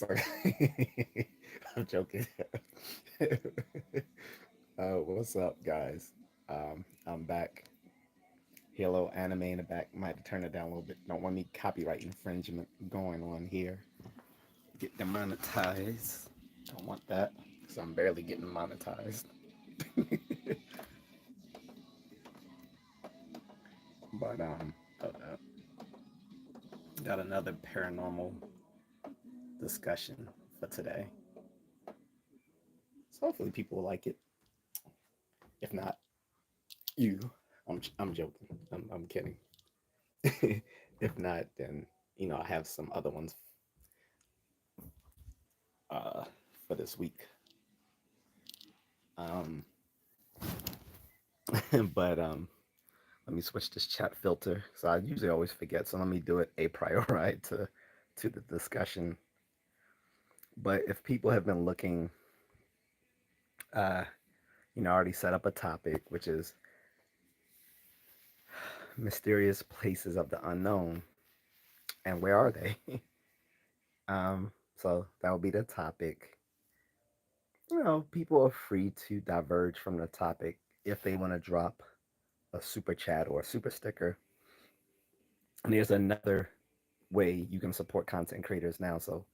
Sorry. I'm joking. What's up, guys? I'm back. Hello, anime in the back. Might have to turn it down a little bit. Don't want any copyright infringement going on here. Get demonetized. Don't want that because I'm barely getting monetized. But hold up. Got another paranormal discussion for today. So hopefully people will like it. If not, you. I'm joking. I'm kidding. If not, then I have some other ones uh, for this week. Um, but let me switch this chat filter. So I usually always forget. So let me do it a priori to the discussion. But if people have been looking, uh, I already set up a topic, which is mysterious places of the unknown, and where are they? So that will be the topic. People are free to diverge from the topic if they want to drop a super chat or a super sticker. And there's another way you can support content creators now. So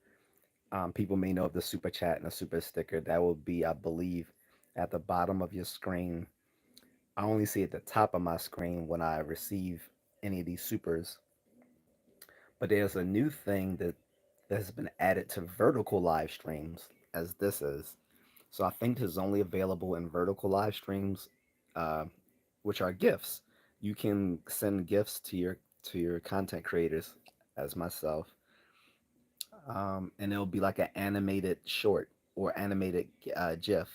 people may know of the super chat and the super sticker. That will be, I believe, at the bottom of your screen. I only see at the top of my screen when I receive any of these supers. But there's a new thing that has been added to vertical live streams, as this is. So I think this is only available in vertical live streams, uh, which are gifts. You can send gifts to your content creators, as myself, and it'll be like an animated short or animated GIF.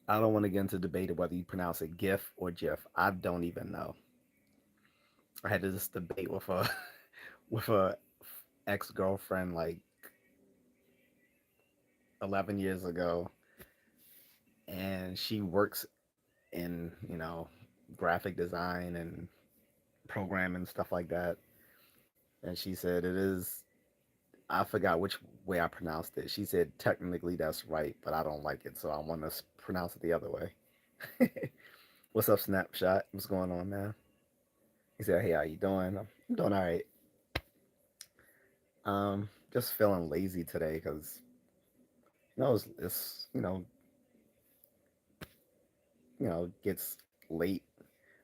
I don't want to get into debate of whether you pronounce it GIF or GIF. I don't even know. I had this debate with a with a ex girlfriend like 11 years ago, and she works in graphic design and programming stuff like that. And she said it is. I forgot which way I pronounced it. She said technically that's right, but I don't like it, so I want to pronounce it the other way. What's up, Snapshot? What's going on, man? He said, "Hey, how you doing?" I'm doing all right. Just feeling lazy today because it's gets late.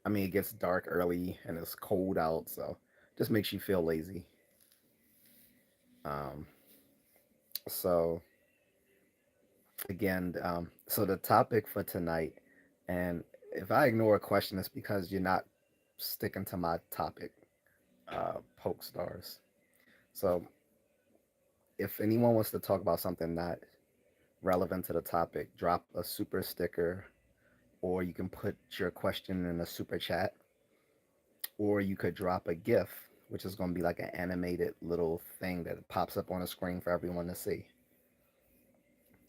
I mean, it gets dark early and it's cold out, so just makes you feel lazy. Um, so again, so the topic for tonight, and if I ignore a question, it's because you're not sticking to my topic, poke stars. So if anyone wants to talk about something not relevant to the topic, drop a super sticker, or you can put your question in a super chat, or you could drop a GIF, which is going to be like an animated little thing that pops up on the screen for everyone to see.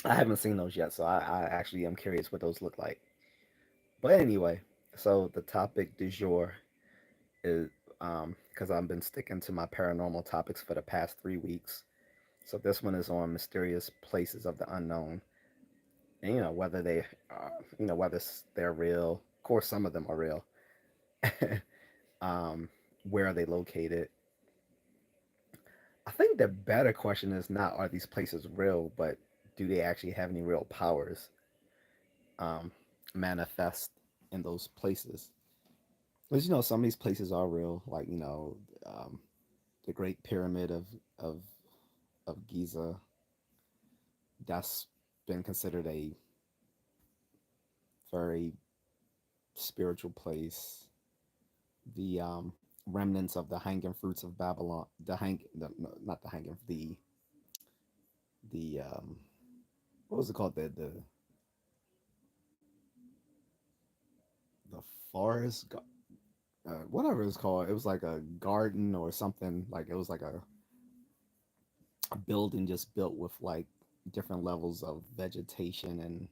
I haven't seen those yet, so I actually am curious what those look like. But anyway, so the topic du jour is because I've been sticking to my paranormal topics for the past 3 weeks. So this one is on mysterious places of the unknown, and whether they, whether they're real. Of course, some of them are real. Where are they located? I think the better question is not are these places real, but do they actually have any real powers um, manifest in those places? Because some of these places are real, like um, the Great Pyramid of of Giza. That's been considered a very spiritual place. The remnants of the hanging fruits of Babylon, no, not the hanging, the what was it called? The forest, whatever it's called. It was like a garden or something. Like it was like a building just built with like different levels of vegetation and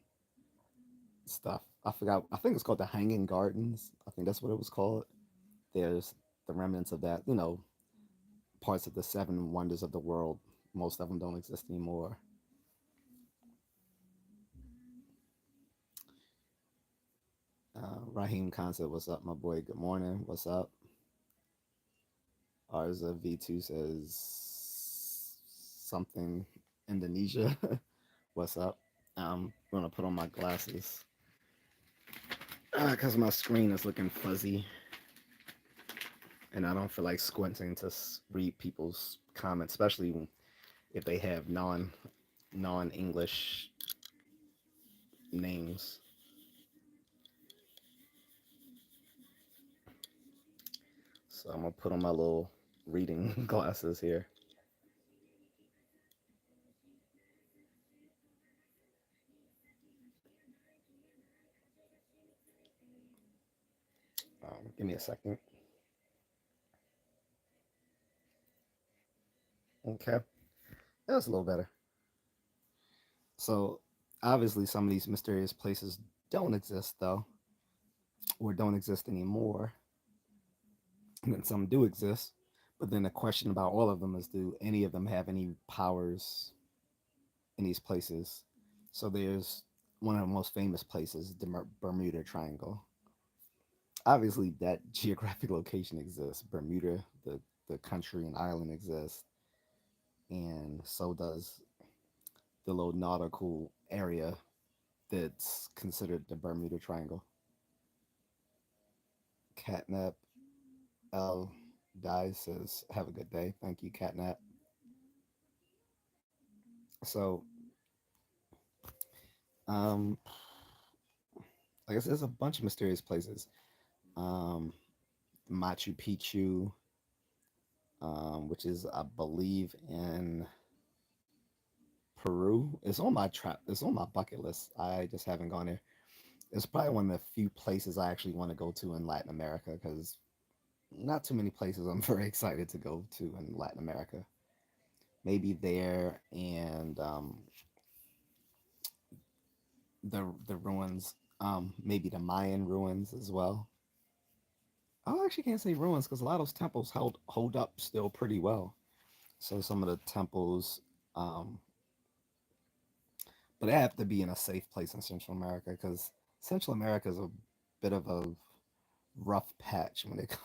stuff. I forgot. I think it's called the Hanging Gardens. I think that's what it was called. There's the remnants of that. Parts of the seven wonders of the world. Most of them don't exist anymore. Raheem Concept, what's up, my boy? Good morning. What's up? Arza V2 says something Indonesia. What's up? I'm gonna put on my glasses because my screen is looking fuzzy, and I don't feel like squinting to read people's comments, especially if they have non English names. So I'm gonna put on my little reading glasses here. Give me a second. Okay, that's a little better. So obviously, some of these mysterious places don't exist though, or don't exist anymore, and then some do exist. But then the question about all of them is, do any of them have any powers in these places? So there's one of the most famous places, the Bermuda Triangle. Obviously, that geographic location exists. Bermuda, the country and island exists, and so does the little nautical area that's considered the Bermuda Triangle. Catnap L Guy says, "Have a good day." Thank you, Catnap. So, um, I guess there's a bunch of mysterious places. Um, Machu Picchu, which is, I believe, in Peru. It's on my bucket list. I just haven't gone there. It's probably one of the few places I actually want to go to in Latin America because not too many places I'm very excited to go to in Latin America. Maybe there and the ruins, maybe the Mayan ruins as well. I actually can't say ruins because a lot of those temples hold up still pretty well. So some of the temples, um, but they have to be in a safe place in Central America because Central America is a bit of a rough patch when it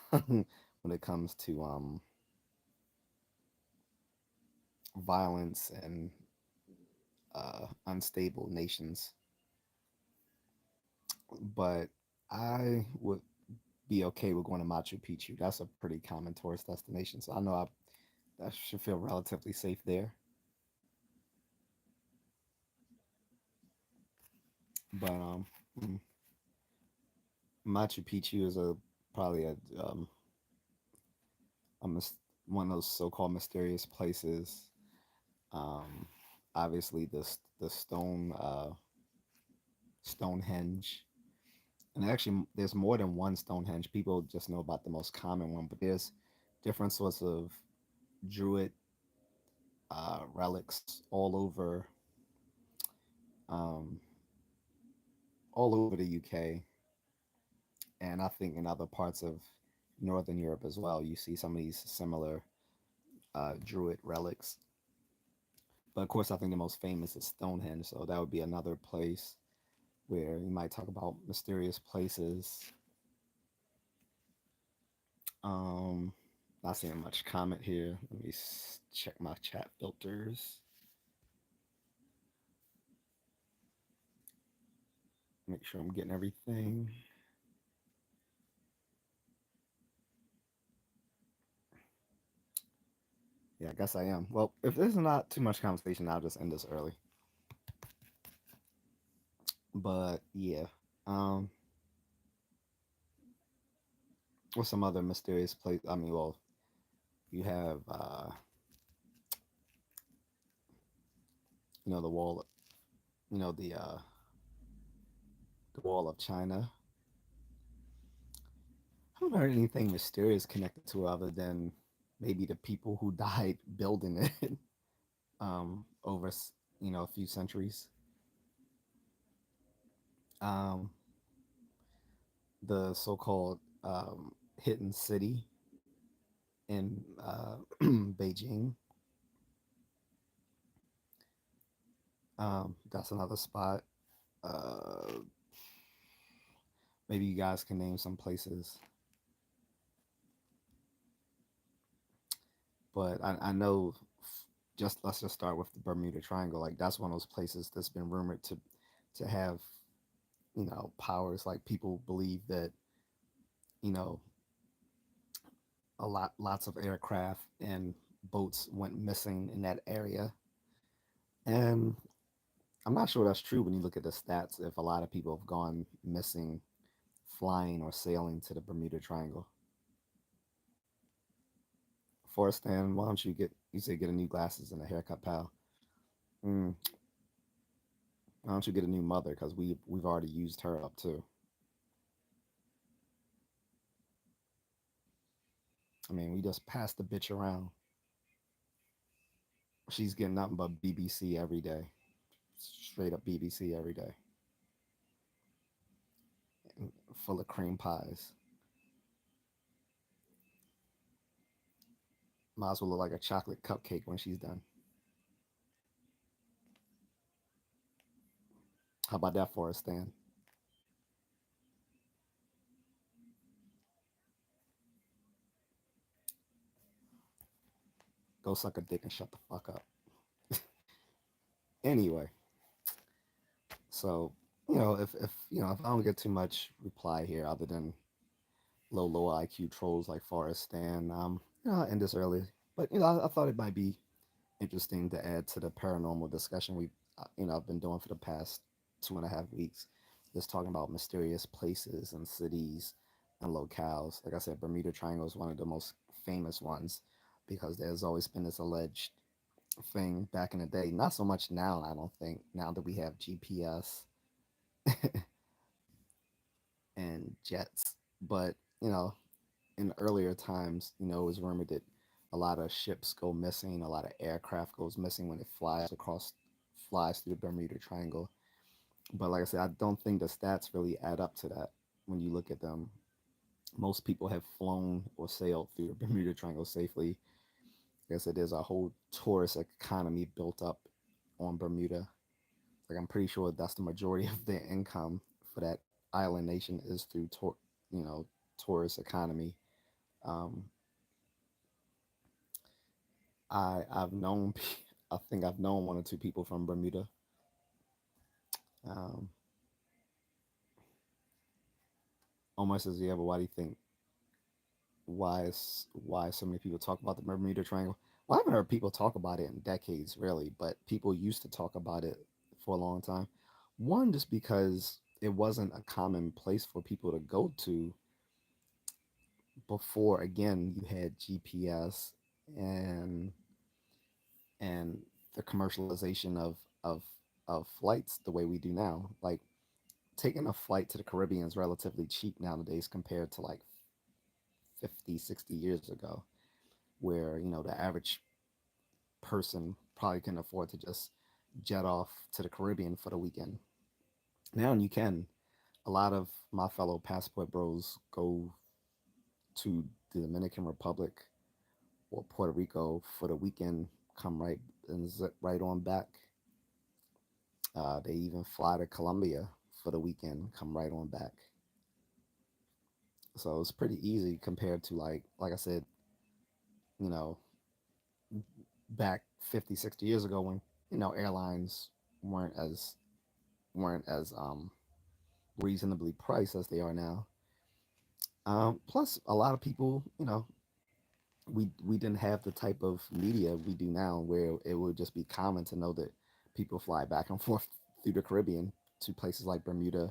when it comes to violence and unstable nations. But I would be okay with going to Machu Picchu. That's a pretty common tourist destination, so I know I should feel relatively safe there. But mm, Machu Picchu is a probably a one of those so-called mysterious places. Um, Obviously, the Stonehenge, and actually, there's more than one Stonehenge. People just know about the most common one, but there's different sorts of Druid relics um, all over the UK, and I think in other parts of Northern Europe as well. You see some of these similar Druid relics. But of course, I think the most famous is Stonehenge, so that would be another place where you might talk about mysterious places. Um, Not seeing much comment here. Let me check my chat filters. Make sure I'm getting everything. Yeah, I guess I am. Well, if there's not too much conversation, I'll just end this early. But yeah, um, what's some other mysterious place? I mean, well, you have you know, the wall, you know, the wall of China. I haven't heard anything mysterious connected to it other than maybe the people who died building it over a few centuries. Um, the so-called hidden city in Beijing. That's another spot. Uh, Maybe you guys can name some places, but I know. Just let's just start with the Bermuda Triangle. Like that's one of those places that's been rumored to have powers. Like people believe that you know lots of aircraft and boats went missing in that area, and I'm not sure that's true when you look at the stats. If a lot of people have gone missing flying or sailing to the Bermuda Triangle. Forrest, then why don't you say get a new glasses and a haircut, pal? Mm, why don't you get a new mother? Because we've already used her up too. I mean, we just passed the bitch around. She's getting nothing but BBC every day, straight up BBC every day, full of cream pies. Might as well look like a chocolate cupcake when she's done. How about that for a stand? Go suck a dick and shut the fuck up. Anyway, so if I don't get too much reply here, other than low IQ trolls like Forrest Stan, I'll end this early. But I thought it might be interesting to add to the paranormal discussion I've been doing for the past 2.5 weeks, just talking about mysterious places and cities and locales. Like I said, Bermuda Triangle is one of the most famous ones because there's always been this alleged thing back in the day. Not so much now, I don't think. Now that we have GPS and jets, but you know, in earlier times, it was rumored that a lot of ships go missing, a lot of aircraft goes missing when it flies through the Bermuda Triangle. But like I said, I don't think the stats really add up to that when you look at them. Most people have flown or sailed through the Bermuda Triangle safely. Like I said, there's a whole tourist economy built up on Bermuda. Like I'm pretty sure that's the majority of their income for that island nation is through you know, tourist economy. Um, I've known I think I've known one or two people from Bermuda. Um, Almost as yeah, but why do you think why so many people talk about the Bermuda Triangle? Well, I haven't heard people talk about it in decades, really, but people used to talk about it for a long time. One, just because it wasn't a common place for people to go to before. Again, you had GPS and and the commercialization of flights the way we do now. Like taking a flight to the Caribbean is relatively cheap nowadays compared to like 50, 60 years ago, where, the average person probably can afford to just jet off to the Caribbean for the weekend. Now you can. A lot of my fellow passport bros go to the Dominican Republic or Puerto Rico for the weekend, come right and zip right on back. They even fly to Colombia for the weekend, come right on back. So it's pretty easy compared to like I said, you know, back 50, 60 years ago when, airlines weren't as weren't as reasonably priced as they are now. Plus a lot of people, we didn't have the type of media we do now where it would just be common to know that people fly back and forth through the Caribbean to places like Bermuda.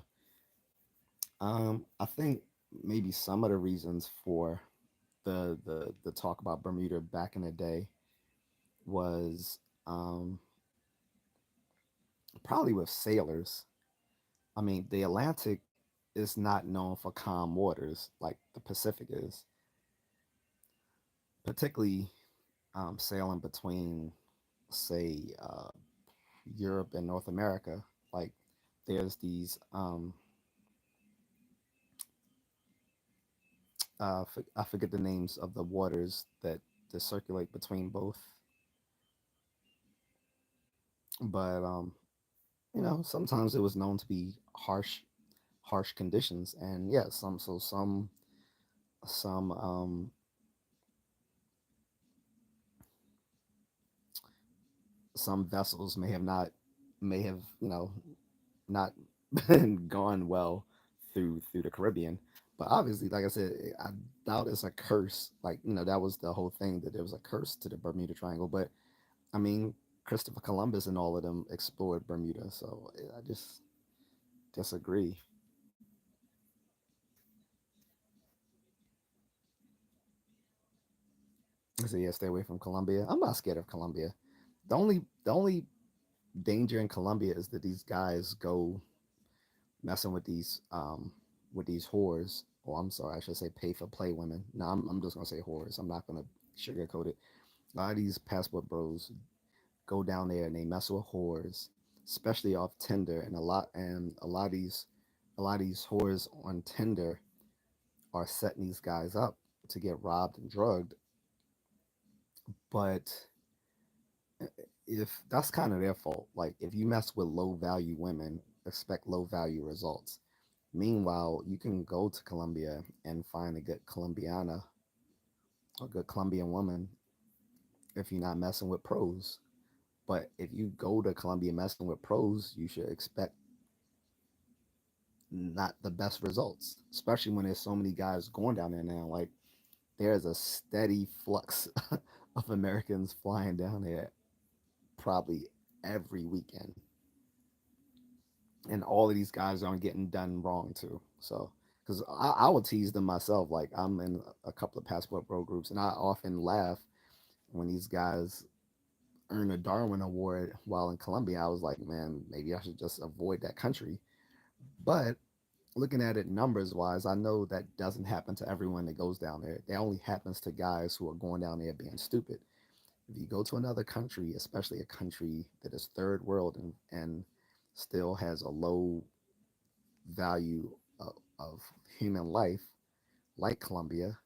I think maybe some of the reasons for the talk about Bermuda back in the day was probably with sailors. I mean, the Atlantic is not known for calm waters like the Pacific is, particularly sailing between, say, Europe and North America. Like, there's these, I forget the names of the waters that circulate between both, but sometimes it was known to be harsh conditions, and yeah, some some vessels may have not gone well through the Caribbean. But obviously, like I said, I doubt it's a curse. Like, that was the whole thing, that there was a curse to the Bermuda Triangle. But I mean, Christopher Columbus and all of them explored Bermuda, so I just disagree. So yeah, stay away from Colombia. I'm not scared of Colombia. The only danger in Colombia is that these guys go messing with these whores. Or I'm sorry, I should say pay for play women. No, I'm just gonna say whores. I'm not gonna sugarcoat it. A lot of these passport bros go down there and they mess with whores, especially off Tinder, and a lot of these whores on Tinder are setting these guys up to get robbed and drugged. But if that's kind of their fault, like if you mess with low value women, expect low value results. Meanwhile, you can go to Colombia and find a good Colombiana, a good Colombian woman, if you're not messing with pros. But if you go to Colombia messing with pros, you should expect not the best results, especially when there's so many guys going down there now. Like, there's a steady flux of Americans flying down there probably every weekend. And all of these guys aren't getting done wrong too. So, because I would tease them myself. Like, I'm in a couple of passport bro groups, and I often laugh when these guys earn a Darwin Award while in Colombia. I was like, man, maybe I should just avoid that country. But looking at it numbers wise, I know that doesn't happen to everyone that goes down there. It only happens to guys who are going down there being stupid. If you go to another country, especially a country that is third world and still has a low value of human life, like Colombia,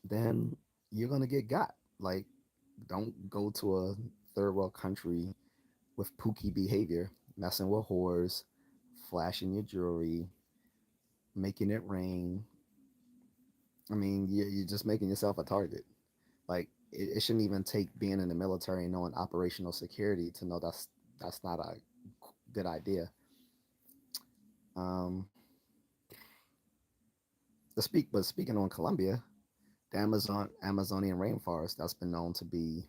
then you're gonna get got. Like, don't go to a third world country with pooky behavior, messing with whores, flashing your jewelry, making it rain. I mean, you're just making yourself a target. Like, it shouldn't even take being in the military and knowing operational security to know that's not a good idea. Um, but speaking on Colombia, the Amazonian rainforest, that's been known to be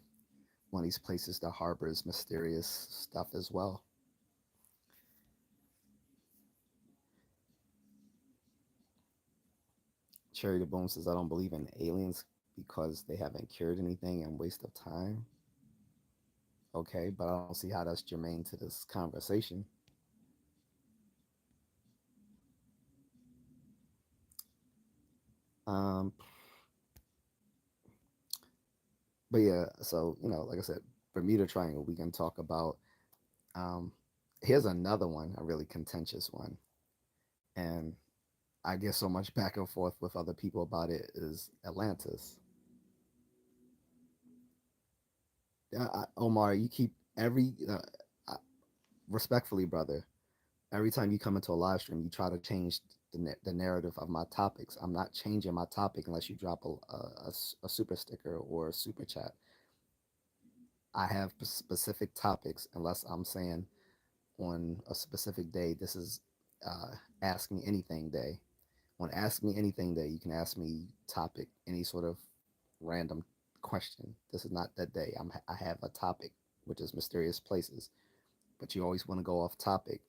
one of these places that harbors mysterious stuff as well. Cherry the Boom says, I don't believe in aliens because they haven't cured anything and waste of time. Okay, but I don't see how that's germane to this conversation. Um, but yeah, so like I said, Bermuda Triangle. We can talk about. Um, Here's another one, a really contentious one, and I get so much back and forth with other people about it. Is Atlantis? Omar, you keep respectfully, brother. Every time you come into a live stream, you try to change the narrative of my topics. I'm not changing my topic unless you drop a super sticker or a super chat. I have specific topics unless I'm saying on a specific day, this is Ask Me Anything Day. On Ask Me Anything Day, you can ask me topic, any sort of random question. This is not that day. I have a topic, which is mysterious places, but you always want to go off topic.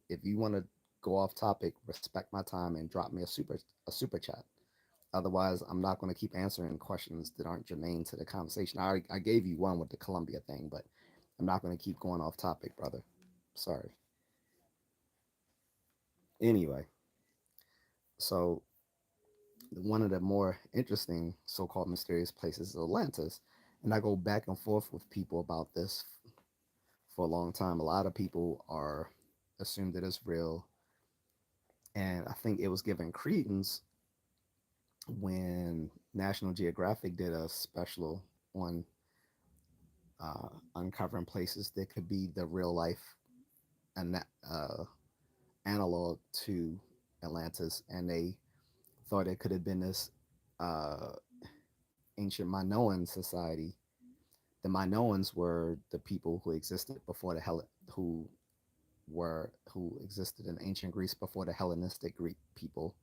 If you want to go off topic, respect my time and drop me a super chat. Otherwise, I'm not going to keep answering questions that aren't germane to the conversation. I gave you one with the Colombia thing, but I'm not going to keep going off topic, brother. Sorry. Anyway, so one of the more interesting so-called mysterious places is Atlantis, and I go back and forth with people about this for a long time. A lot of people are assume that it's real, and I think it was given credence when National Geographic did a special on uncovering places that could be the real life an, uh, analog to Atlantis, and they thought it could have been this uh, ancient Minoan society. The Minoans were the people who existed before the who existed in ancient Greece before the Hellenistic Greek people,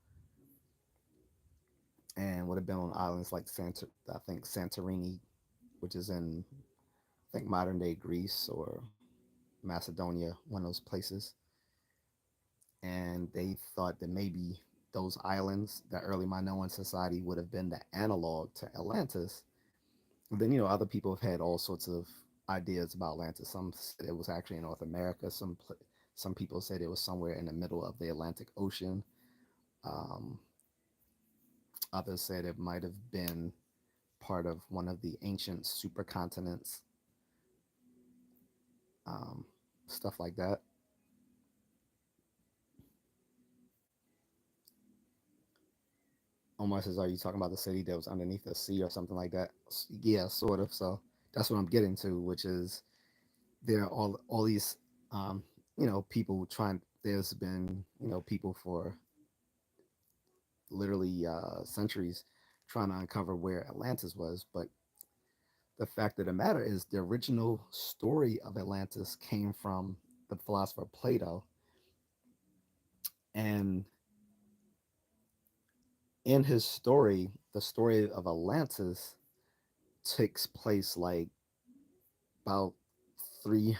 and would have been on islands like I think Santorini, which is in I think modern day Greece or Macedonia, one of those places. And they thought that maybe those islands, the early Minoan society, would have been the analog to Atlantis. And then, other people have had all sorts of ideas about Atlantis. Some said it was actually in North America. Some people said it was somewhere in the middle of the Atlantic Ocean. Um, Others said it might have been part of one of the ancient supercontinents, um, stuff like that. Almost as are you talking about the city that was underneath the sea or something like that? Yeah, sort of. So that's what I'm getting to, which is there are all these people trying. There's been people for literally centuries trying to uncover where Atlantis was, but the fact of the matter is the original story of Atlantis came from the philosopher Plato, and in his story, the story of Atlantis takes place like about three,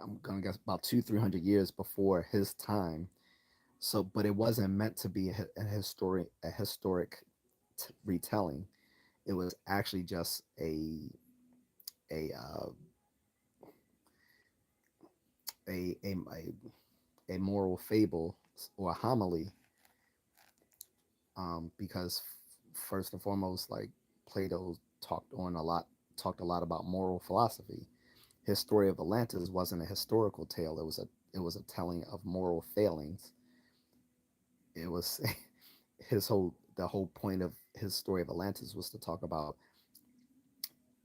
I'm gonna guess about 300 years before his time. So, but it wasn't meant to be a historic retelling. It was actually just a uh, a moral fable or a homily, because first and foremost, like Plato talked a lot about moral philosophy. His story of Atlantis wasn't a historical tale. It was a telling of moral failings. It was the whole point of his story of Atlantis was to talk about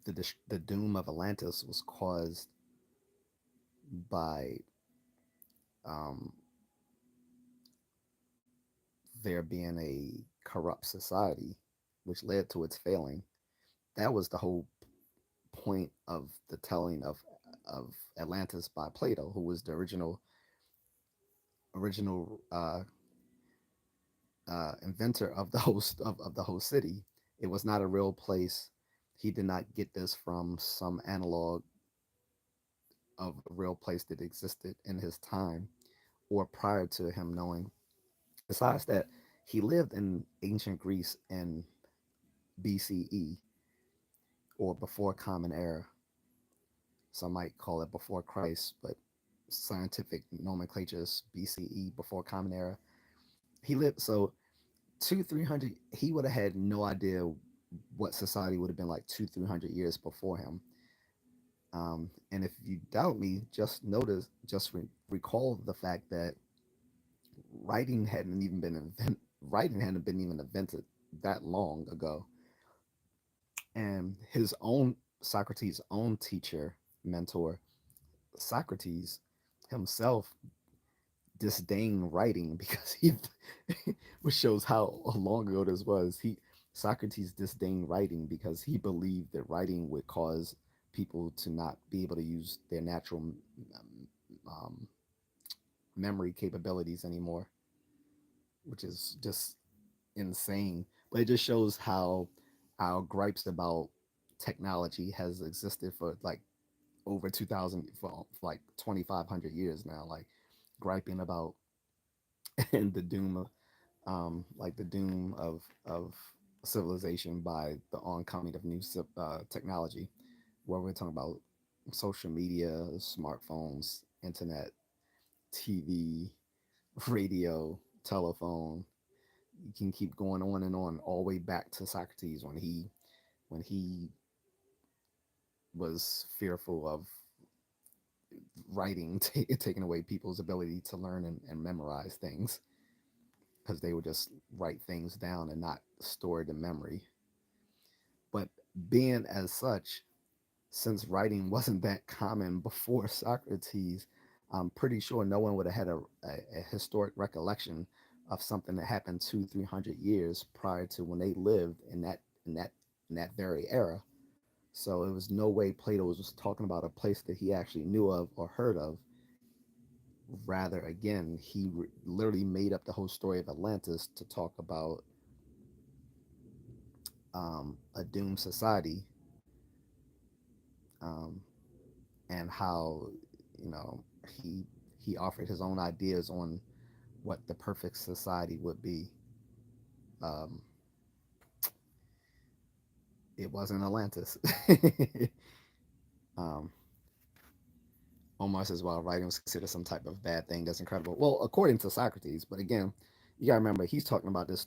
the doom of Atlantis was caused by um, there being a corrupt society, which led to its failing. That was the whole point of the telling of Atlantis by Plato, who was the original inventor of of the whole city. It was not a real place. He did not get this from some analog of a real place that existed in his time or prior to him knowing. Besides that, he lived in ancient Greece in BCE or before Common Era. Some might call it before Christ, but scientific nomenclature is BCE, before Common Era. He lived so 300. He would have had no idea what society would have been like 300 years before him. And if you doubt me, recall the fact that writing hadn't been even invented that long ago, and his own Socrates' own teacher, mentor, Socrates himself disdained writing because he, which shows how long ago this was. Socrates disdained writing because he believed that writing would cause people to not be able to use their natural um, memory capabilities anymore, which is just insane. But it just shows how our gripes about technology has existed for like over 2000 for like 2500 years now, like griping about and the doom of the doom of civilization by the oncoming of new technology, where we're talking about social media, smartphones, internet, TV, radio, telephone. You can keep going on and on, all the way back to Socrates when he was fearful of writing taking away people's ability to learn and memorize things, because they would just write things down and not store it in memory. But being as such, since writing wasn't that common before Socrates, I'm pretty sure no one would have had a historic recollection of something that happened 200-300 years prior to when they lived in that in that very era. So it was no way Plato was just talking about a place that he actually knew of or heard of. Rather, again, literally made up the whole story of Atlantis to talk about a doomed society, um, and how, you know, he he offered his own ideas on what the perfect society would be. Um, it wasn't Atlantis. um, Almost as well, writing was considered some type of bad thing. That's incredible. Well, according to Socrates, but again, you gotta remember he's talking about this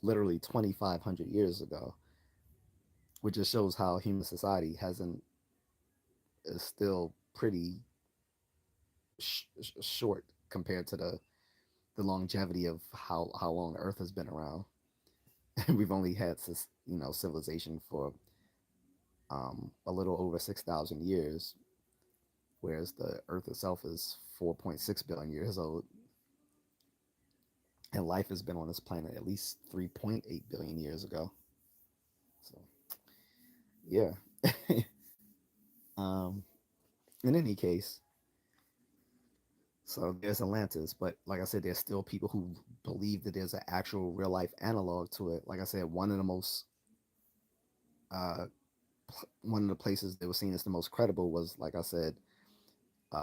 literally 2,500 years ago, which just shows how human society hasn't is still pretty short compared to the longevity of how long the Earth has been around. And we've only had this, civilization for a little over 6,000 years, whereas the Earth itself is 4.6 billion years old, and life has been on this planet at least 3.8 billion years ago. So yeah. um, in any case, so there's Atlantis, but like I said, there's still people who believe that there's an actual real life analog to it. Like I said, uh, one of the places they were seen as the most credible was, like I said,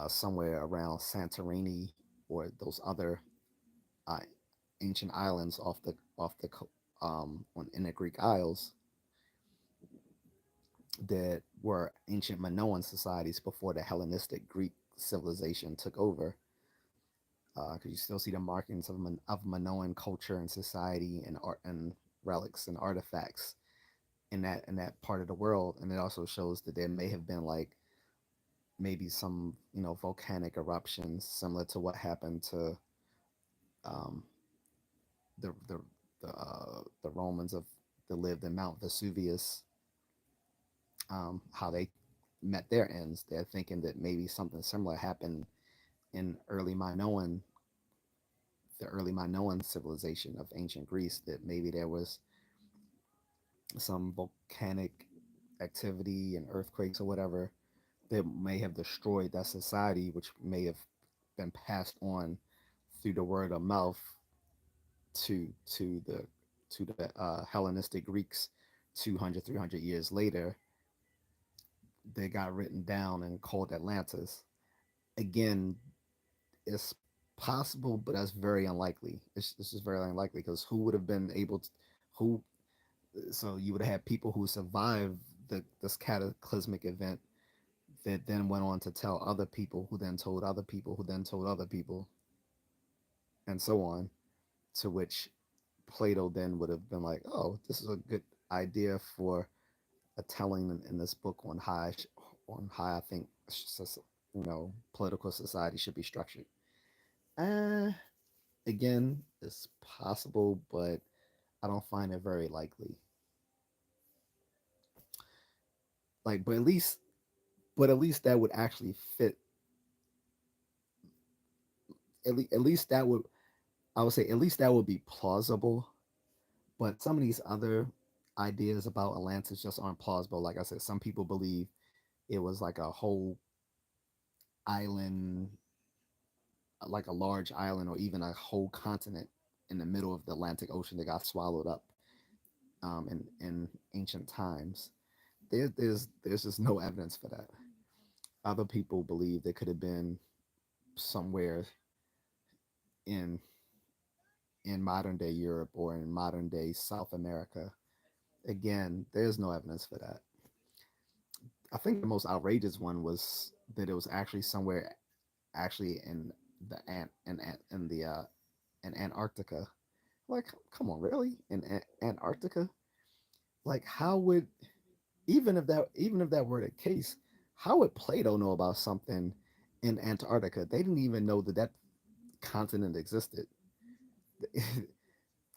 somewhere around Santorini or those other uh, ancient islands in the Greek Isles that were ancient Minoan societies before the Hellenistic Greek civilization took over. Because you still see the markings of Minoan culture and society and art and relics and artifacts in that part of the world, and it also shows that there may have been like maybe some volcanic eruptions similar to what happened to um, the the the Romans of that lived in Mount Vesuvius, how they met their ends. They're thinking that maybe something similar happened in the early Minoan civilization of ancient Greece. That maybe there was some volcanic activity and earthquakes or whatever that may have destroyed that society, which may have been passed on through the word of mouth to the Hellenistic Greeks 200, 300 years later. They got written down and called Atlantis. Again, it's possible, but that's very unlikely. This is very unlikely because who would have been able to, who, so you would have had people who survived this cataclysmic event that then went on to tell other people who then told other people who then told other people and so on, to which Plato then would have been like, oh, this is a good idea for a telling in this book on how I think political society should be structured. Uh, Again, it's possible, but I don't find it very likely. Like, but at least that would actually fit. At least that would, I would say, at least that would be plausible. But some of these other ideas about Atlantis just aren't plausible. Like I said, some people believe it was like a whole island, like a large island, or even a whole continent in the middle of the Atlantic Ocean that got swallowed up in ancient times. There's just no evidence for that. Other people believe they could have been somewhere in modern day Europe or in modern day South America. Again, there's no evidence for that. I think the most outrageous one was that it was actually somewhere actually in the in the in Antarctica. Like, come on, really? In Antarctica? Like, how would, even if that were the case, how would Plato know about something in Antarctica? They didn't even know that continent existed.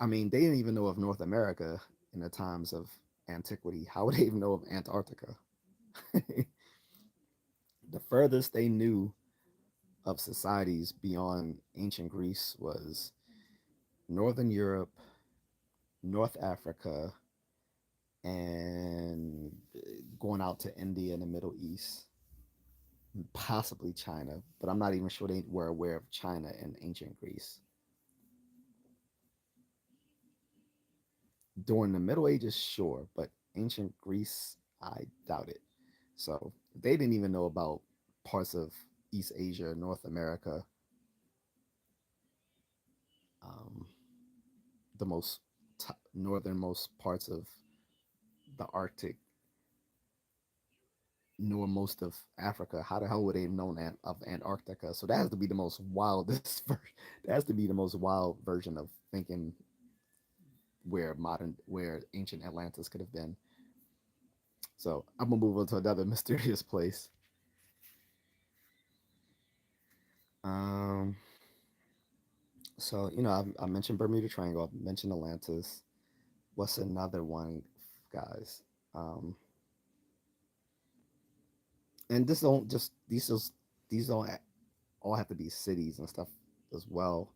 I mean, they didn't even know of North America in the times of antiquity. How would they even know of Antarctica? The furthest they knew of societies beyond ancient Greece was Northern Europe, North Africa, and going out to India and the Middle East, possibly China, but I'm not even sure they were aware of China in ancient Greece. During the Middle Ages, sure, but ancient Greece, I doubt it. So they didn't even know about parts of East Asia, North America, um, the most northernmost parts of the Arctic, nor most of Africa. How the hell would they have known that of Antarctica? So that has to be the most wildest. That has to be the most wild version of thinking where ancient Atlantis could have been. So I'm gonna move on to another mysterious place. Um, so I mentioned Bermuda Triangle. I mentioned Atlantis. What's another one, guys? Um, and this don't just these don't all have to be cities and stuff as well.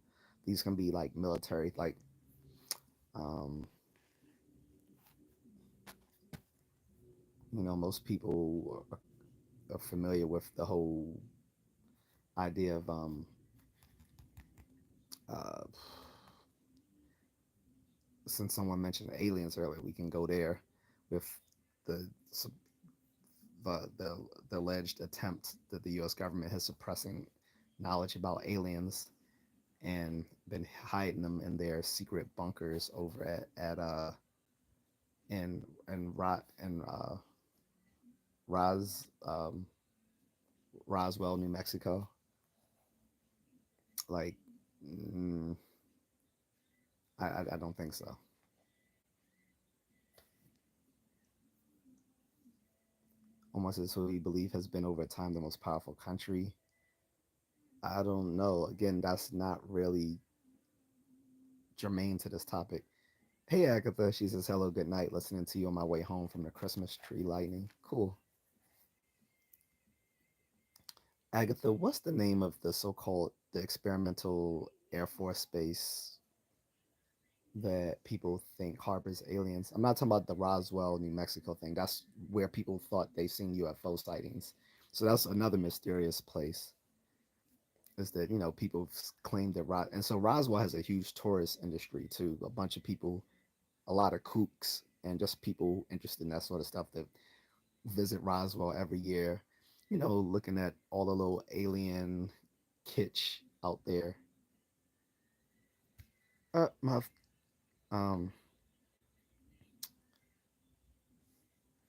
These can be like military, like um, most people are familiar with the whole idea of uh, since someone mentioned aliens earlier, we can go there with the the alleged attempt that the U.S. government has suppressing knowledge about aliens and been hiding them in their secret bunkers over in Rot and Ros Roswell, New Mexico. Like, mm, I don't think so. Almost as who we believe has been over time the most powerful country. I don't know. Again, that's not really germane to this topic. Hey Agatha, she says hello, good night. Listening to you on my way home from the Christmas tree lighting. Cool. Agatha, what's the name of the so-called the experimental Air Force base that people think harbors aliens? I'm not talking about the Roswell, New Mexico thing. That's where people thought they've seen UFO sightings. So that's another mysterious place. Is that people claim that and so Roswell has a huge tourist industry too. A bunch of people, a lot of kooks, and just people interested in that sort of stuff that visit Roswell every year. Looking at all the little alien kitsch out there. My um,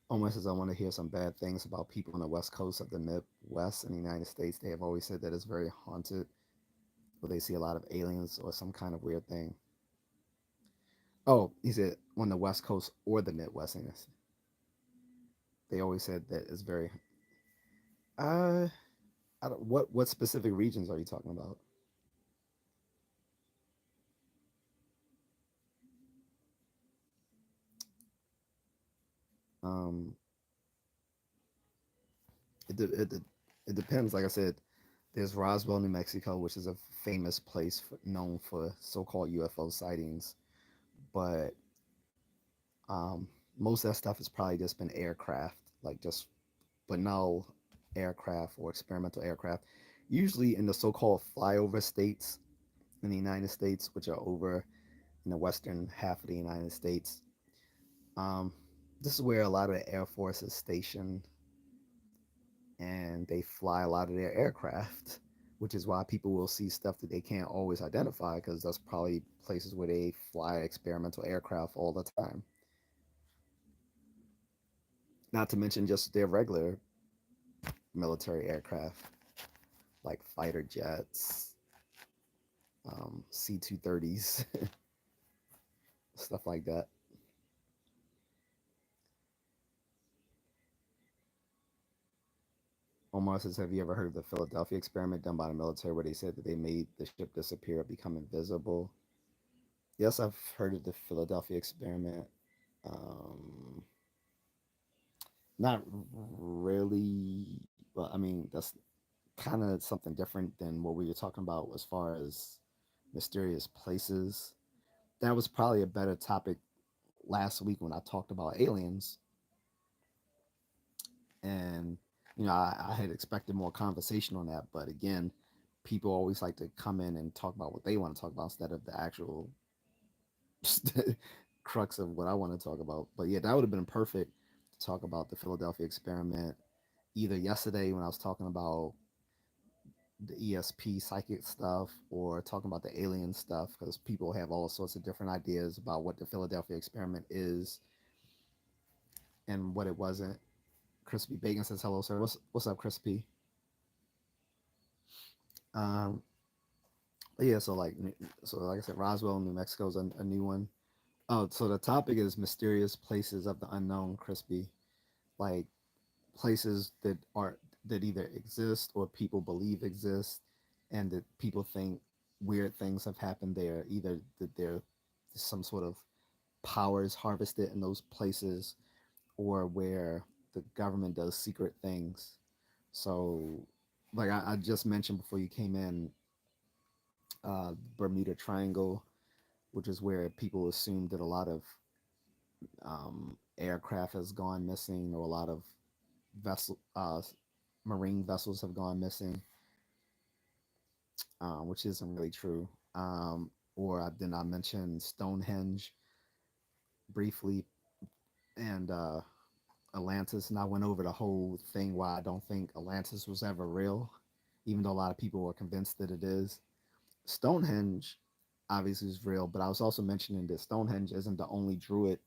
almost as I want to hear some bad things about people on the west coast of the Midwest in the United States. They have always said that it's very haunted, where they see a lot of aliens or some kind of weird thing. Oh, he said on the west coast or the Midwest. They always said that it's very. Uh, what specific regions are you talking about? Um, it it depends. Like I said, there's Roswell, New Mexico, which is a famous place known for so-called UFO sightings. But um, most of that stuff has probably just been aircraft, like just banal aircraft or experimental aircraft. Usually in the so-called flyover states in the United States, which are over in the western half of the United States. Um, this is where a lot of the Air Force is stationed, and they fly a lot of their aircraft, which is why people will see stuff that they can't always identify because that's probably places where they fly experimental aircraft all the time. Not to mention just their regular military aircraft like fighter jets, C-230s, stuff like that. Omar says, have you ever heard of the Philadelphia experiment done by the military where they said that they made the ship disappear, become invisible? Yes, I've heard of the Philadelphia experiment. Um, Not really. But I mean, that's kind of something different than what we were talking about as far as mysterious places. That was probably a better topic last week when I talked about aliens, and I had expected more conversation on that, but again, people always like to come in and talk about what they want to talk about instead of the actual crux of what I want to talk about. But yeah, that would have been perfect to talk about the Philadelphia experiment either yesterday when I was talking about the ESP psychic stuff or talking about the alien stuff because people have all sorts of different ideas about what the Philadelphia experiment is and what it wasn't. Crispy Bacon says hello, sir. What's up, Crispy? Um, yeah, so like I said, Roswell, New Mexico is a new one. Oh, so the topic is mysterious places of the unknown, Crispy. Like places that either exist or people believe exist, and that people think weird things have happened there. Either that there some sort of powers harvested in those places, or where the government does secret things. So, like I just mentioned before you came in, Bermuda Triangle, which is where people assume that a lot of aircraft has gone missing, or a lot of marine vessels have gone missing, which isn't really true. Or then I mentioned Stonehenge briefly, and Atlantis, and I went over the whole thing why I don't think Atlantis was ever real, even though a lot of people are convinced that it is. Stonehenge obviously is real, but I was also mentioning that Stonehenge isn't the only Druid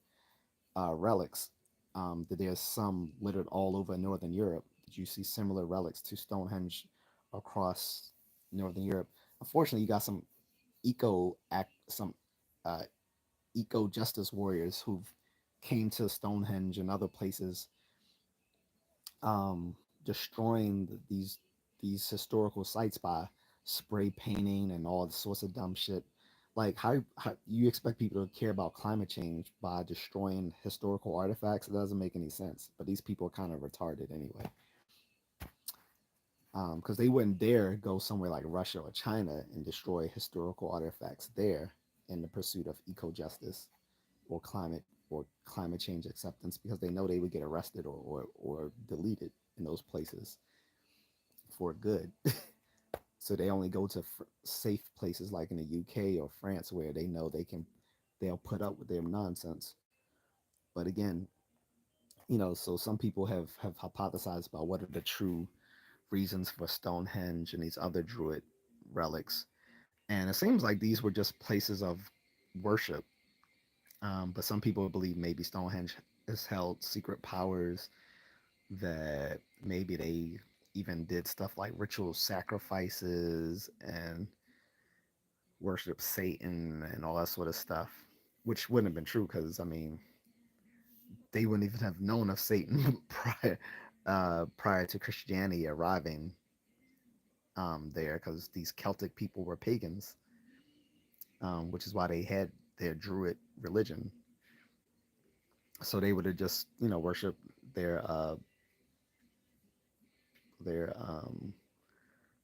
relics. That there's some littered all over Northern Europe. Did you see similar relics to Stonehenge across Northern Europe? Unfortunately, you got some uh, eco justice warriors who've came to Stonehenge and other places, destroying these historical sites by spray painting and all sorts of dumb shit. Like how you expect people to care about climate change by destroying historical artifacts? It doesn't make any sense. But these people are kind of retarded anyway, because they wouldn't dare go somewhere like Russia or China and destroy historical artifacts there in the pursuit of eco justice or climate change acceptance, because they know they would get arrested or deleted in those places for good. So they only go to safe places like in the UK or France where they know they'll put up with their nonsense. But again, so some people have hypothesized about what are the true reasons for Stonehenge and these other Druid relics, and it seems like these were just places of worship. But some people believe maybe Stonehenge has held secret powers, that maybe they even did stuff like ritual sacrifices and worship Satan and all that sort of stuff, which wouldn't have been true because I mean they wouldn't even have known of Satan prior to Christianity arriving there, because these Celtic people were pagans, which is why they had their Druid religion. So they would have just worshipped their uh, their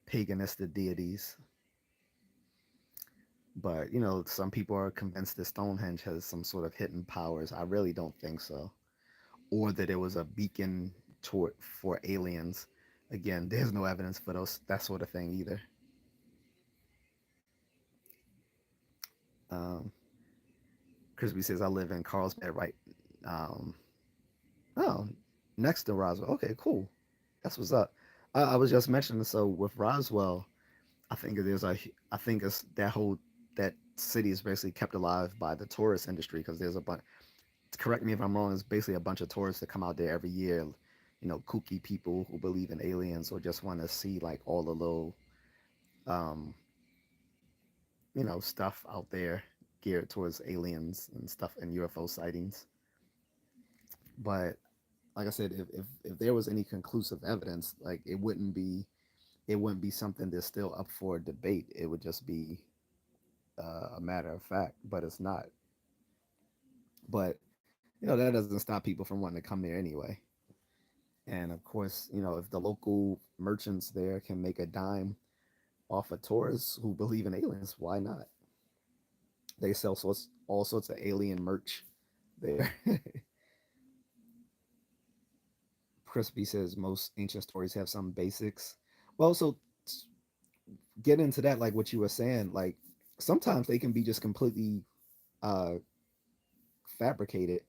paganistic deities. But some people are convinced that Stonehenge has some sort of hidden powers. I really don't think so, or that it was a beacon for aliens. Again, there's no evidence for that sort of thing either. Um, Crispy says I live in Carlsbad, right? Um, oh, next to Roswell. Okay, cool. That's what's up. I was just mentioning, so with Roswell, I think I think it's that city is basically kept alive by the tourist industry, because there's a bunch. Correct me if I'm wrong. It's basically a bunch of tourists that come out there every year. Kooky people who believe in aliens or just want to see like all the little um, stuff out there geared towards aliens and stuff and UFO sightings. But like I said, if there was any conclusive evidence, like it wouldn't be something that's still up for debate. It would just be a matter of fact, but it's not. But that doesn't stop people from wanting to come there anyway. And of course, if the local merchants there can make a dime off of tourists who believe in aliens, why not? They sell all sorts of alien merch there. Crispy says most ancient stories have some basics. Well, so get into that, like what you were saying, like sometimes they can be just completely uh fabricated,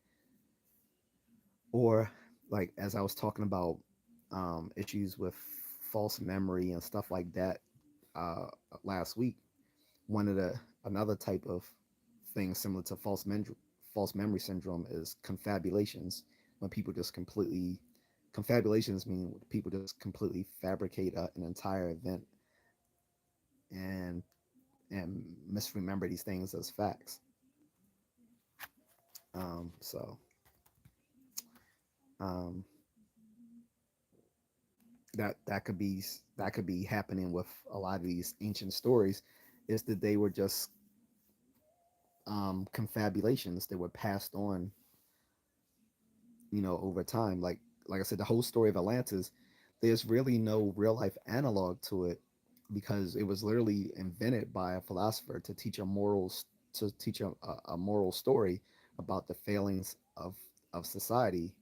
or like as I was talking about issues with false memory and stuff like that uh last week. One of the Another type of thing similar to false memory syndrome is confabulations, when people just completely confabulations mean people just completely fabricate an entire event and misremember these things as facts. So um, that could be happening with a lot of these ancient stories, is that they were just confabulations that were passed on, over time. Like I said, the whole story of Atlantis, there's really no real life analog to it, because it was literally invented by a philosopher to teach a moral story about the failings of society.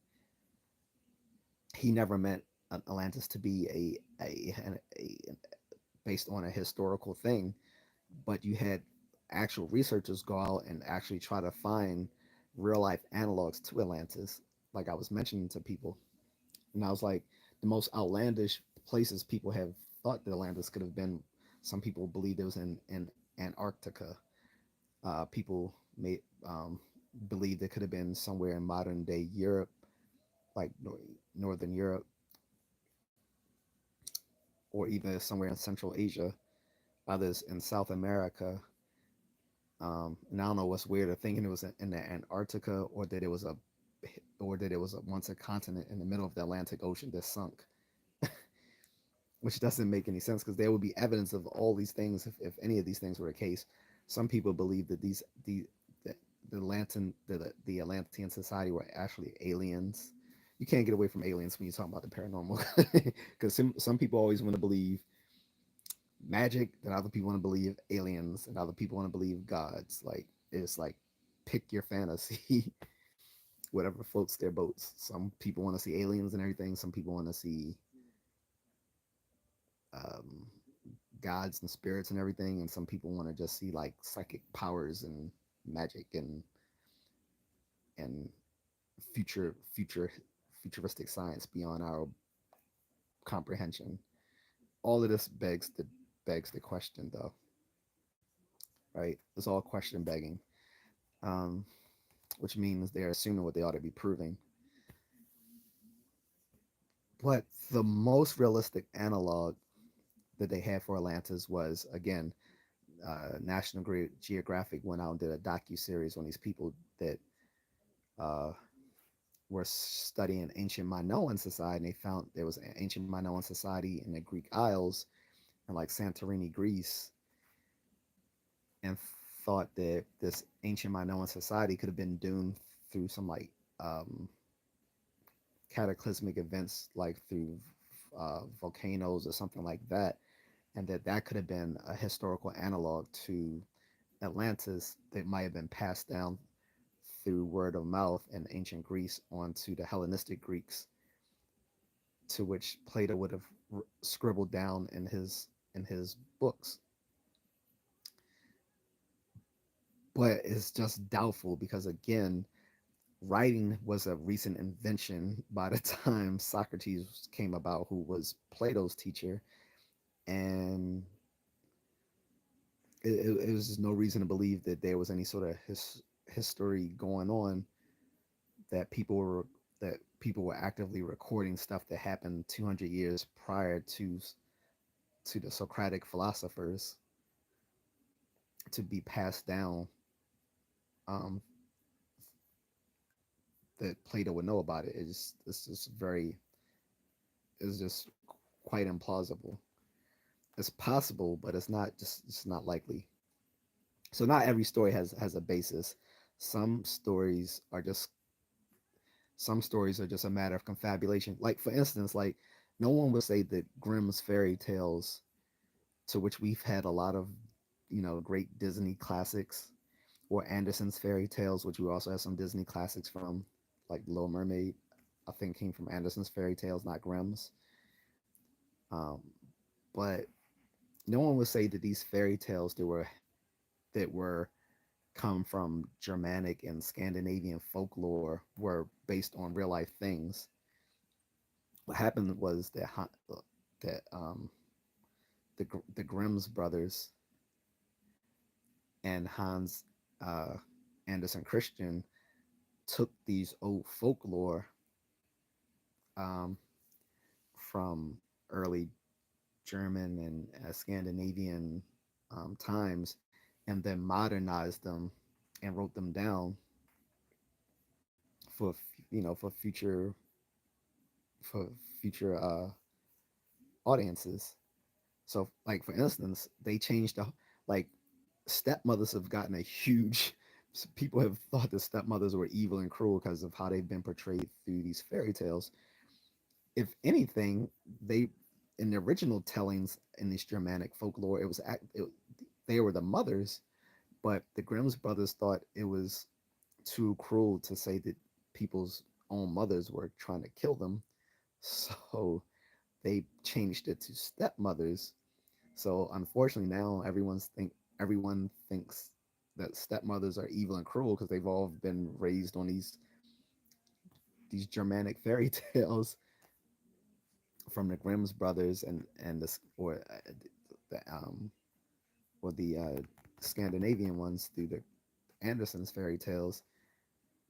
He never meant Atlantis to be a based on a historical thing, but you had actual researchers go out and actually try to find real life analogs to Atlantis, like I was mentioning to people. And I was like, the most outlandish places people have thought that Atlantis could have been. Some people believed it was in Antarctica. People may believed it could have been somewhere in modern day Europe, like northern Europe, or even somewhere in Central Asia. Others in South America. And I don't know what's weirder, thinking it was in the Antarctica, or that it was once a continent in the middle of the Atlantic Ocean that sunk, which doesn't make any sense because there would be evidence of all these things if any of these things were the case. Some people believe that the Atlantean society were actually aliens. You can't get away from aliens when you talk about the paranormal, because some people always want to believe magic, and other people want to believe aliens, and other people want to believe gods. Like it's like pick your fantasy, whatever floats their boats. Some people want to see aliens and everything. Some people want to see um, gods and spirits and everything, and some people want to just see like psychic powers and magic and futuristic science beyond our comprehension. All of this begs the question, though, right? It's all question begging, um, which means they're assuming what they ought to be proving. But the most realistic analog that they had for Atlantis was, again, National Geographic went out and did a docu series on these people that uh, were studying ancient Minoan society, and they found there was an ancient Minoan society in the Greek Isles and like Santorini, Greece, and thought that this ancient Minoan society could have been doomed through some like um, cataclysmic events, like through volcanoes or something like that, and that could have been a historical analog to Atlantis that might have been passed down through word of mouth in ancient Greece onto the Hellenistic Greeks, to which Plato would have scribbled down in his books. But it's just doubtful because, again, writing was a recent invention by the time Socrates came about, who was Plato's teacher, and it was just no reason to believe that there was any sort of history going on, that people were actively recording stuff that happened 200 years prior to the Socratic philosophers to be passed down, um, that Plato would know about it. It's just very it's just quite implausible. It's possible, but it's not likely. So not every story has a basis. Some stories are just some stories are just a matter of confabulation. Like for instance, like no one would say that Grimm's fairy tales, to which we've had a lot of, great Disney classics, or Anderson's fairy tales, which we also have some Disney classics from, like Little Mermaid. I think came from Anderson's fairy tales, not Grimm's. Um, but no one would say that these fairy tales that were come from Germanic and Scandinavian folklore were based on real life things. What happened was that the Grimm's brothers and Hans uh, Anderson Christian took these old folklore um, from early German and Scandinavian times, and then modernized them and wrote them down for for future audiences. So, like for instance, they changed like stepmothers have gotten a huge. People have thought that stepmothers were evil and cruel because of how they've been portrayed through these fairy tales. If anything, they in the original tellings in this Germanic folklore, they were the mothers, but the Grimm's brothers thought it was too cruel to say that people's own mothers were trying to kill them, so they changed it to stepmothers. So unfortunately now everyone thinks that stepmothers are evil and cruel because they've all been raised on these Germanic fairy tales from the Grimm's brothers and the the or the Scandinavian ones through the Anderson's fairy tales,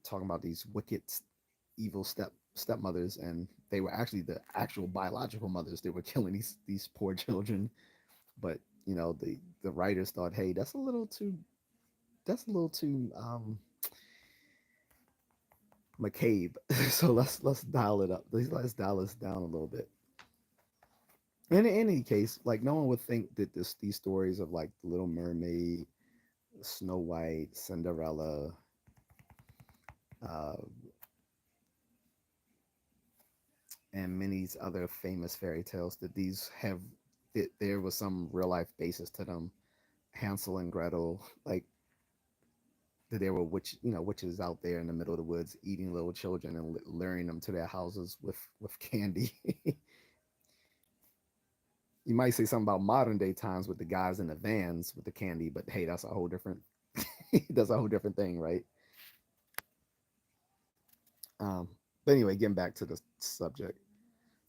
talking about these wicked, evil stepmothers, and they were actually the actual biological mothers that were killing these poor children. But the writers thought, hey, that's a little too McCabe. So let's dial it up. Let's dial this down a little bit. And in any case, like no one would think that these stories of like the Little Mermaid, Snow White, Cinderella, uh, and many other famous fairy tales that there was some real life basis to them. Hansel and Gretel, like that there were witches out there in the middle of the woods eating little children and luring them to their houses with candy. You might say something about modern day times with the guys in the vans with the candy, but hey, that's a whole different that's a whole different thing, right? Um, but anyway, getting back to the subject,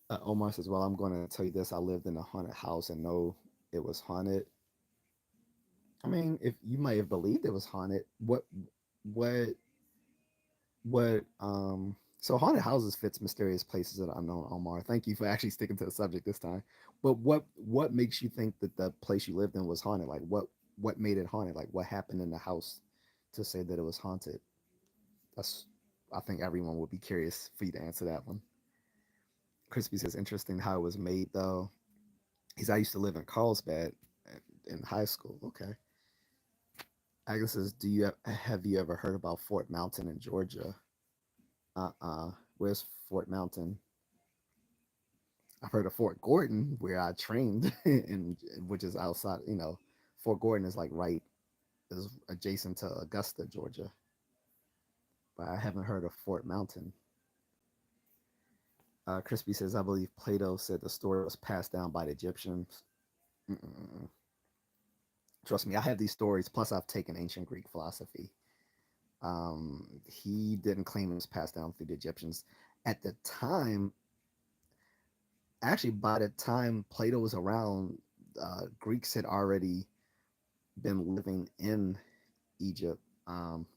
Omar says, "Well, I'm going to tell you this: I lived in a haunted house and know it was haunted." I mean, if you might have believed it was haunted, what, so haunted houses fits mysterious places that unknown, Omar. Thank you for actually sticking to the subject this time. But what makes you think that the place you lived in was haunted? Like what made it haunted? Like what happened in the house to say that it was haunted? That's I think everyone would be curious for you to answer that one. Crispy says interesting how it was made though. He's I used to live in Carlsbad in high school. Okay. Agnes says, "Do you have you ever heard about Fort Mountain in Georgia?" Where's Fort Mountain? I've heard of Fort Gordon, where I trained, in which is outside. Fort Gordon is like right is adjacent to Augusta, Georgia, but I haven't heard of Fort Mountain. Crispy says, "I believe Plato said the story was passed down by the Egyptians." Mm-mm. Trust me, I have these stories. Plus, I've taken ancient Greek philosophy. He didn't claim it was passed down through the Egyptians. At the time, actually, by the time Plato was around, Greeks had already been living in Egypt,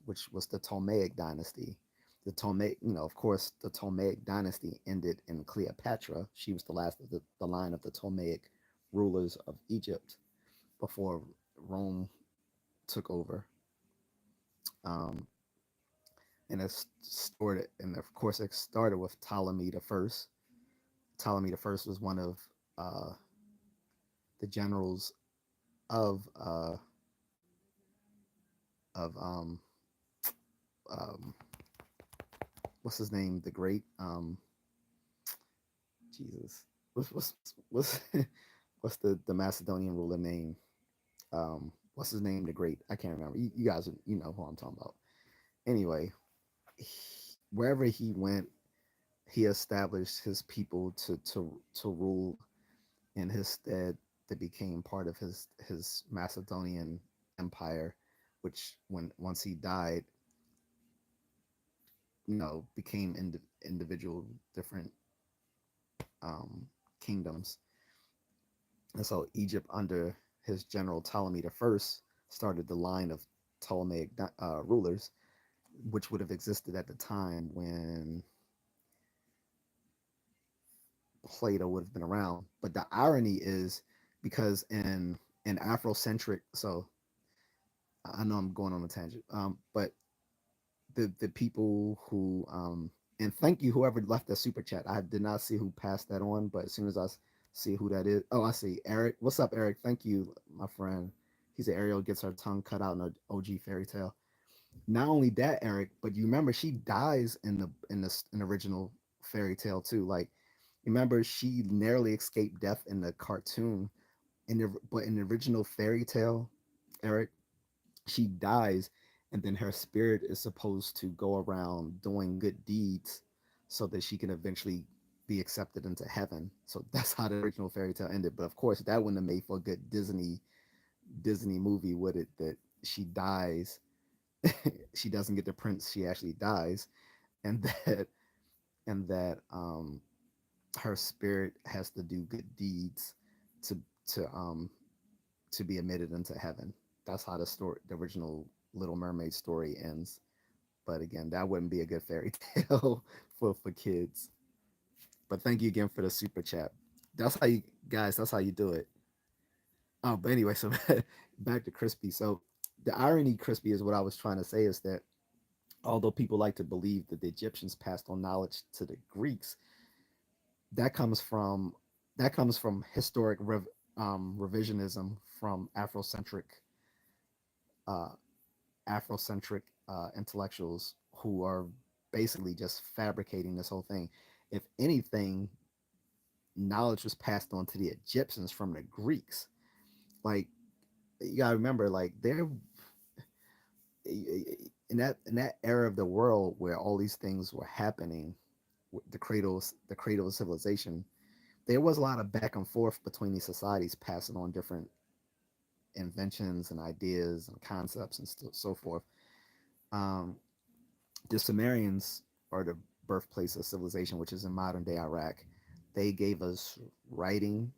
which was the Ptolemaic dynasty. The Ptolemaic, of course, the Ptolemaic dynasty ended in Cleopatra. She was the last of the line of the Ptolemaic rulers of Egypt before Rome took over. Um, and of course, it started with Ptolemy the First. Ptolemy the First was one of uh, the generals of uh, of um, what's his name, the Great, Jesus, what's what's the Macedonian ruler name? What's his name, the Great? I can't remember. You guys, you know who I'm talking about. Anyway, he, wherever he went, he established his people to rule in his stead, that became part of his Macedonian empire, which when once he died, became individual different um, kingdoms. And so Egypt, under his general Ptolemy the First, started the line of Ptolemaic rulers, which would have existed at the time when Plato would have been around. But the irony is, because in Afrocentric, so I know I'm going on a tangent, but the people who and thank you whoever left the super chat. I did not see who passed that on, but as soon as I see who that is, oh, I see Eric. What's up, Eric? Thank you, my friend. He said Ariel gets her tongue cut out in an OG fairy tale. Not only that, Eric, but you remember she dies in the original fairy tale too. Like, remember she narrowly escaped death in the cartoon, but in the original fairy tale, Eric, she dies, and then her spirit is supposed to go around doing good deeds so that she can eventually be accepted into heaven. So that's how the original fairy tale ended. But of course, that wouldn't have made for a good Disney movie, would it? That she dies, she doesn't get the prince, she actually dies, and that her spirit has to do good deeds to to um to be admitted into heaven. That's how the original Little Mermaid story ends. But again, that wouldn't be a good fairy tale for kids. But thank you again for the super chat. That's how you guys. That's how you do it. But anyway, so back to Crispy. So the irony, Crispy, is what I was trying to say is that although people like to believe that the Egyptians passed on knowledge to the Greeks, that comes from historic revisionism from uh, Afrocentric intellectuals who are basically just fabricating this whole thing. If anything, knowledge was passed on to the Egyptians from the Greeks. Like, you gotta remember, like they're in that era of the world where all these things were happening, the cradle of civilization. There was a lot of back and forth between these societies, passing on different inventions and ideas and concepts and so forth. Um, the Sumerians are the birthplace of civilization, which is in modern day Iraq. They gave us writing.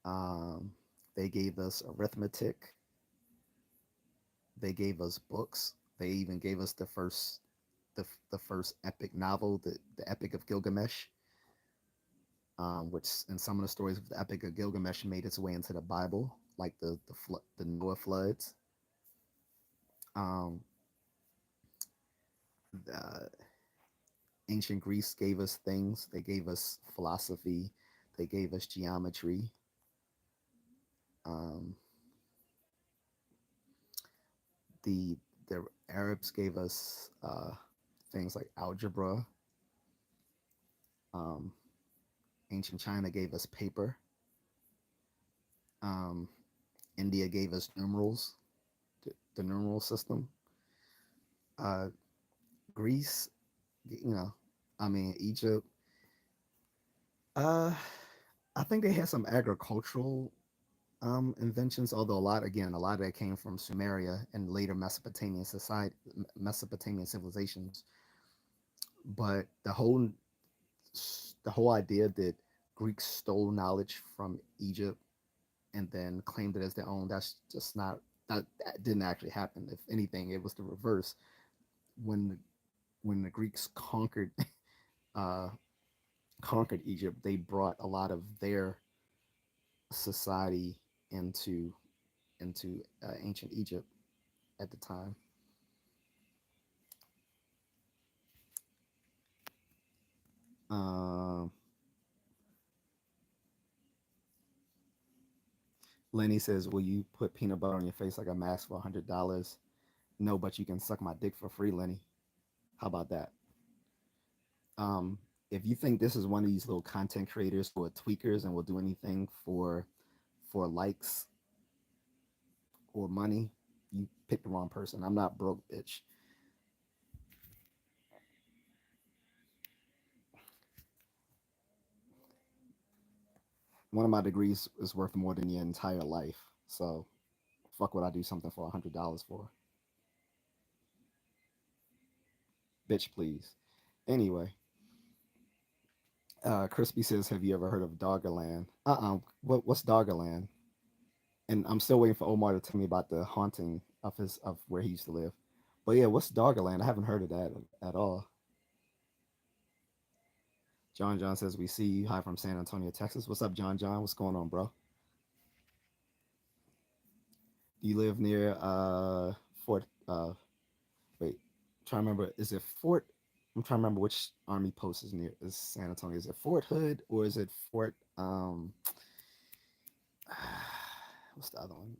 Um, they gave us arithmetic. They gave us books. They even gave us the first epic novel, the Epic of Gilgamesh, which in some of the stories of the Epic of Gilgamesh made its way into the Bible, like the Noah floods. Um, the, Ancient Greece gave us things. They gave us philosophy. They gave us geometry. Um, the the Arabs gave us things like algebra. Um, Ancient China gave us paper. Um, India gave us numerals, the numeral system. Uh, Greece, I mean Egypt. Uh, I think they had some agricultural inventions, although a lot of that came from Sumeria and later Mesopotamian civilizations. But the whole idea that Greeks stole knowledge from Egypt and then claimed it as their own, that's just not that didn't actually happen. If anything, it was the reverse. When the, when the Greeks uh, conquered Egypt, they brought a lot of their society into ancient Egypt at the time. Um, Lenny says, "Will you put peanut butter on your face like a mask for $100?" No, but you can suck my dick for free, Lenny. How about that? Um, if you think this is one of these little content creators who are tweakers and will do anything for likes or money, you picked the wrong person. I'm not broke, bitch. One of my degrees is worth more than your entire life. So fuck would I do something for $100 for? Bitch, please. Anyway, Crispy says, "Have you ever heard of Doggerland?" What's Doggerland? And I'm still waiting for Omar to tell me about the haunting of where he used to live. But yeah, what's Doggerland? I haven't heard of that at all. John says, "We see you. Hi from San Antonio, Texas." What's up, John? What's going on, bro? Do you live near Fort? Wait, I'm trying to remember. Is it Fort? I'm trying to remember which army post is near is San Antonio. Is it Fort Hood or is it Fort? What's the other one?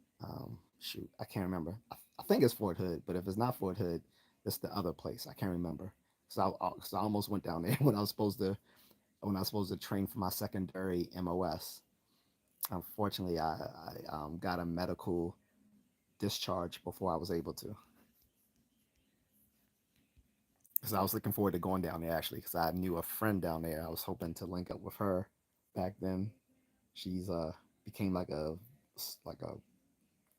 Shoot, I can't remember. I think it's Fort Hood, but if it's not Fort Hood, it's the other place. I can't remember. So I almost went down there when I was supposed to train for my secondary MOS. Unfortunately, I got a medical discharge before I was able to. Because I was looking forward to going down there actually, because I knew a friend down there. I was hoping to link up with her back then. She's became like a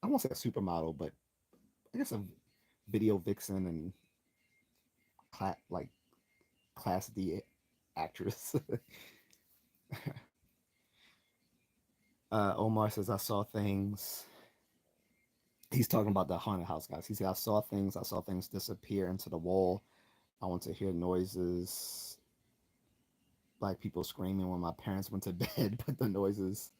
I won't say a supermodel, but I guess a video vixen and like class D actress. Omar says I saw things. He's talking about the haunted house, guys. He said I saw things. I saw things disappear into the wall. I went to hear noises, like people screaming when my parents went to bed, but the noises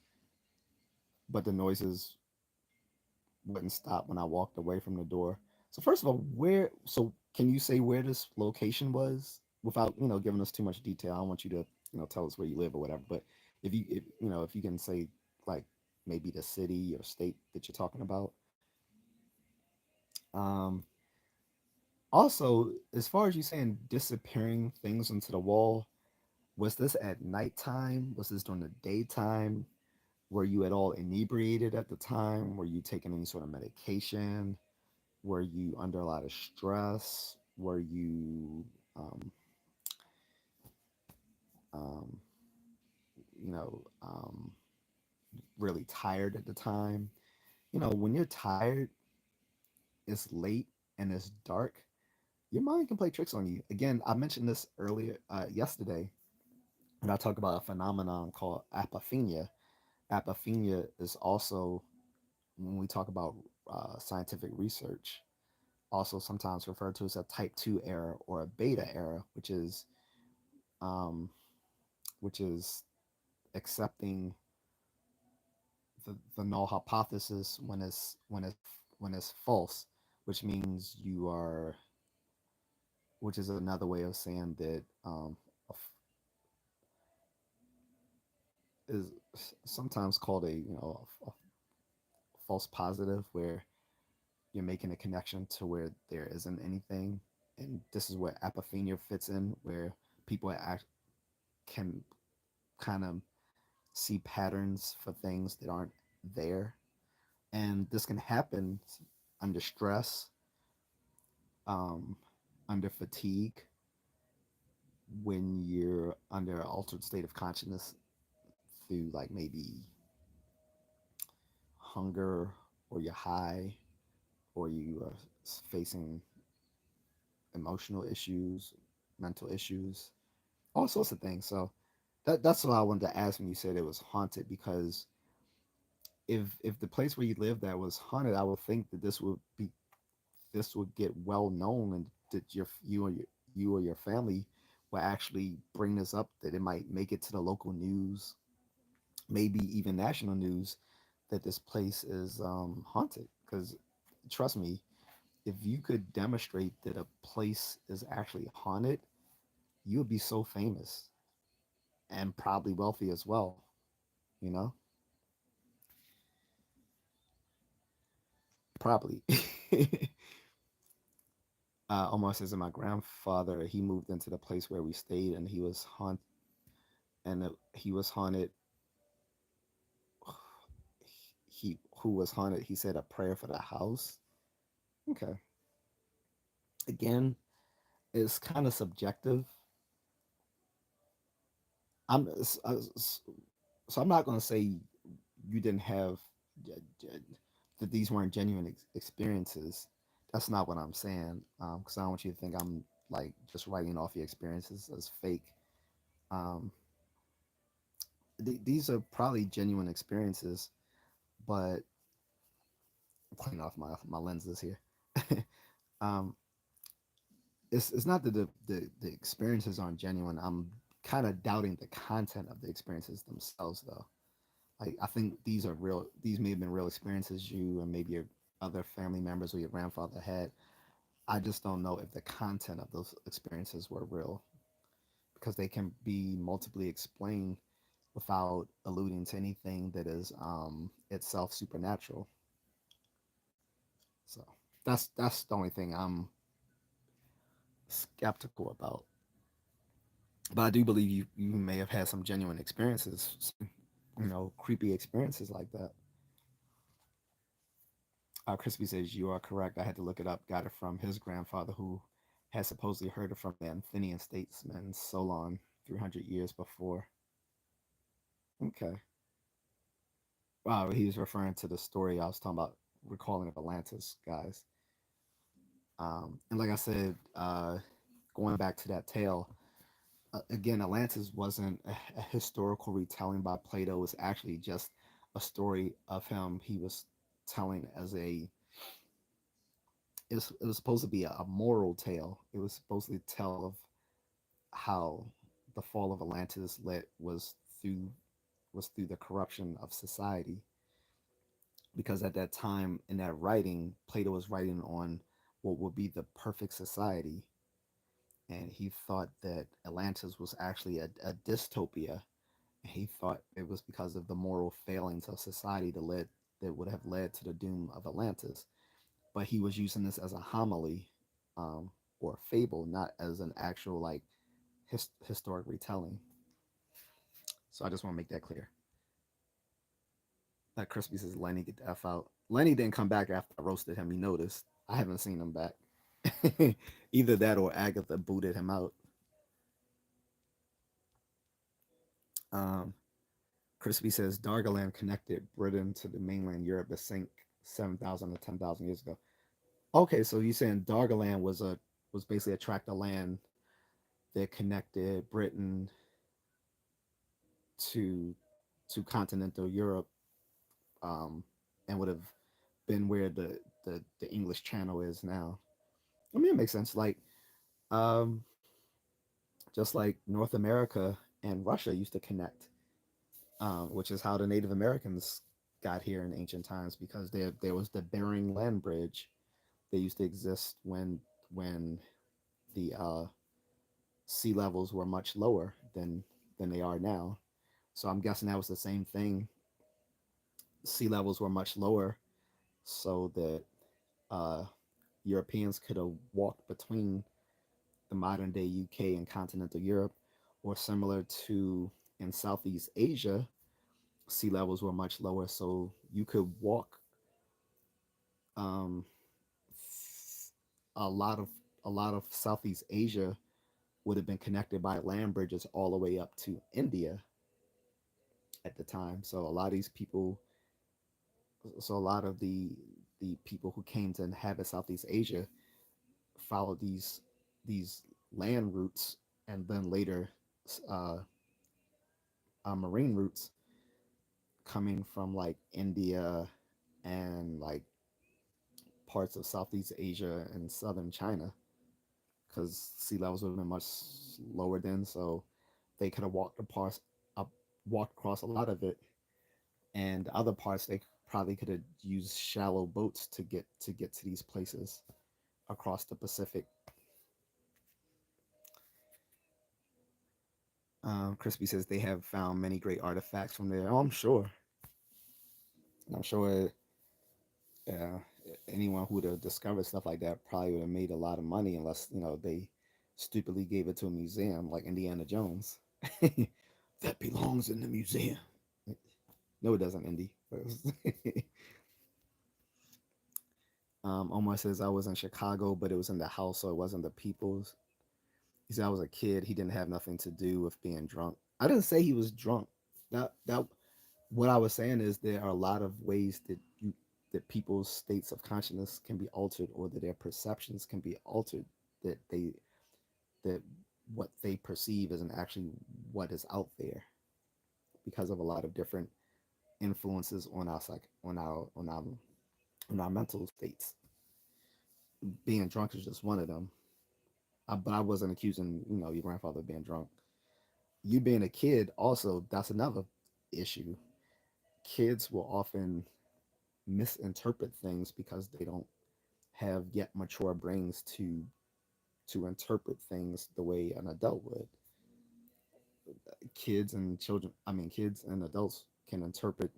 wouldn't stop when I walked away from the door. So first of all, where? So can you say where this location was without giving us too much detail? I don't want you to tell us where you live or whatever. But if you can say like maybe the city or state that you're talking about. Um, Also, as far as you saying disappearing things into the wall, was this at nighttime? Was this during the daytime? Were you at all inebriated at the time? Were you taking any sort of medication? Were you under a lot of stress? Were you, um, um, you know, um, really tired at the time? When you're tired, it's late and it's dark. Your mind can play tricks on you. Again, I mentioned this earlier yesterday, and I talk about a phenomenon called apophenia. Apophenia is also, when we talk about scientific research, also sometimes referred to as a type 2 error or a beta error, um, which is accepting the null hypothesis when it's false, which means you are, which is another way of saying that is sometimes called a false positive, where you're making a connection to where there isn't anything, and this is where apophenia fits in, where people can kind of see patterns for things that aren't there. And this can happen under stress, um, under fatigue, when you're under an altered state of consciousness through like maybe hunger, or you're high, or you are facing emotional issues, mental issues, all sorts of things. So that's what I wanted to ask when you said it was haunted, because if the place where you lived that was haunted, I would think that this would get well known, and that you or your family will actually bring this up, that it might make it to the local news, maybe even national news, that this place is haunted. Because trust me, if you could demonstrate that a place is actually haunted, you would be so famous and probably wealthy as well. You know, probably. Omar says that my grandfather, he moved into the place where we stayed, and he was haunted. He who was haunted. He said a prayer for the house. Okay, again, it's kind of subjective. I'm so I'm not gonna say you didn't have that these weren't genuine experiences. That's not what I'm saying. Because I don't want you to think I'm like just writing off your experiences as fake. Um, these are probably genuine experiences, but I'm cleaning off my lenses here. um, it's not that the experiences aren't genuine. I'm kind of doubting the content of the experiences themselves, though. Like I think these are real. These may have been real experiences you and maybe your other family members or your grandfather had. I just don't know if the content of those experiences were real because they can be multiply explained without alluding to anything that is itself supernatural. So that's the only thing I'm skeptical about. But I do believe you may have had some genuine experiences, creepy experiences like that. Crispy says you are correct. I had to look it up. Got it from his grandfather, who had supposedly heard it from the Athenian statesman Solon 300 years before. Okay. Wow, he was referring to the story I was talking about, recalling of Atlantis, guys. And like I said, going back to that tale, again, Atlantis wasn't a historical retelling by Plato. It was actually just a story of him. He was telling as it was supposed to be a moral tale. It was supposed to tell of how the fall of Atlantis through was through the corruption of society. Because at that time in that writing, Plato was writing on what would be the perfect society, and he thought that Atlantis was actually a dystopia. He thought it was because of the moral failings of society that would have led to the doom of Atlantis. But he was using this as a homily, or a fable, not as an actual like historic retelling. So I just want to make that clear. Crispy says Lenny get the f out. Lenny didn't come back after I roasted him. He noticed. I haven't seen him back. Either that or Agatha booted him out. Um, Crispy says Dargaland connected Britain to the mainland Europe, a sink 7,000 to 10,000 years ago. Okay, so you're saying Dargaland was basically a tract of land that connected Britain to continental Europe, um, and would have been where the English Channel is now. I mean, it makes sense. Like, um, just like North America and Russia used to connect, which is how the Native Americans got here in ancient times because there was the Bering Land Bridge. They used to exist when the sea levels were much lower than they are now. So I'm guessing that was the same thing. Sea levels were much lower, so that uh, Europeans could have walked between the modern day UK and continental Europe, or similar to in Southeast Asia, sea levels were much lower, so you could walk um, a lot of Southeast Asia would have been connected by land bridges all the way up to India at the time. So a lot of the people who came to inhabit Southeast Asia followed these land routes, and then later uh, marine routes coming from like India and like parts of Southeast Asia and southern China, because sea levels would have been much lower then, so they could have walked across a lot of it, and other parts they probably could have used shallow boats to get to these places across the Pacific. Crispy says they have found many great artifacts from there. Oh, I'm sure. I'm sure. Yeah. anyone who would have discovered stuff like that probably would have made a lot of money unless they stupidly gave it to a museum like Indiana Jones. That belongs in the museum. No, it doesn't, Indy. Omar says I was in Chicago, but it was in the house, so it wasn't the people's. He said I was a kid. He didn't have nothing to do with being drunk. I didn't say he was drunk. That what I was saying is there are a lot of ways that people's states of consciousness can be altered, or that their perceptions can be altered. That that what they perceive isn't actually what is out there because of a lot of different influences on our on our mental states. Being drunk is just one of them. But I wasn't accusing your grandfather of being drunk. You being a kid also, that's another issue. Kids will often misinterpret things because they don't have yet mature brains to interpret things the way an adult would. Kids and adults can interpret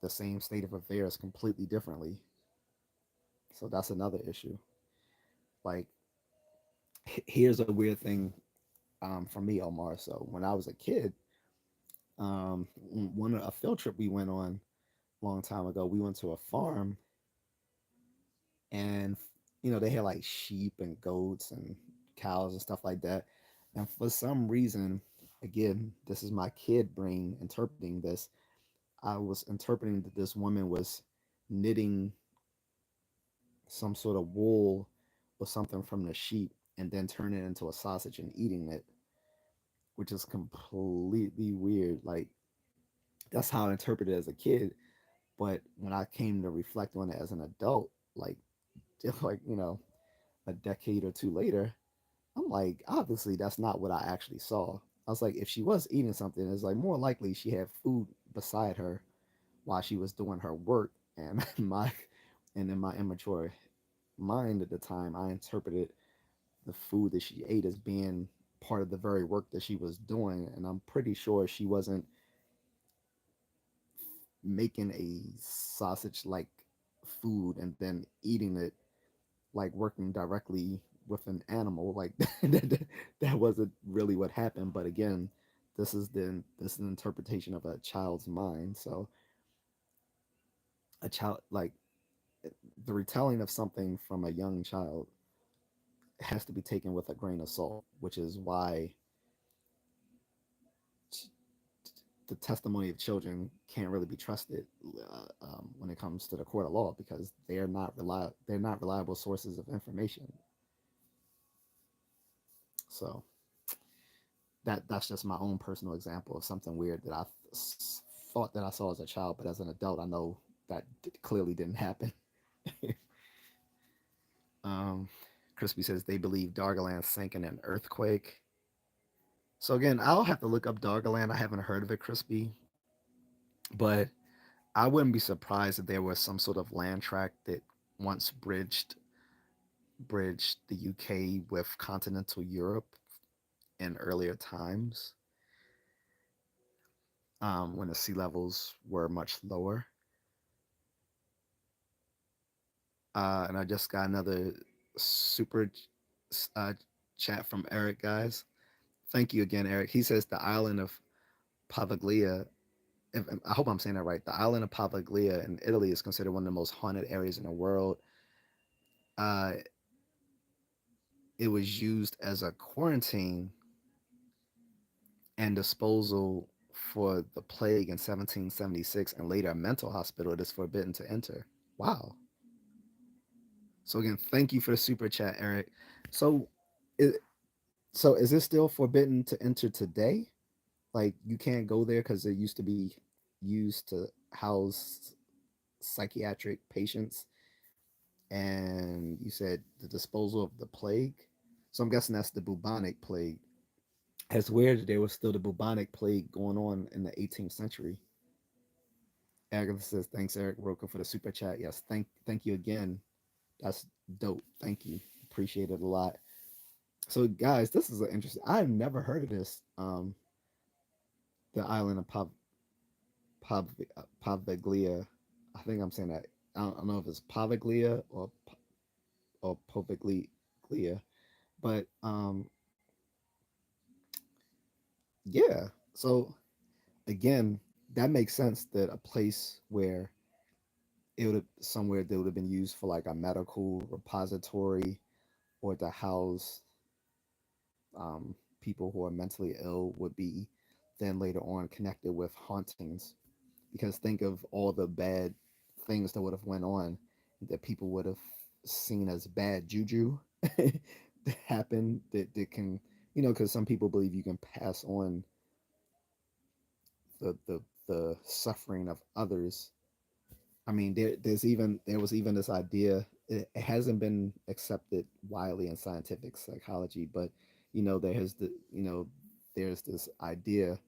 the same state of affairs completely differently. So that's another issue. Like, here's a weird thing for me, Omar. So when I was a kid, one a field trip we went on a long time ago, we went to a farm, and they had like sheep and goats and cows and stuff like that. And for some reason, again, this is my kid brain interpreting this. I was interpreting that this woman was knitting some sort of wool or something from the sheep and then turning it into a sausage and eating it, which is completely weird. Like, that's how I interpreted it as a kid. But when I came to reflect on it as an adult, like just like a decade or two later, I'm like, obviously that's not what I actually saw. I was like, if she was eating something, it's like more likely she had food beside her while she was doing her work. And in my immature mind at the time, I interpreted the food that she ate as being part of the very work that she was doing. And I'm pretty sure she wasn't making a sausage like food and then eating it, like working directly with an animal. Like that wasn't really what happened. But again, this is an interpretation of a child's mind. So a child, like, the retelling of something from a young child has to be taken with a grain of salt, which is why the testimony of children can't really be trusted when it comes to the court of law, because they're not reliable sources of information. So that's just my own personal example of something weird that thought that I saw as a child, but as an adult, I know that clearly didn't happen. um, Crispy says they believe Dargaland sank in an earthquake. So again, I'll have to look up Dargaland. I haven't heard of it, Crispy, but I wouldn't be surprised if there was some sort of land tract that once bridged the UK with continental Europe in earlier times, when the sea levels were much lower. And I just got another super uh, chat from Eric, guys. Thank you again, Eric. He says the island of Pavaglia, I hope I'm saying that right. The island of Pavaglia in Italy is considered one of the most haunted areas in the world. Uh, it was used as a quarantine and disposal for the plague in 1776, and later a mental hospital it is forbidden to enter. Wow. So again, thank you for the super chat, Eric. So, is, so is it still forbidden to enter today? Like, you can't go there because it used to be used to house psychiatric patients, and you said the disposal of the plague. So I'm guessing that's the bubonic plague. It's weird that there was still the bubonic plague going on in the 18th century. Agatha says, "Thanks, Eric Roca, for the super chat." Yes, thank you again. That's dope. Thank you. Appreciate it a lot. So, guys, this is an interesting. I've never heard of this. The island of Pavaglia. I think I'm saying that I don't know if it's poviglia or poviglia, but yeah. So again, that makes sense that a place where it would have somewhere that would have been used for like a medical repository or to house people who are mentally ill would be then later on connected with hauntings, because think of all the bad things that would have went on that people would have seen as bad juju that happen, that can, because some people believe you can pass on the suffering of others. I mean, there was even this idea. It hasn't been accepted widely in scientific psychology, but there's this idea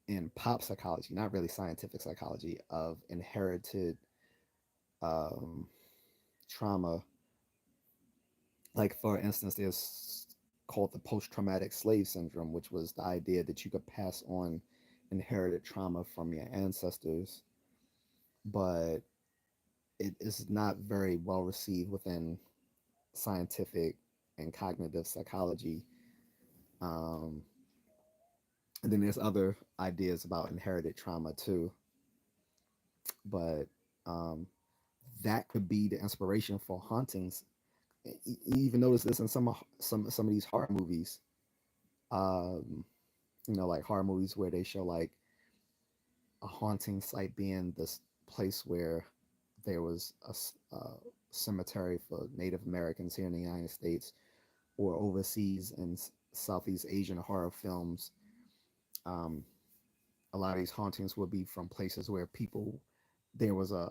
in pop psychology, not really scientific psychology, of inherited um, trauma. Like for instance, there's called the post-traumatic slave syndrome, which was the idea that you could pass on inherited trauma from your ancestors, but it is not very well received within scientific and cognitive psychology. Um, and then there's other ideas about inherited trauma too, but um, that could be the inspiration for hauntings. You even notice this in some of these horror movies. Um, like horror movies where they show like a haunting site being this place where there was a cemetery for Native Americans here in the United States, or overseas in Southeast Asian horror films. Um, a lot of these hauntings would be from places where people there was a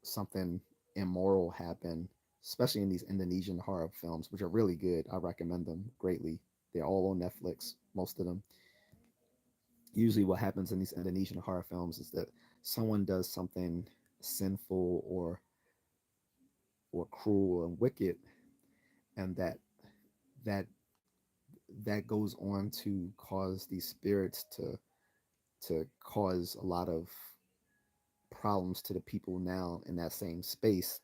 something immoral happened, especially in these Indonesian horror films, which are really good. I recommend them greatly. They're all on Netflix, most of them. Usually, what happens in these Indonesian horror films is that someone does something sinful or cruel and wicked, and that that goes on to cause these spirits to cause a lot of problems to the people now in that same space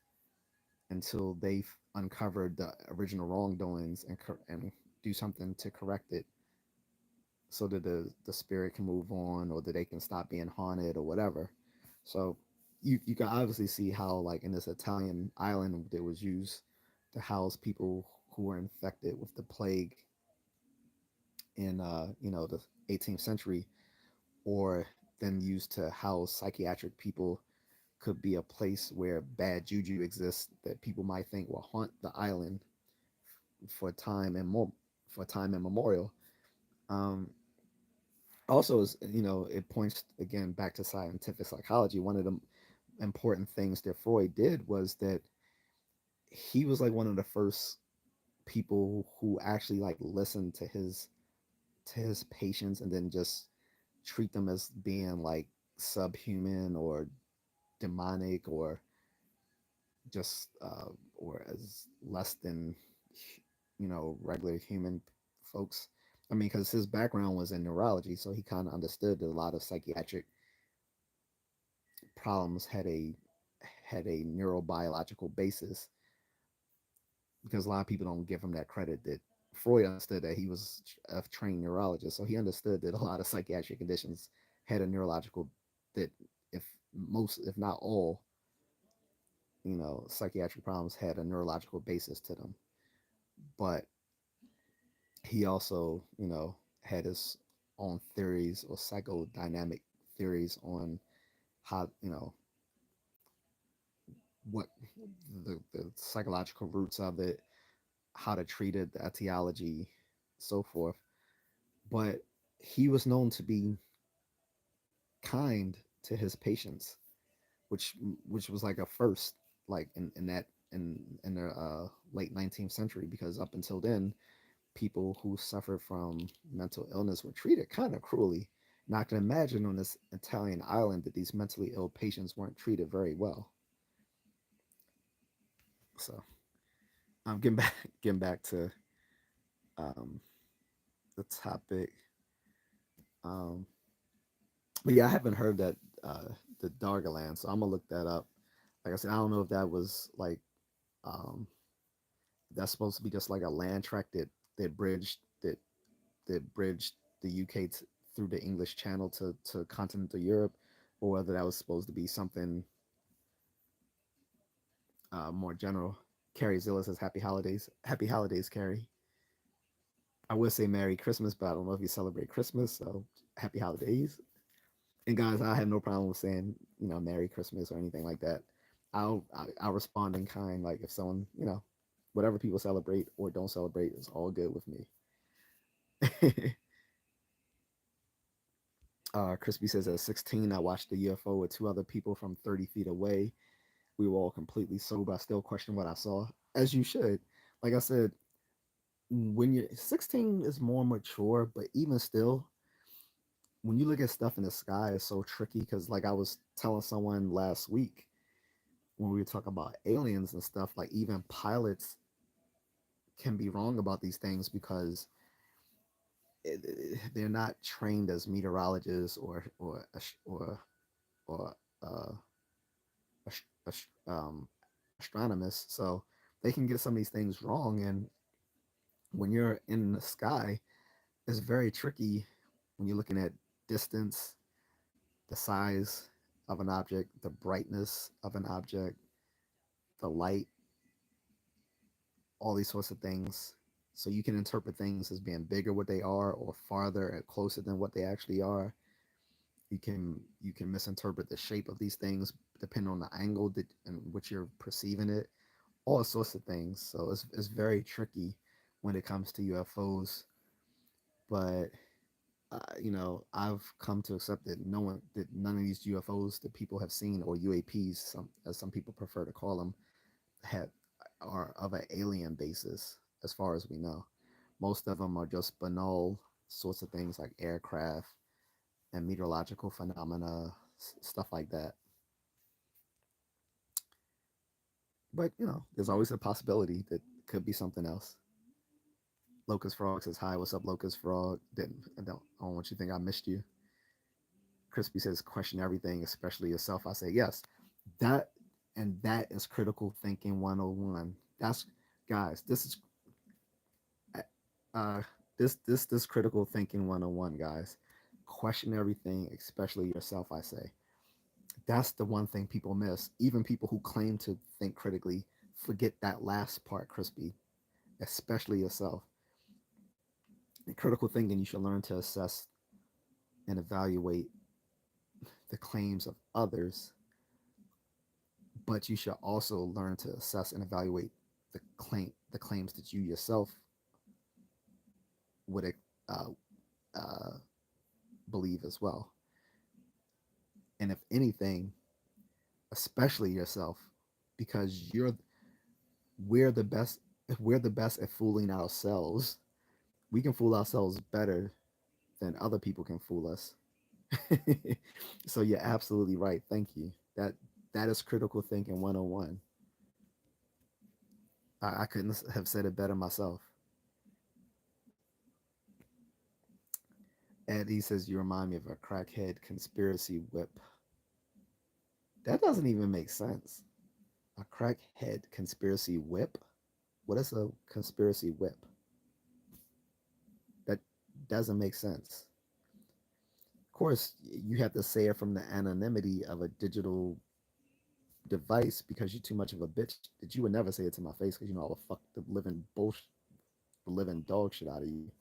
until they've uncovered the original wrongdoings and do something to correct it, so that the spirit can move on, or that they can stop being haunted or whatever. So you can obviously see how, like in this Italian island that was used to house people who were infected with the plague in the 18th century, or then used to house psychiatric people, could be a place where bad juju exists that people might think will haunt the island for time and more for time immemorial. Um, Also, is it points again back to scientific psychology. One of the important things that Freud did was that he was like one of the first people who actually like listened to his patients and then just treat them as being like subhuman or demonic, or just or as less than regular human folks. I mean, because his background was in neurology, so he kind of understood that a lot of psychiatric problems had a neurobiological basis, because a lot of people don't give him that credit. That Freud understood that he was a trained neurologist, so he understood that a lot of psychiatric conditions had a neurological, that if most, if not all, psychiatric problems had a neurological basis to them. But he also, had his own theories or psychodynamic theories on how, what the psychological roots of it, how to treat it, the etiology, so forth. But he was known to be kind to his patients, which which was like a first, like in the late 19th century, because up until then, people who suffered from mental illness were treated kind of cruelly. And I can imagine on this Italian island that these mentally ill patients weren't treated very well. So I'm getting back to um, the topic. Um, but yeah, I haven't heard that the Dargaland, so I'm gonna look that up. like I said, I don't know if that was like um, that's supposed to be just like a land track that bridged that bridged the UK through the English Channel to continental Europe, or whether that was supposed to be something more general. Carrie Zilla says happy holidays. Happy holidays, Carrie. I would say Merry Christmas, but I don't know if you celebrate Christmas, so happy holidays. And guys, I have no problem with saying, Merry Christmas or anything like that. I'll respond in kind. Like if someone, whatever people celebrate or don't celebrate is all good with me. Crispy says at 16, I watched the UFO with two other people from 30 feet away. We were all completely sober. I still question what I saw, as you should. Like I said, when you're 16 is more mature, but even still, when you look at stuff in the sky, it's so tricky because, like I was telling someone last week when we were talking about aliens and stuff, like even pilots can be wrong about these things because they're not trained as meteorologists or uh, astronomers, so they can get some of these things wrong. And when you're in the sky, it's very tricky when you're looking at distance, the size of an object, the brightness of an object, the light, all these sorts of things. So you can interpret things as being bigger what they are or farther and closer than what they actually are. You can misinterpret the shape of these things depending on the angle that in which you're perceiving it. All sorts of things. So it's very tricky when it comes to UFOs. But I've come to accept that none of these UFOs that people have seen, or UAPs, as some people prefer to call them, have are of an alien basis, as far as we know. Most of them are just banal sorts of things like aircraft and meteorological phenomena, stuff like that. But there's always a possibility that it could be something else. Locust Frog says hi. What's up, Locust Frog? I don't want you to think I missed you. Crispy says question everything, especially yourself. I say yes. That that is critical thinking 101. That's guys. Uh this critical thinking 101, guys. Question everything, especially yourself. I say that's the one thing people miss. Even people who claim to think critically forget that last part, Crispy, especially yourself. In critical thinking, you should learn to assess and evaluate the claims of others, but you should also learn to assess and evaluate the claims that you yourself would uh, uh, believe as well. And if anything, especially yourself, because we're the best. If we're the best at fooling ourselves, we can fool ourselves better than other people can fool us. So you're absolutely right. Thank you. That is critical thinking 101. I couldn't have said it better myself. Eddie says you remind me of a crackhead conspiracy whip. That doesn't even make sense. A crackhead conspiracy whip? What is a conspiracy whip? That doesn't make sense. Of course, you have to say it from the anonymity of a digital device because you're too much of a bitch that you would never say it to my face because I will fuck the living bullshit, the living dog shit out of you.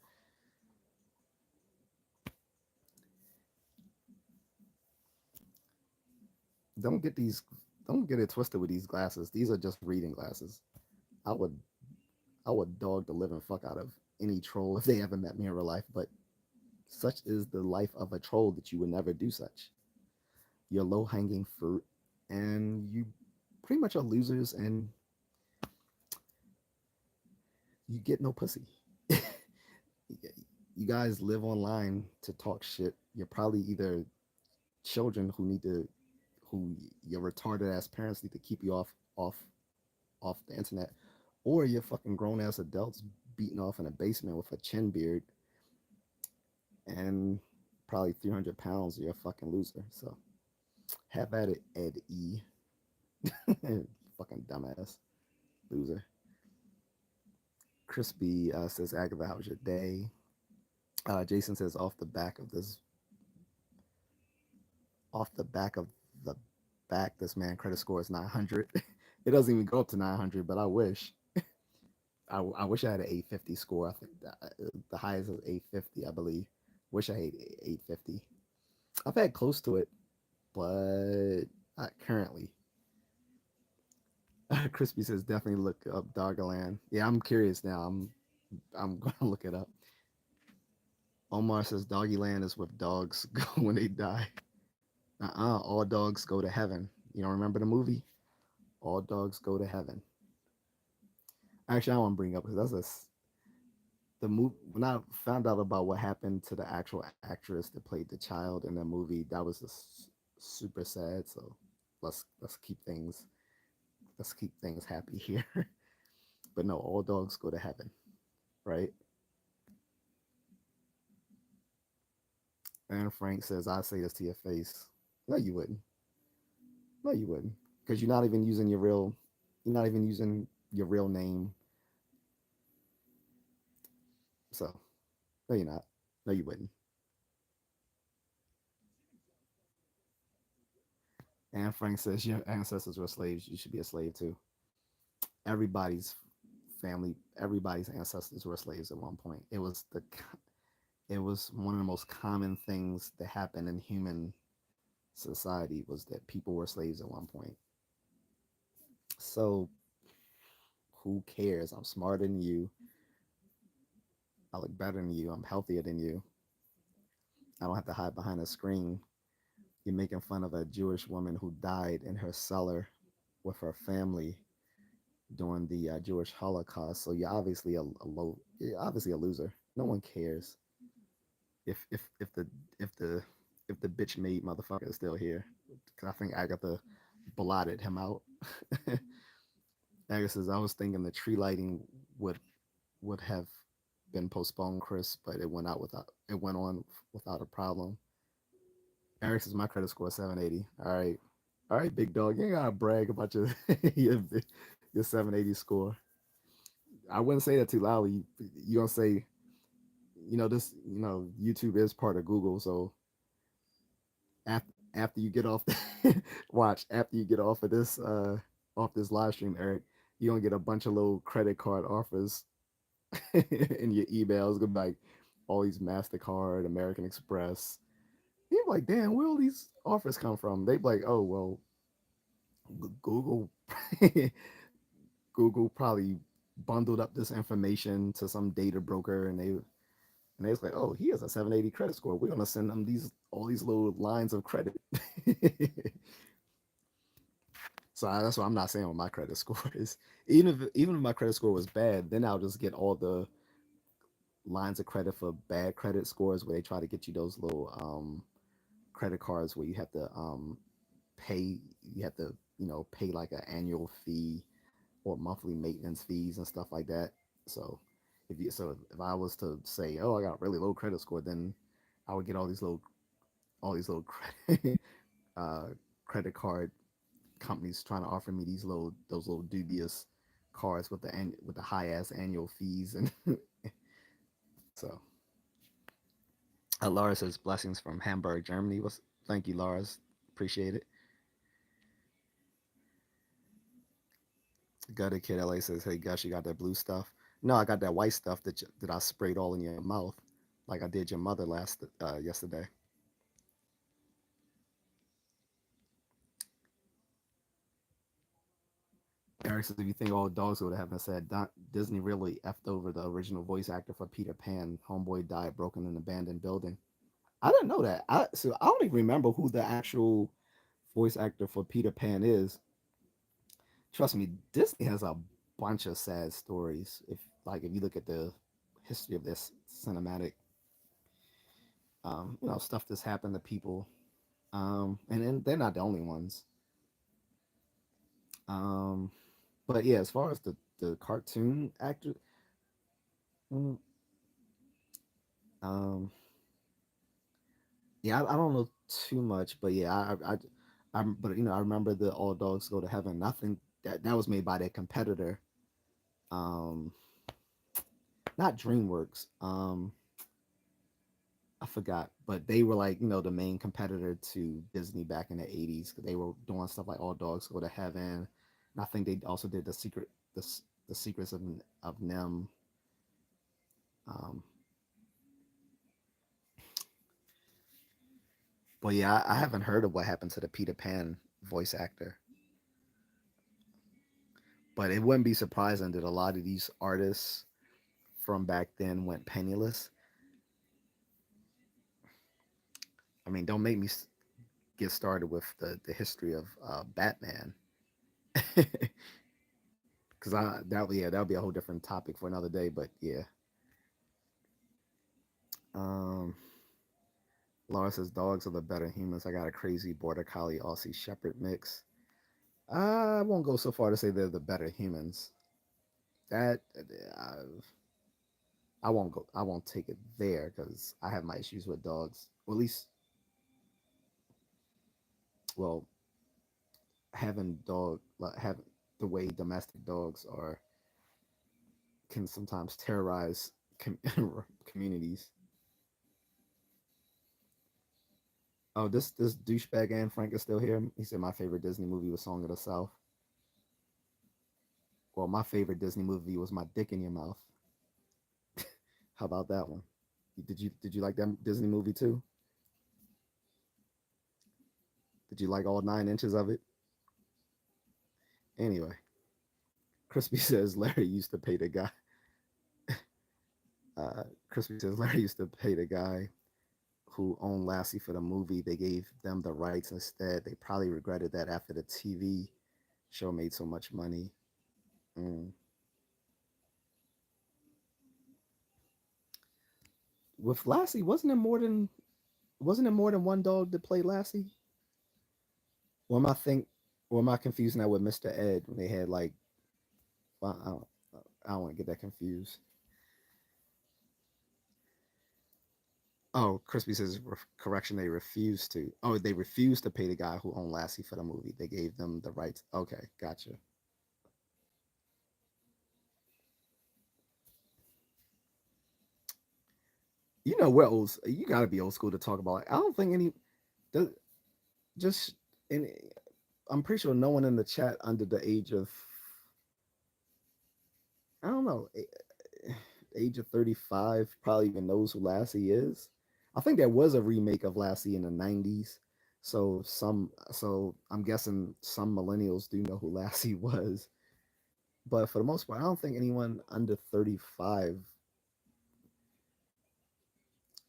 Don't get these, don't get it twisted with these glasses. These are just reading glasses. I would, I would dog the living fuck out of any troll if they ever met me in real life. But such is the life of a troll that you would never do such. You're low hanging fruit, and you pretty much are losers, and you get no pussy. You guys live online to talk shit. You're probably either children who your retarded ass parents need to keep you off the internet, or you're fucking grown ass adults beating off in a basement with a chin beard and probably 300 pounds. You're a fucking loser. So have at it, Ed E. Fucking dumbass loser. Crispy says, Agatha, how was your day? Jason says, off the back of the back, this man credit score is 900. It doesn't even go up to 900, but I wish. I wish I had an 850 score. I think the highest is 850, I believe. Wish I had 850. I've had close to it, but not currently. Crispy says definitely look up Doggerland. Yeah, I'm curious now. I'm gonna look it up. Omar says Doggyland is with dogs go when they die. All dogs go to heaven. You don't remember the movie? All dogs go to heaven. Actually, I want to bring up because the movie. When I found out about what happened to the actual actress that played the child in the movie, that was just super sad. So let's keep things happy here. But no, all dogs go to heaven, right? And Frank says, "I say this to your face." No, you wouldn't. No, you wouldn't, because you're not even using your real name. So no, you're not. No, you wouldn't. And Frank says your ancestors were slaves. You should be a slave too. Everybody's everybody's ancestors were slaves at one point. It was one of the most common things that happened in human society was that people were slaves at one point. So who cares? I'm smarter than you. I look better than you. I'm healthier than you. I don't have to hide behind a screen. You're making fun of a Jewish woman who died in her cellar with her family during the Jewish Holocaust. So you're obviously a loser. No one cares if if if the if the if the bitch made motherfucker is still here. Because I think Agatha blotted him out. Agatha says I was thinking the tree lighting would would have been postponed, Chris, but it went on without a problem. Eric says my credit score is 780. All right, big dog. You ain't gotta brag about your 780 score. I wouldn't say that too loudly. You gonna say, YouTube is part of Google, so after you get off, watch after you get off this live stream, Eric, you gonna get a bunch of little credit card offers in your emails. Gonna be like all these Mastercard, American Express. You're like, damn, where all these offers come from? They be like, oh well, Google, Google probably bundled up this information to some data broker, and they was like, oh, he has a 780 credit score. We're gonna send them these all these little lines of credit. So that's why I'm not saying what my credit score is. Even if my credit score was bad, then I'll just get all the lines of credit for bad credit scores where they try to get you those little credit cards where pay you have to pay like an annual fee or monthly maintenance fees and stuff like that. So if I was to say, oh, I got a really low credit score, then I would get all these little credit uh, credit card companies trying to offer me those little dubious cards with the high ass annual fees and so Laura says blessings from Hamburg, Germany. Was Thank you, Lars. Appreciate it. Gutted Kid LA says, hey Gus, you got that blue stuff? No, I got that white stuff that I sprayed all in your mouth, like I did your mother last yesterday. Eric says, if you think all dogs would have said, Disney really effed over the original voice actor for Peter Pan. Homeboy died broken in an abandoned building. I didn't know that. I don't even remember who the actual voice actor for Peter Pan is. Trust me, Disney has a bunch of sad stories. If you look at the history of this cinematic, stuff that's happened to people, and they're not the only ones. Um, but yeah, as far as the cartoon actor, mm, um, yeah, I don't know too much, but yeah, But I remember the All Dogs Go to Heaven. I think that was made by their competitor, um, not DreamWorks. I forgot, but they were like the main competitor to Disney back in the '80s because they were doing stuff like All Dogs Go to Heaven, and I think they also did the the Secrets of Nem. Um, but yeah, I haven't heard of what happened to the Peter Pan voice actor, but it wouldn't be surprising that a lot of these artists from back then went penniless. I mean, don't make me get started with the history of Batman, because that'll be a whole different topic for another day. But yeah, um, Laura says dogs are the better humans. I got a crazy border collie Aussie Shepherd mix. I won't go so far to say they're the better humans. That I won't go. I won't take it there because I have my issues with dogs. Or at least, well, having the way domestic dogs are can sometimes terrorize communities. Oh, this douchebag Anne Frank is still here. He said my favorite Disney movie was Song of the South. Well, my favorite Disney movie was My Dick in Your Mouth. How about that one? Did you like that Disney movie too? Did you like all 9 inches of it? Anyway, Crispy says Larry used to pay the guy. Crispy says Larry used to pay the guy who owned Lassie for the movie. They gave them the rights instead. They probably regretted that after the TV show made so much money. Mm. With Lassie, wasn't it more than one dog that played Lassie? Or am I think or am I confusing that with Mr. Ed when they had like well, I don't want to get that confused. Oh, Crispy says correction. They refused to. Oh, they refused to pay the guy who owned Lassie for the movie. They gave them the rights. Okay, gotcha. We're old. You got to be old school to talk about it. I don't think any. Just in. I'm pretty sure no one in the chat under the age of I don't know age of 35 probably even knows who Lassie is. I think there was a remake of Lassie in the 90s. So I'm guessing some millennials do know who Lassie was. But for the most part, I don't think anyone under 35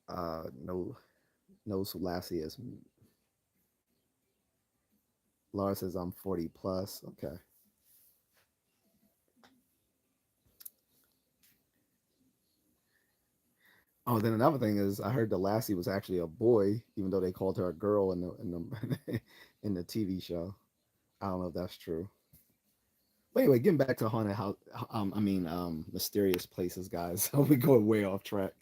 know knows who Lassie is. Laura says I'm 40 plus. Okay. Oh, then another thing is I heard the Lassie was actually a boy, even though they called her a girl in the in the TV show. I don't know if that's true. But anyway, getting back to haunted house, mysterious places, guys. We go way off track.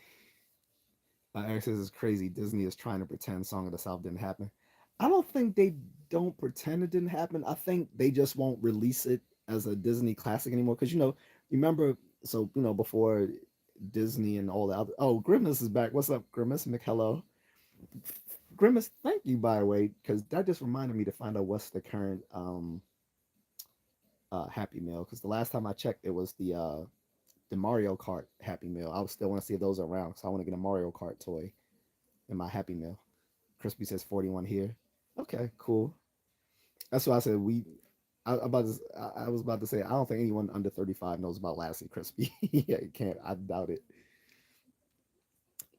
Eric says it's crazy. Disney is trying to pretend Song of the South didn't happen. I don't think they don't pretend it didn't happen. I think they just won't release it as a Disney classic anymore. Because remember, so before Disney and all the other. Oh, Grimace is back. What's up, Grimace? McHello. Grimace, thank you by the way, because that just reminded me to find out what's the current Happy Meal. Because the last time I checked, it was the Mario Kart Happy Meal. I still want to see if those are around. So I want to get a Mario Kart toy in my Happy Meal. Crispy says 41 here. Okay, cool. That's why I said we. I was about to say I don't think anyone under 35 knows about Lassie Crispy. Yeah, you can't. I doubt it.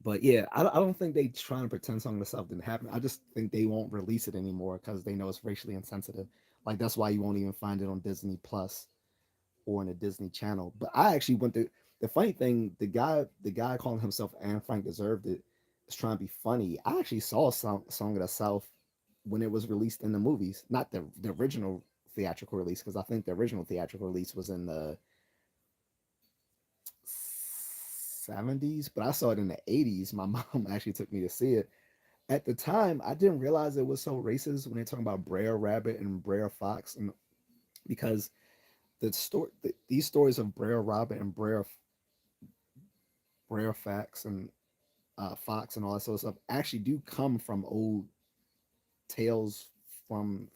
But yeah, I don't think they trying to pretend something the stuff didn't happen. I just think they won't release it anymore because they know it's racially insensitive. Like that's why you won't even find it on Disney Plus or in a Disney Channel. But I actually went to the funny thing. The guy calling himself Anne Frank deserved it is trying to be funny. I actually saw Song of the South when it was released in the movies, not the original theatrical release, because I think the original theatrical release was in the '70s, but I saw it in the '80s. My mom actually took me to see it. At the time, I didn't realize it was so racist when they're talking about Brer Rabbit and Brer Fox, and because these stories of Brer Rabbit and Brer Fox and Fox and all that sort of stuff actually do come from old tales from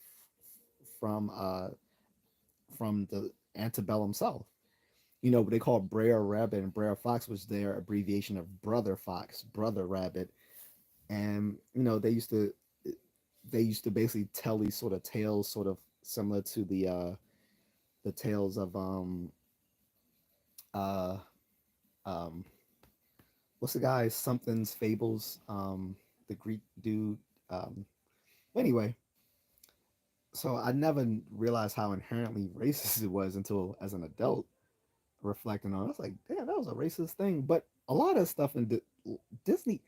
from uh, from the antebellum South. You know, what they call Brer Rabbit and Brer Fox was their abbreviation of Brother Fox, Brother Rabbit, and you know they used to basically tell these sort of tales, sort of similar to the tales of uh um what's the guy something's fables, the Greek dude. um anyway, so I never realized how inherently racist it was until as an adult reflecting on it. I was like, damn, that was a racist thing. But a lot of stuff in Disney,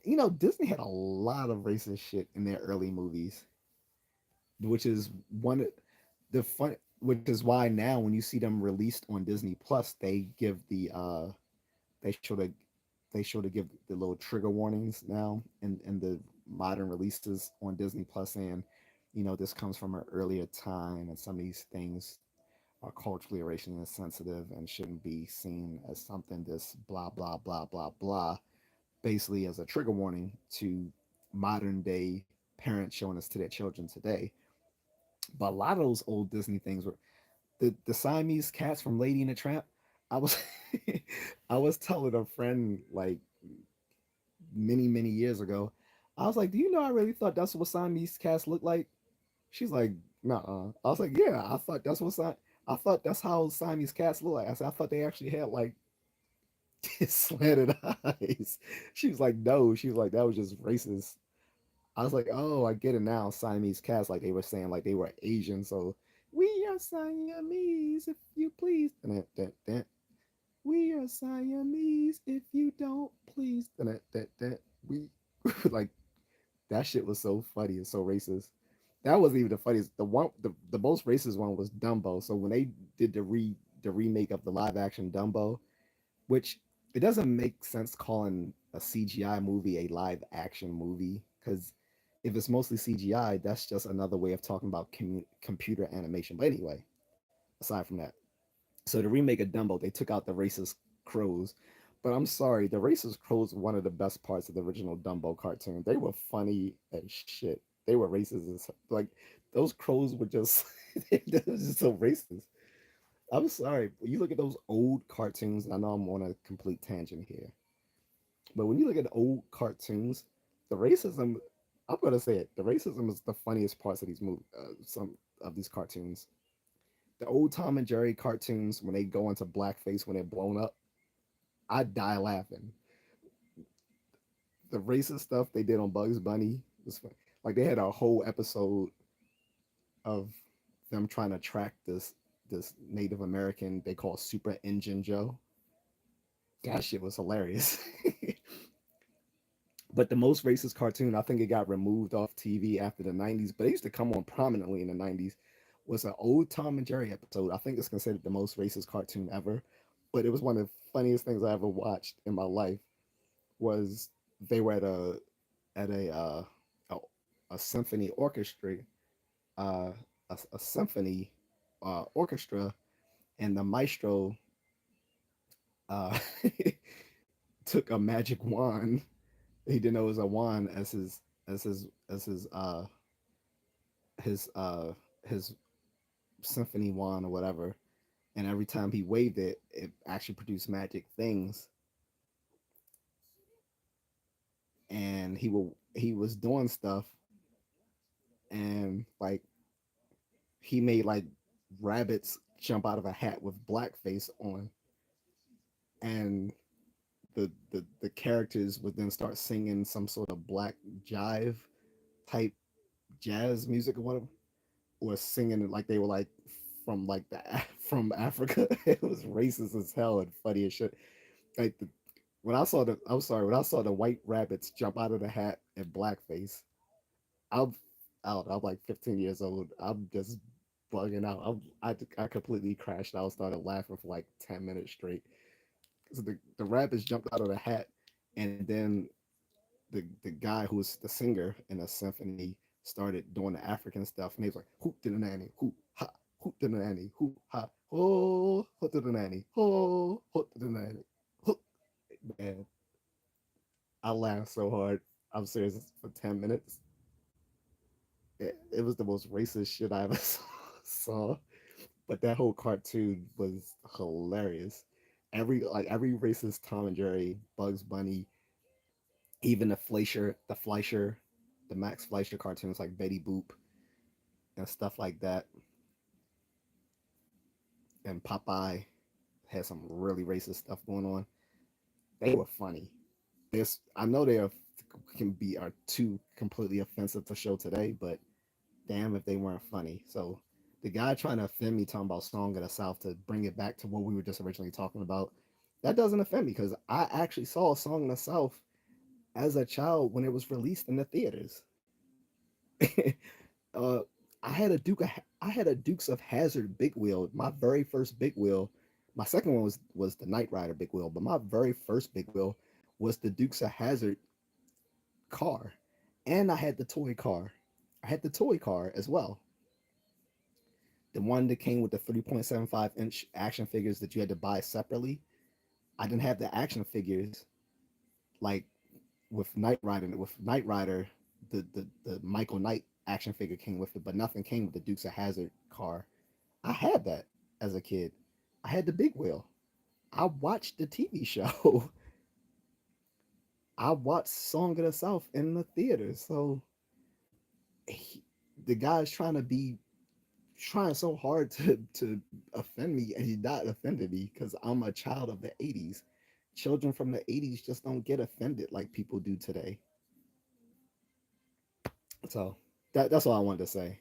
you know, Disney had a lot of racist shit in their early movies, which is one the fun, which is why now when you see them released on Disney Plus, they give they show the they show to give the little trigger warnings now in the modern releases on Disney Plus, saying, you know, this comes from an earlier time and some of these things are culturally or racially insensitive and shouldn't be seen as something this blah blah blah blah blah, basically as a trigger warning to modern day parents showing this to their children today. But a lot of those old Disney things were the Siamese cats from Lady and the Tramp. I was I was telling a friend like many years ago. I was like, "Do you know I really thought that's what Siamese cats look like?" She's like, "Nah." I was like, "Yeah, I thought that's what I thought that's how Siamese cats look like." I said, "I thought they actually had like slanted eyes." She was like, "No." She was like, "That was just racist." I was like, "Oh, I get it now." Siamese cats, like they were saying, like they were Asian, so we are Siamese, if you please. We are Siamese, if you don't please. We like that shit was so funny and so racist. That wasn't even the funniest. The most racist one was Dumbo. So when they did the remake of the live action Dumbo, which it doesn't make sense calling a CGI movie a live action movie, because if it's mostly CGI, that's just another way of talking about computer animation. But anyway, aside from that, so the remake of Dumbo, they took out the racist crows. But I'm sorry, the racist crows were one of the best parts of the original Dumbo cartoon. They were funny as shit. They were racist as like those crows were just they were just so racist. I'm sorry. When you look at those old cartoons, I know I'm on a complete tangent here, but when you look at the old cartoons, the racism, I'm gonna say it, the racism is the funniest parts of these movies, some of these cartoons. The old Tom and Jerry cartoons, when they go into blackface when they're blown up, I die laughing. The racist stuff they did on Bugs Bunny was fun. Like they had a whole episode of them trying to track this Native American they call Super Engine Joe. That shit was hilarious. But the most racist cartoon, I think it got removed off TV after the 90s, but it used to come on prominently in the 90s, was an old Tom and Jerry episode. I think it's considered the most racist cartoon ever, but it was one of the funniest things I ever watched in my life. Was they were at a, a symphony orchestra, uh, a symphony orchestra, and the maestro uh, took a magic wand. He didn't know it was a wand as his his symphony wand or whatever. And every time he waved it, it actually produced magic things. And he was doing stuff, and like he made like rabbits jump out of a hat with blackface on, and the characters would then start singing some sort of black jive type jazz music or whatever, or singing it like they were like from like the from Africa. It was racist as hell and funny as shit. Like when I saw the I'm sorry, when I saw the white rabbits jump out of the hat in blackface, I'm out. I'm like 15 years old. I'm just bugging out. I completely crashed out. Started laughing for like 10 minutes straight. So the rabbits jumped out of the hat, and then the guy who was the singer in a symphony started doing the African stuff, and he was like, "Hoot to the nanny, hoot ha, hoot to the nanny, hoot ha, ho, hoot to the nanny, ho, hoot to the nanny." Hoot. Man, I laughed so hard. I'm serious for 10 minutes. It was the most racist shit I ever saw. But that whole cartoon was hilarious. Every racist Tom and Jerry, Bugs Bunny, even the Max Fleischer cartoons like Betty Boop and stuff like that, and Popeye had some really racist stuff going on. They were funny. I know they are too completely offensive to show today, but damn if they weren't funny. So the guy trying to offend me talking about Song of the South to bring it back to what we were just originally talking about, that doesn't offend me because I actually saw Song of the South as a child when it was released in the theaters. uh, I had a Dukes of Hazard big wheel. My very first big wheel. My second one was the Knight Rider big wheel, but my very first big wheel was the Dukes of Hazard car, and I had the toy car. I had the toy car as well. The one that came with the 3.75-inch action figures that you had to buy separately. I didn't have the action figures like with Knight Rider, the Michael Knight action figure came with it, but nothing came with the Dukes of Hazard car. I had that as a kid. I had the big wheel. I watched the TV show. I watched Song of the South in the theater. So he, the guy's trying so hard to offend me, and he's not offended me because I'm a child of the '80s. Children from the '80s just don't get offended like people do today. So that's all I wanted to say.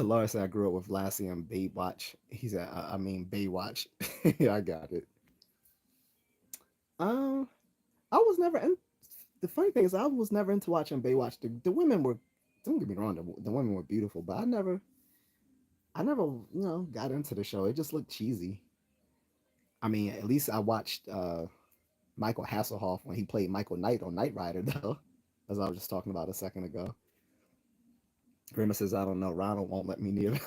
Laura said I grew up with Lassie and Baywatch. He said, I mean Baywatch. Yeah, I got it. Um, I was never in. The funny thing is, I was never into watching Baywatch. The women were, don't get me wrong, the women were beautiful, but I never, got into the show. It just looked cheesy. I mean, at least I watched Michael Hasselhoff when he played Michael Knight on Knight Rider, though, as I was just talking about a second ago. Grandma says, I don't know. Ronald won't let me near.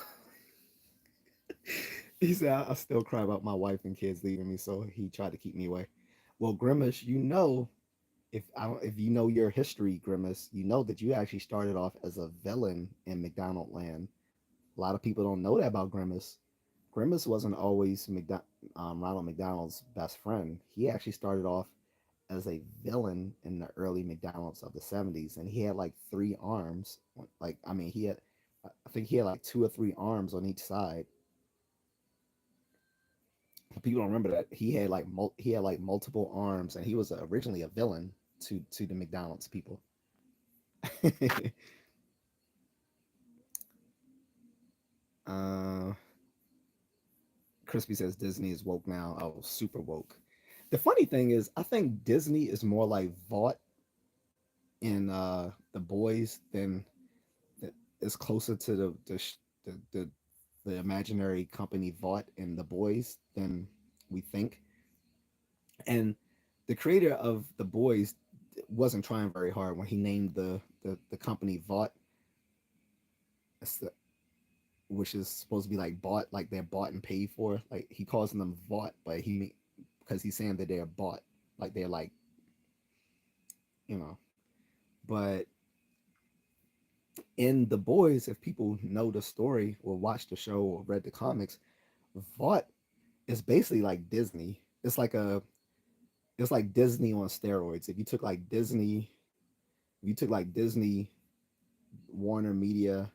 He said, I still cry about my wife and kids leaving me, so he tried to keep me away. Well, Grimace, if you know your history, Grimace, you know that you actually started off as a villain in McDonald Land. A lot of people don't know that about Grimace. Grimace wasn't always Ronald McDonald's best friend. He actually started off as a villain in the early McDonald's of the '70s, and he had like 3 arms. Like, I mean, I think he had like 2 or 3 arms on each side. People don't remember that he had like multiple arms, and he was originally a villain to the McDonald's people. uh, Crispy says Disney is woke now. Oh, super woke. The funny thing is, I think Disney is more like Vought in the boys than is closer to the the imaginary company Vought in the boys than we think. And the creator of the boys wasn't trying very hard when he named the company Vought, which is supposed to be like bought, like they're bought and paid for. Like he calls them Vought, but because he's saying that they're bought, like they're like you know. But in the boys, if people know the story or watched the show or read the comics, Vought is basically like Disney. It's like Disney on steroids. If you took like Disney, Warner Media,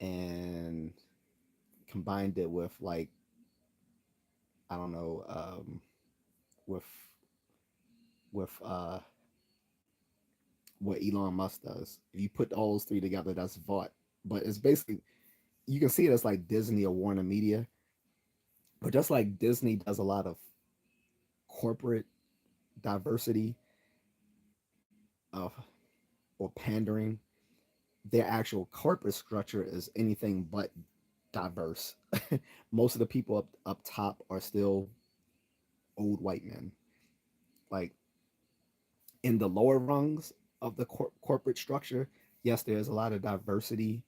and combined it with like I don't know, with with what Elon Musk does. If you put all those three together, that's Vought. But it's basically you can see it as like Disney or Warner Media, but just like Disney does a lot of corporate diversity of or pandering, their actual corporate structure is anything but diverse. Most of the people up top are still old white men. like in the lower rungs of the corporate structure, yes, there's a lot of diversity,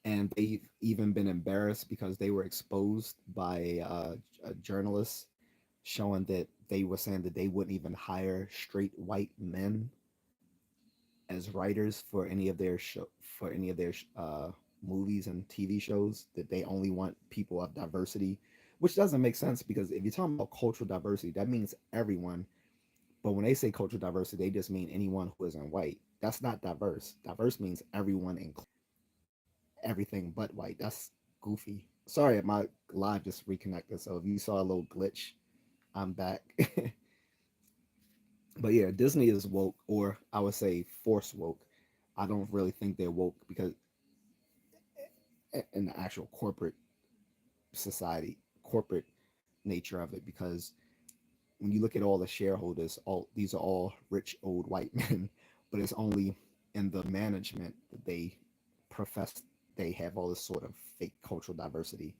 and they've even been embarrassed because they were exposed by a journalist showing that they were saying that they wouldn't even hire straight white men as writers for any of their movies and TV shows. That they only want people of diversity, which doesn't make sense because if you're talking about cultural diversity, that means everyone. But when they say cultural diversity, they just mean anyone who isn't white. That's not diverse. Diverse means everyone, everything but white. That's goofy. Sorry, my live just reconnected. So if you saw a little glitch, I'm back. But yeah, Disney is woke, or I would say force woke. I don't really think they're woke because in the actual corporate society, corporate nature of it, because when you look at all the shareholders, all these are all rich old white men, but it's only in the management that they profess they have all this sort of fake cultural diversity.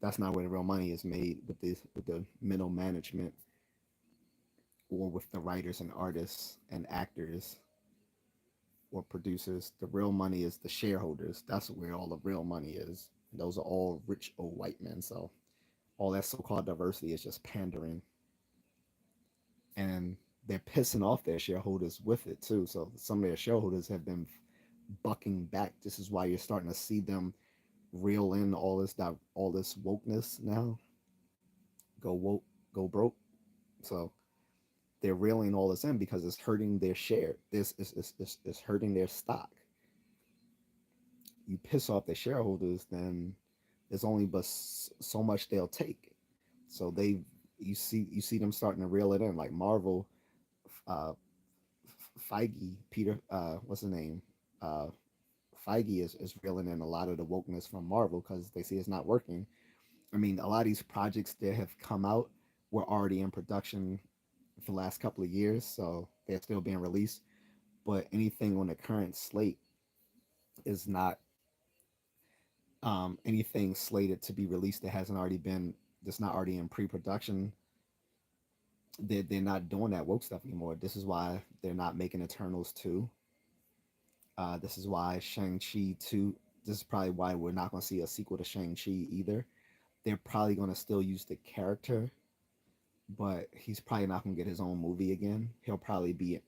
That's not where the real money is made with the middle management or with the writers and artists and actors or producers. The real money is the shareholders. That's where all the real money is. And those are all rich old white men. So all that so-called diversity is just pandering, and they're pissing off their shareholders with it too. So some of their shareholders have been bucking back. This is why you're starting to see them reel in all this wokeness now. Go woke, go broke. So they're reeling all this in because it's hurting their share. This is hurting their stock. You piss off their shareholders, then there's only but so much they'll take. So you see them starting to reel it in, like Marvel. Uh, Feige, Peter, what's his name? Uh, Feige is reeling in a lot of the wokeness from Marvel because they see it's not working. I mean, a lot of these projects that have come out were already in production for the last couple of years, so they're still being released. But anything on the current slate is not anything slated to be released that hasn't already been that's not already in pre-production. They're not doing that woke stuff anymore. This is why they're not making Eternals 2. This is why Shang-Chi 2. This is probably why we're not going to see a sequel to Shang-Chi either. They're probably going to still use the character, but he's probably not going to get his own movie again. He'll probably be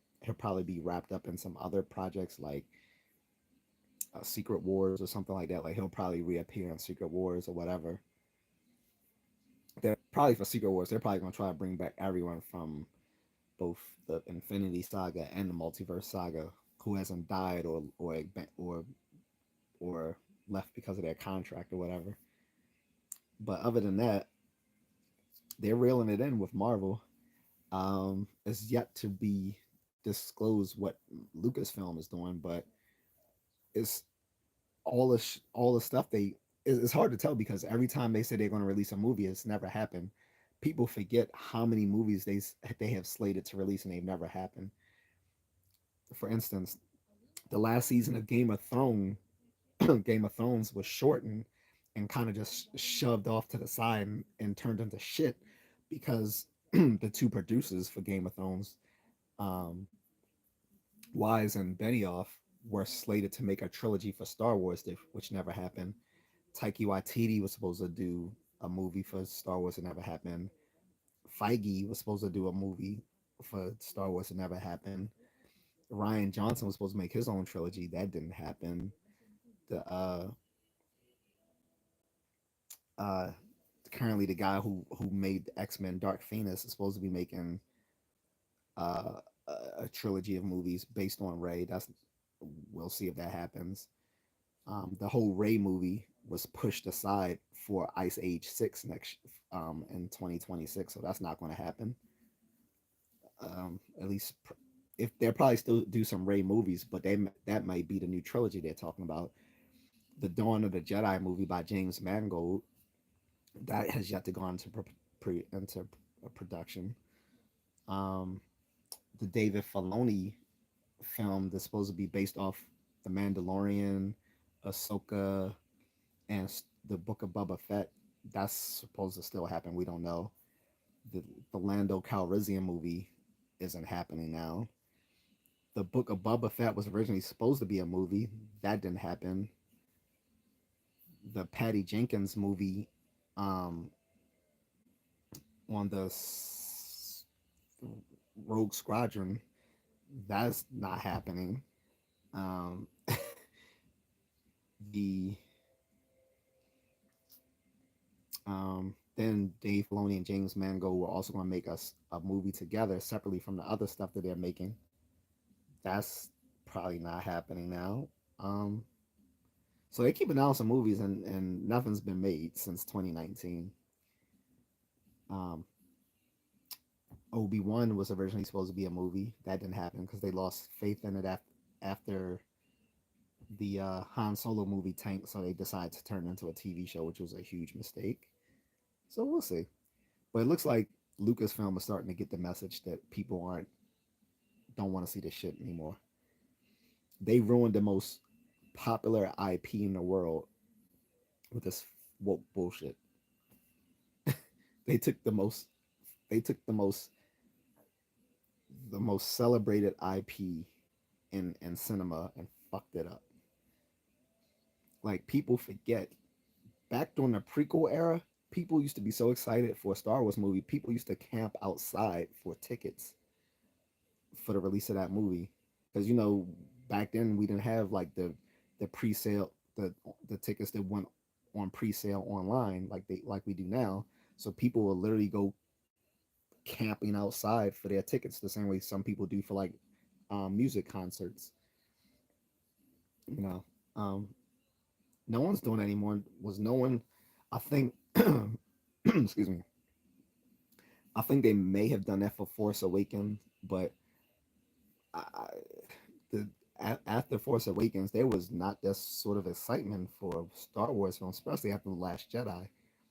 wrapped up in some other projects like Secret Wars or something like that. Like he'll probably reappear in Secret Wars or whatever. They're probably for Secret Wars. They're probably going to try to bring back everyone from both the Infinity Saga and the Multiverse Saga who hasn't died or left because of their contract or whatever. But other than that, they're reeling it in with Marvel. It's yet to be disclosed what Lucasfilm is doing, but it's all the stuff it's hard to tell because every time they say they're going to release a movie, it's never happened. People forget how many movies they have slated to release and they've never happened. For instance, the last season of Game of Thrones was shortened and kind of just shoved off to the side and turned into shit because the two producers for Game of Thrones, um, Wise and Benioff, were slated to make a trilogy for Star Wars, which never happened. Taiki Waititi was supposed to do a movie for Star Wars, it never happened. Feige was supposed to do a movie for Star Wars, it never happened. Ryan Johnson was supposed to make his own trilogy, that didn't happen. The uh, Currently the guy who made the X-Men Dark Phoenix is supposed to be making uh, a trilogy of movies based on Ray. That's We'll see if that happens. The whole Ray movie was pushed aside for Ice Age 6 next in 2026, so that's not going to happen. At least if they'll probably still do some Ray movies, but that might be the new trilogy they're talking about. The Dawn of the Jedi movie by James Mangold, that has yet to go into production. Um, the David Filoni film that's supposed to be based off The Mandalorian, Ahsoka, and the Book of Boba Fett, that's supposed to still happen. We don't know. The Lando Calrissian movie, isn't happening now. The Book of Boba Fett was originally supposed to be a movie. That didn't happen. The Patty Jenkins movie um, on the Rogue Squadron, that's not happening. Um, the then Dave Filoni and James Mangold were also going to make us a movie together separately from the other stuff that they're making. That's probably not happening now. Um, so they keep announcing movies and nothing's been made since 2019. Um, Obi-Wan was originally supposed to be a movie. That didn't happen because they lost faith in it after the Han Solo movie tanked, so they decided to turn it into a TV show, which was a huge mistake. So we'll see. But it looks like Lucasfilm is starting to get the message that people aren't don't want to see this shit anymore. They ruined the most popular IP in the world with this woke bullshit. They took the most they took the most celebrated IP in cinema and fucked it up. Like people forget back during the prequel era, people used to be so excited for a Star Wars movie. People used to camp outside for tickets for the release of that movie because back then we didn't have like the pre-sale the tickets that went on pre-sale online like we do now. So people will literally go camping outside for their tickets the same way some people do for like music concerts. You know, um, no one's doing it anymore. Was no one? I think. Excuse me. I think they may have done that for Force Awakens, but I, the after Force Awakens, there was not that sort of excitement for a Star Wars film, especially after the Last Jedi.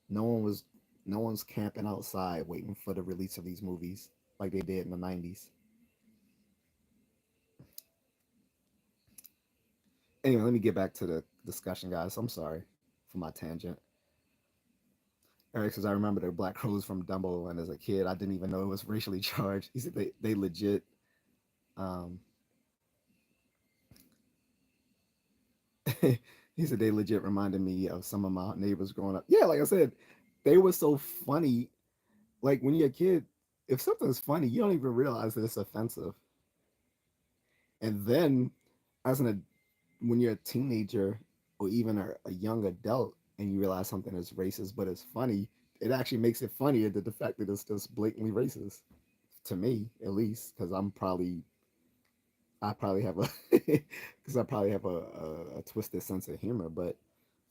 No one was, no one's camping outside waiting for the release of these movies like they did in the '90s. Anyway, let me get back to the discussion, guys. I'm sorry for my tangent. Eric says I remember the black crows from Dumbo, and as a kid, I didn't even know it was racially charged. He said they legit. Um, he said they legit reminded me of some of my neighbors growing up. Yeah, like I said, they were so funny. Like when you're a kid, if something's funny, you don't even realize that it's offensive. And then, as when you're a teenager or even a young adult, and you realize something is racist but it's funny, it actually makes it funnier than the fact that it's just blatantly racist. To me, at least, because I probably have a because I probably have a twisted sense of humor. But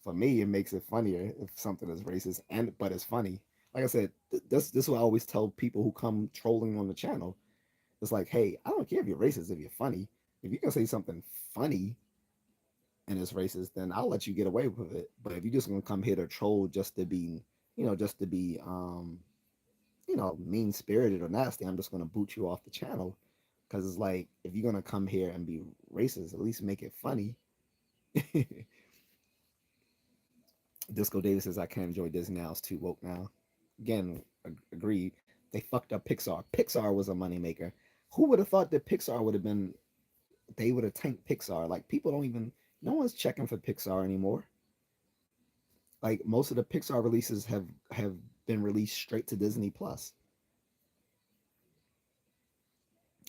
for me, it makes it funnier if something is racist and but it's funny. Like I said, this is what I always tell people who come trolling on the channel. It's like, hey, I don't care if you're racist if you're funny. If you can say something funny and it's racist, then I'll let you get away with it. But if you're just gonna come here to troll just to be, just to be, mean spirited or nasty, I'm just gonna boot you off the channel. Because it's like, if you're gonna come here and be racist, at least make it funny. Disco Davis says I can't enjoy Disney now. It's too woke now. Again, agreed. They fucked up Pixar. Pixar was a moneymaker. Who would have thought that Pixar would have been? They would have tanked Pixar. Like people don't even. No one's checking for Pixar anymore. Like most of the Pixar releases have been released straight to Disney Plus,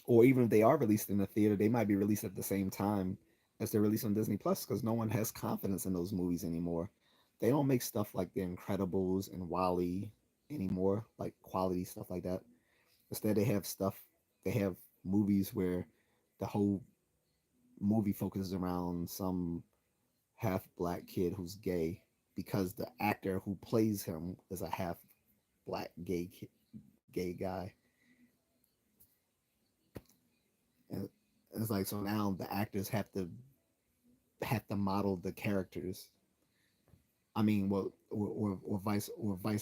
or even if they are released in the theater, they might be released at the same time as they're released on Disney Plus because no one has confidence in those movies anymore. They don't make stuff like The Incredibles and Wally anymore, like quality stuff like that. Instead, they have movies where the whole movie focuses around some half black kid who's gay because the actor who plays him is a half black gay guy. And it's like so now the actors have to model the characters. I mean, well, or vice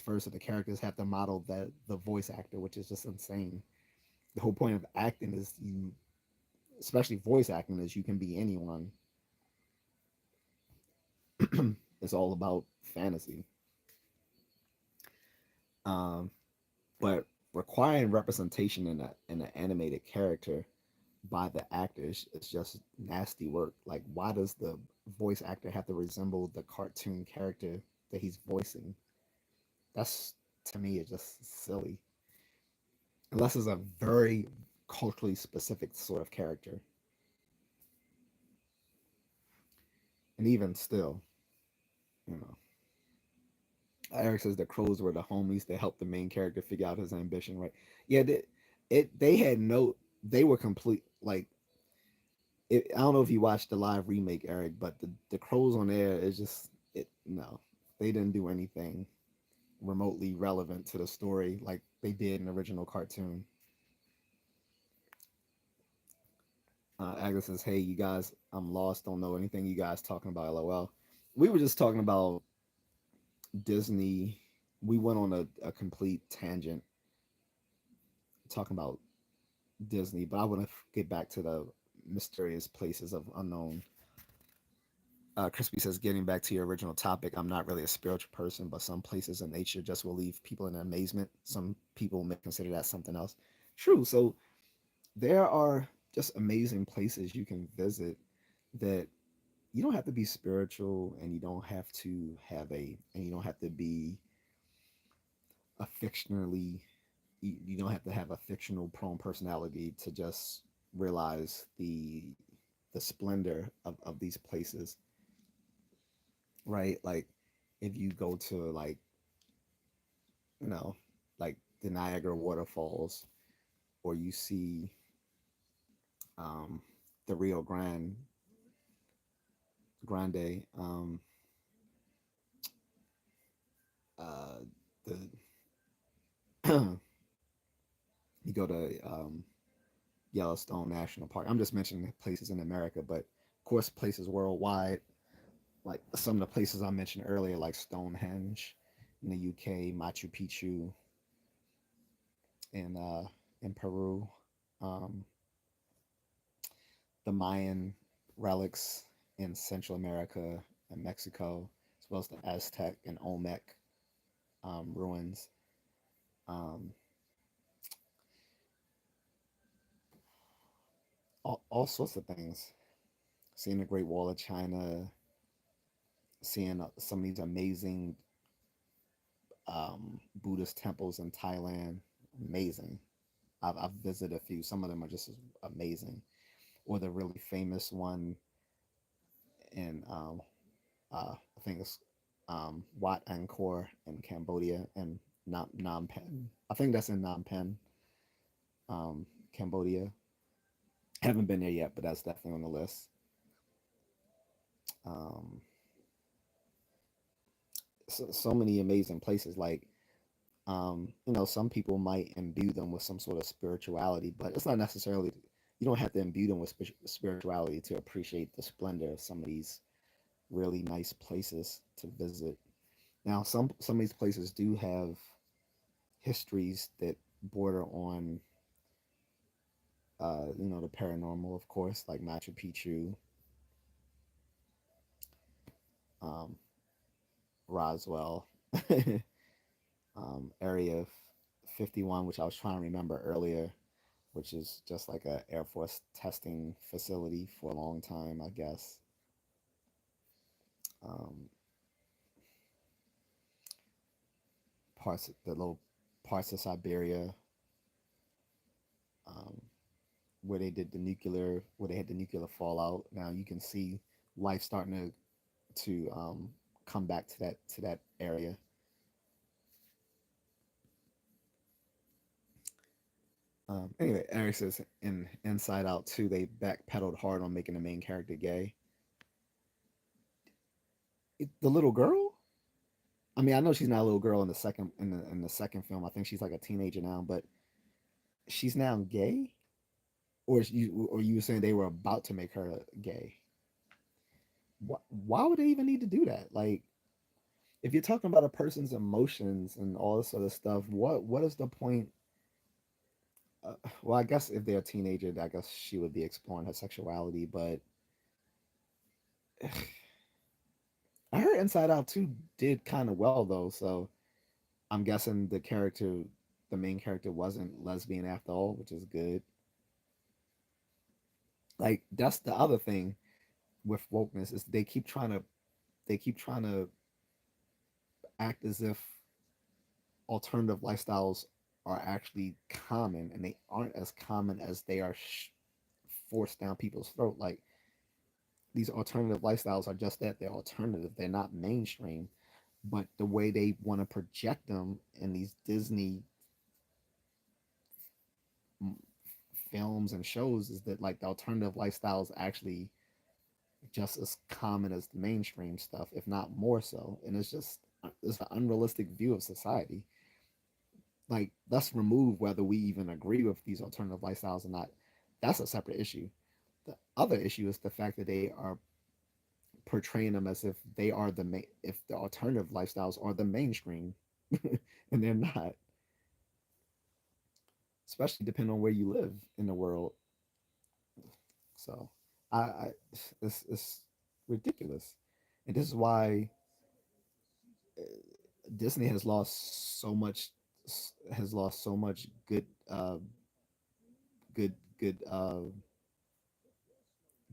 versa. The characters have to model the voice actor, which is just insane. The whole point of acting is especially voice acting, is you can be anyone. It's all about fantasy. Um, but requiring representation in an animated character by the actors is just nasty work. Like, why does the voice actor have to resemble the cartoon character that he's voicing? That's, to me, it's just silly. Unless it's a very culturally specific sort of character. And even still, you know, Eric says the crows were the homies that helped the main character figure out his ambition. Right? Yeah, they had no. They were complete. Like, I don't know if you watched the live remake, Eric, but the crows on there is just it. No, they didn't do anything remotely relevant to the story like they did in the original cartoon. Agnes says, "Hey, you guys, I'm lost. Don't know anything you guys talking about. LOL." We were just talking about Disney. We went on a complete tangent talking about Disney, but I want to get back to the mysterious places of unknown. Crispy says, getting back to your original topic, I'm not really a spiritual person, but some places in nature just will leave people in amazement. Some people may consider that something else. True. So there are just amazing places you can visit that you don't have to be spiritual, and you don't have to have and you don't have to be a fictionally, you don't have to have a fictional prone personality to just realize the splendor of these places, right? Like, if you go to, like, you know, like the Niagara waterfalls, or you see um, the Rio Grande, uh, the you go to Yellowstone National Park. I'm just mentioning places in America, but of course, places worldwide, like some of the places I mentioned earlier, like Stonehenge in the UK, Machu Picchu in Peru, um, the Mayan relics in Central America and Mexico, as well as the Aztec and Olmec ruins. Um, all sorts of things. Seeing the Great Wall of China, seeing some of these amazing Buddhist temples in Thailand, amazing. I've visited a few. Some of them are just amazing. Or the really famous one in I think it's Wat Angkor in Cambodia and Phnom Penh. I think that's in Phnom Penh, Cambodia. Haven't been there yet, but that's definitely on the list. Um, so many amazing places. Like, some people might imbue them with some sort of spirituality, but it's not necessarily. You don't have to imbue them with spirituality to appreciate the splendor of some of these really nice places to visit. Now, some of these places do have histories that border on, the paranormal, of course, like Machu Picchu, um, Roswell, Area 51, which I was trying to remember earlier, which is just like a Air Force testing facility for a long time, I guess. Um, the little parts of Siberia, um, where they had the nuclear fallout. Now you can see life starting to come back to that area. Anyway, Eric says in Inside Out 2, they backpedaled hard on making the main character gay. The little girl? I mean, I know she's not a little girl in the second film. I think she's like a teenager now, but she's now gay, or you were saying they were about to make her gay? Why would they even need to do that? Like, if you're talking about a person's emotions and all this sort of stuff, what is the point? Well, I guess if they're a teenager, I guess she would be exploring her sexuality. But I heard Inside Out 2 did kind of well though, so I'm guessing the the main character wasn't lesbian after all, which is good. Like that's the other thing with wokeness is they keep trying to act as if alternative lifestyles are actually common, and they aren't as common as they are forced down people's throat. Like these alternative lifestyles are just that, they're alternative, they're not mainstream. But the way they want to project them in these Disney films and shows is that like the alternative lifestyles actually just as common as the mainstream stuff, if not more so. And it's an unrealistic view of society. Like let's remove whether we even agree with these alternative lifestyles or not. That's a separate issue. The other issue is the fact that they are portraying them as if they are if the alternative lifestyles are the mainstream, and they're not. Especially depending on where you live in the world. So, I it's ridiculous, and this is why Disney has lost so much good good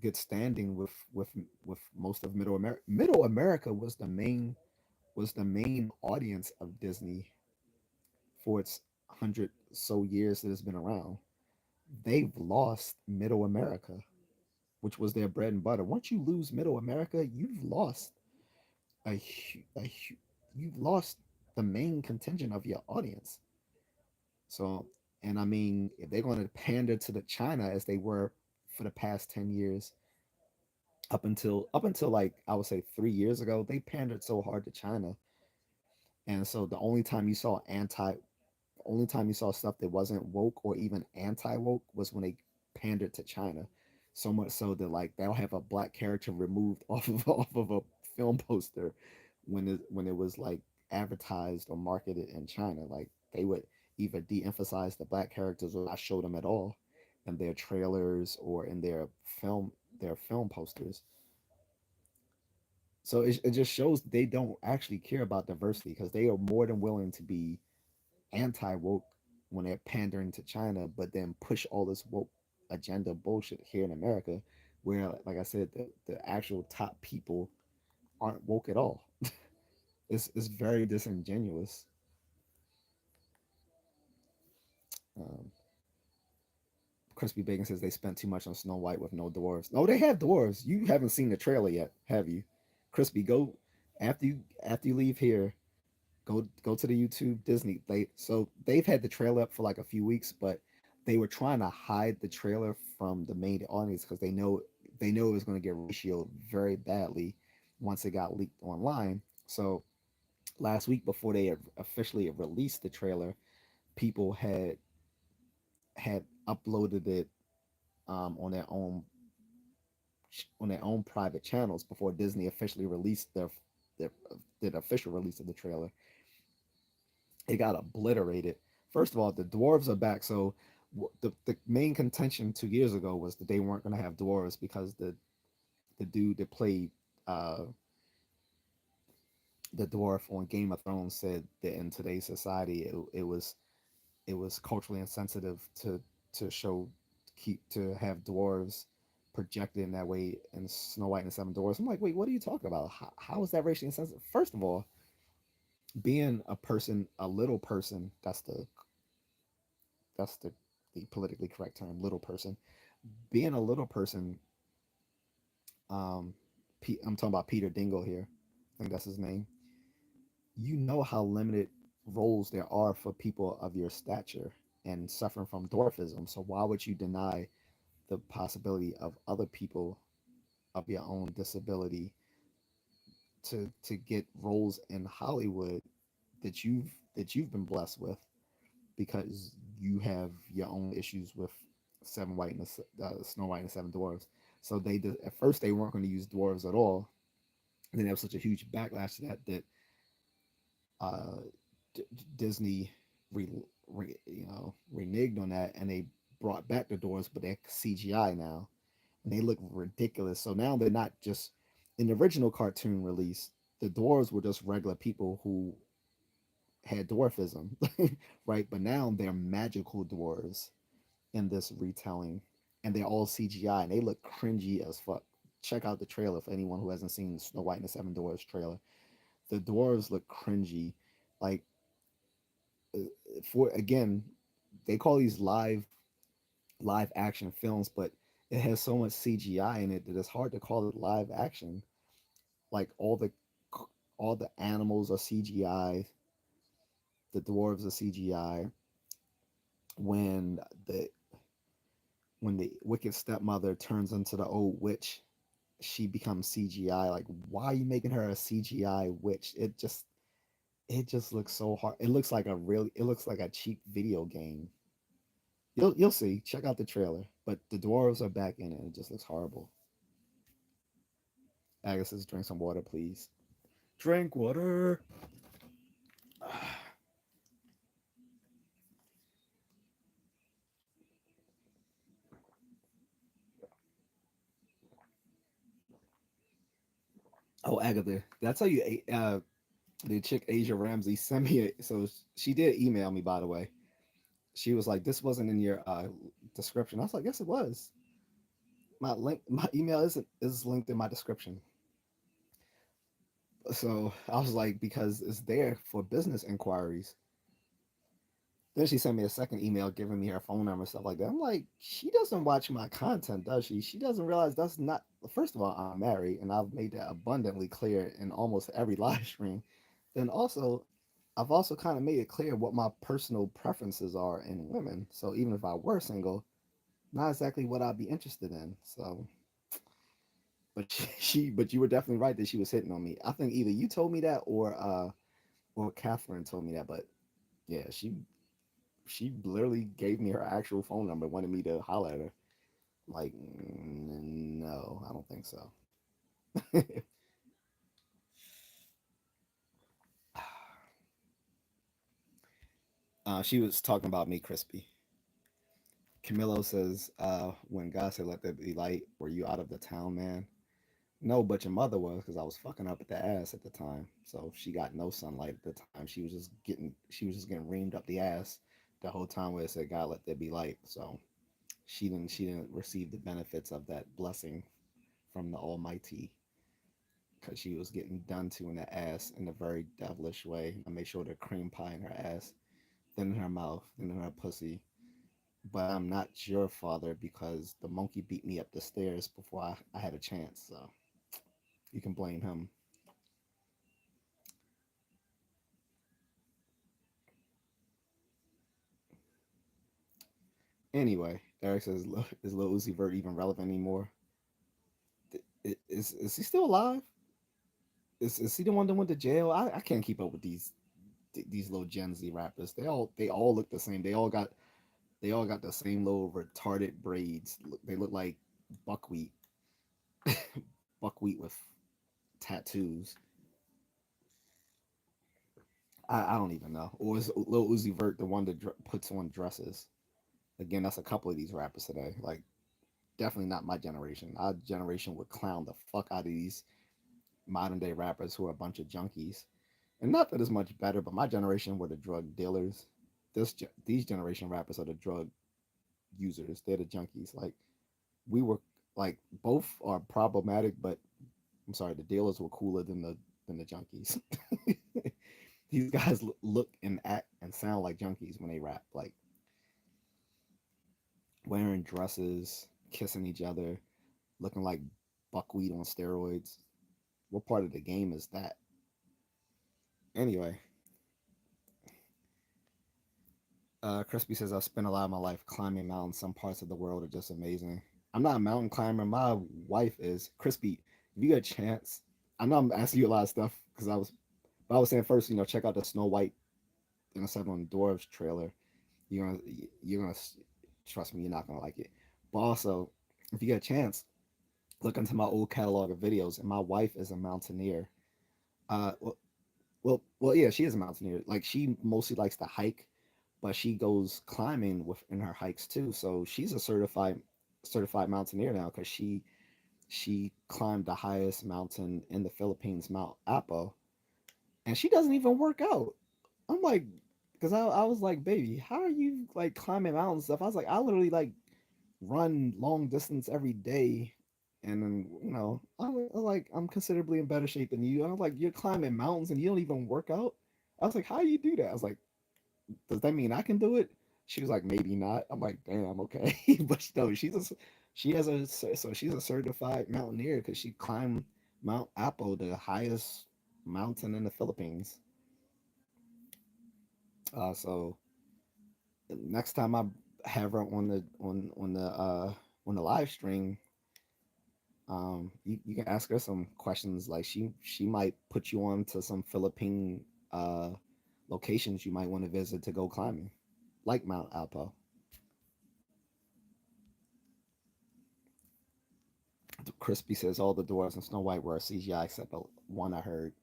good standing with most of Middle America. Middle America was the main audience of Disney for its 100 so years that it's been around. They've lost Middle America, which was their bread and butter. Once you lose Middle America, a, a you've lost the main contingent of your audience. So, and I mean, if they're going to pander to the China as they were for the past 10 years, up until like I would say 3 years ago, they pandered so hard to China, and so the only time you saw stuff that wasn't woke or even anti woke was when they pandered to China. So much so that like they'll have a black character removed off of a film poster when it was like advertised or marketed in China. Like they would either de-emphasize the black characters or not show them at all in their trailers or in their film posters. So it just shows they don't actually care about diversity because they are more than willing to be anti woke when they're pandering to China, but then push all this woke agenda bullshit here in America, where, like I said, the actual top people aren't woke at all. It's very disingenuous. Um, Crispy Bacon says they spent too much on Snow White with no dwarves. No, they have dwarves. You haven't seen the trailer yet, have you? Crispy, go after you leave here. Go to the YouTube Disney. They've had the trailer up for like a few weeks, but they were trying to hide the trailer from the main audience because they know it was going to get ratioed very badly once it got leaked online. So last week, before they officially released the trailer, people had uploaded it on their own private channels before Disney officially released their the official release of the trailer. It got obliterated. First of all, the dwarves are back. So the main contention 2 years ago was that they weren't going to have dwarves because the dude that played uh, the dwarf on Game of Thrones said that in today's society it was culturally insensitive to have dwarves projected in that way in Snow White and the Seven Dwarfs. I'm like, wait, what are you talking about? How is that racially insensitive? First of all, being a little person, that's the politically correct term, little person. Being a little person, um, I'm talking about Peter Dingle here. I think that's his name. You know how limited roles there are for people of your stature and suffering from dwarfism. So why would you deny the possibility of other people of your own disability to get roles in Hollywood that you've been blessed with because you have your own issues with Snow White and the Seven Dwarfs. So they did, at first they weren't going to use dwarves at all. And then there was such a huge backlash to that uh, Disney reneged on that, and they brought back the dwarves, but they're CGI now, and they look ridiculous. So now they're not just in the original cartoon release. The dwarves were just regular people who had dwarfism, right? But now they're magical dwarves in this retelling, and they're all CGI, and they look cringy as fuck. Check out the trailer for anyone who hasn't seen Snow White and the Seven Dwarfs trailer. The dwarves look cringy, like uh, for again, they call these live action films, but it has so much CGI in it that it's hard to call it live action. Like all the animals are CGI, the dwarves are CGI. When the when the wicked stepmother turns into the old witch, she becomes CGI. Like, why are you making her a CGI witch? It just looks so hard. It looks like a cheap video game. You'll see. Check out the trailer. But the dwarves are back in it. It just looks horrible. Agus says, drink some water, please. Drink water. Oh, Agatha, did I tell you? The chick Asia Ramsey sent me. So she did email me, by the way. She was like, "This wasn't in your description." I was like, "Yes, it was. My email is linked in my description." So I was like, because it's there for business inquiries. Then she sent me a second email giving me her phone number and stuff like that. I'm like, she doesn't watch my content, does she? She doesn't realize that's not. First of all, I'm married, and I've made that abundantly clear in almost every live stream. Then also, I've also kind of made it clear what my personal preferences are in women. So even if I were single, not exactly what I'd be interested in. So, but but you were definitely right that she was hitting on me. I think either you told me that or Catherine told me that. But yeah, she literally gave me her actual phone number, wanted me to holler at her. Like, no, I don't think so. She was talking about me, Crispy. Camilo says, when God said, let there be light, were you out of the town, man? No, but your mother was, because I was fucking up at the ass at the time. So she got no sunlight at the time. She was just getting reamed up the ass the whole time where it said, God, let there be light. So she didn't receive the benefits of that blessing from the Almighty, because she was getting done to in the ass in a very devilish way. I made sure the cream pie in her ass, then in her mouth, then in her pussy. But I'm not your father because the monkey beat me up the stairs before I had a chance. So you can blame him. Anyway, Eric says, is Lil Uzi Vert even relevant anymore? Is he still alive? Is he the one that went to jail? I can't keep up with these little Gen Z rappers. They all look the same. They all got the same little retarded braids. They look like buckwheat, buckwheat with tattoos. I don't even know. Or is Lil Uzi Vert the one that puts on dresses? Again, that's a couple of these rappers today. Like, definitely not my generation. Our generation would clown the fuck out of these modern day rappers who are a bunch of junkies. And not that it's much better, but my generation were the drug dealers. These generation rappers are the drug users. They're the junkies. Like, we were like, both are problematic, but I'm sorry, the dealers were cooler than the junkies. These guys look and act and sound like junkies when they rap, like wearing dresses, kissing each other, looking like buckwheat on steroids. What part of the game is that? Anyway, Crispy says, I spent a lot of my life climbing mountains. Some parts of the world are just amazing. I'm not a mountain climber. My wife is. Crispy, if you get a chance, I know I'm asking you a lot of stuff because but I was saying first, check out the Snow White and the Seven Dwarves trailer. You're gonna, you're gonna, trust me, you're not gonna like it. But also, if you get a chance, look into my old catalog of videos. And my wife is a mountaineer. Well, yeah, she is a mountaineer. Like, she mostly likes to hike, but she goes climbing within her hikes too. So she's a certified mountaineer now because she climbed the highest mountain in the Philippines, Mount Apo, and she doesn't even work out. I'm like, because I was like, baby, how are you like climbing mountains and stuff? I was like, I literally like run long distance every day. And then, I'm like, I'm considerably in better shape than you. I was like, you're climbing mountains and you don't even work out. I was like, how do you do that? I was like, does that mean I can do it? She was like, maybe not. I'm like, damn, okay. But no, she has a, so she's a certified mountaineer because she climbed Mount Apo, the highest mountain in the Philippines. So next time I have her on the live stream, you can ask her some questions. Like she might put you on to some Philippine uh locations you might want to visit to go climbing, like Mount Alpo. Crispy says all the dwarves in Snow White were CGI except one I heard.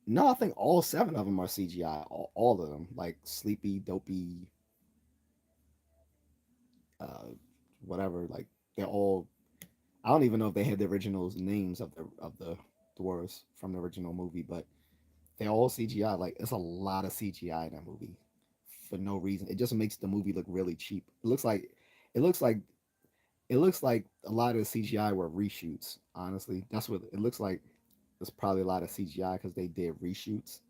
No, I think all seven of them are CGI. All of them, like Sleepy, Dopey, uh, whatever. Like they're all. I don't even know if they had the original names of the dwarves from the original movie, but they're all CGI. Like it's a lot of CGI in that movie for no reason. It just makes the movie look really cheap. It looks like it looks like a lot of the CGI were reshoots. Honestly, that's what it looks like. There's probably a lot of CGI because they did reshoots.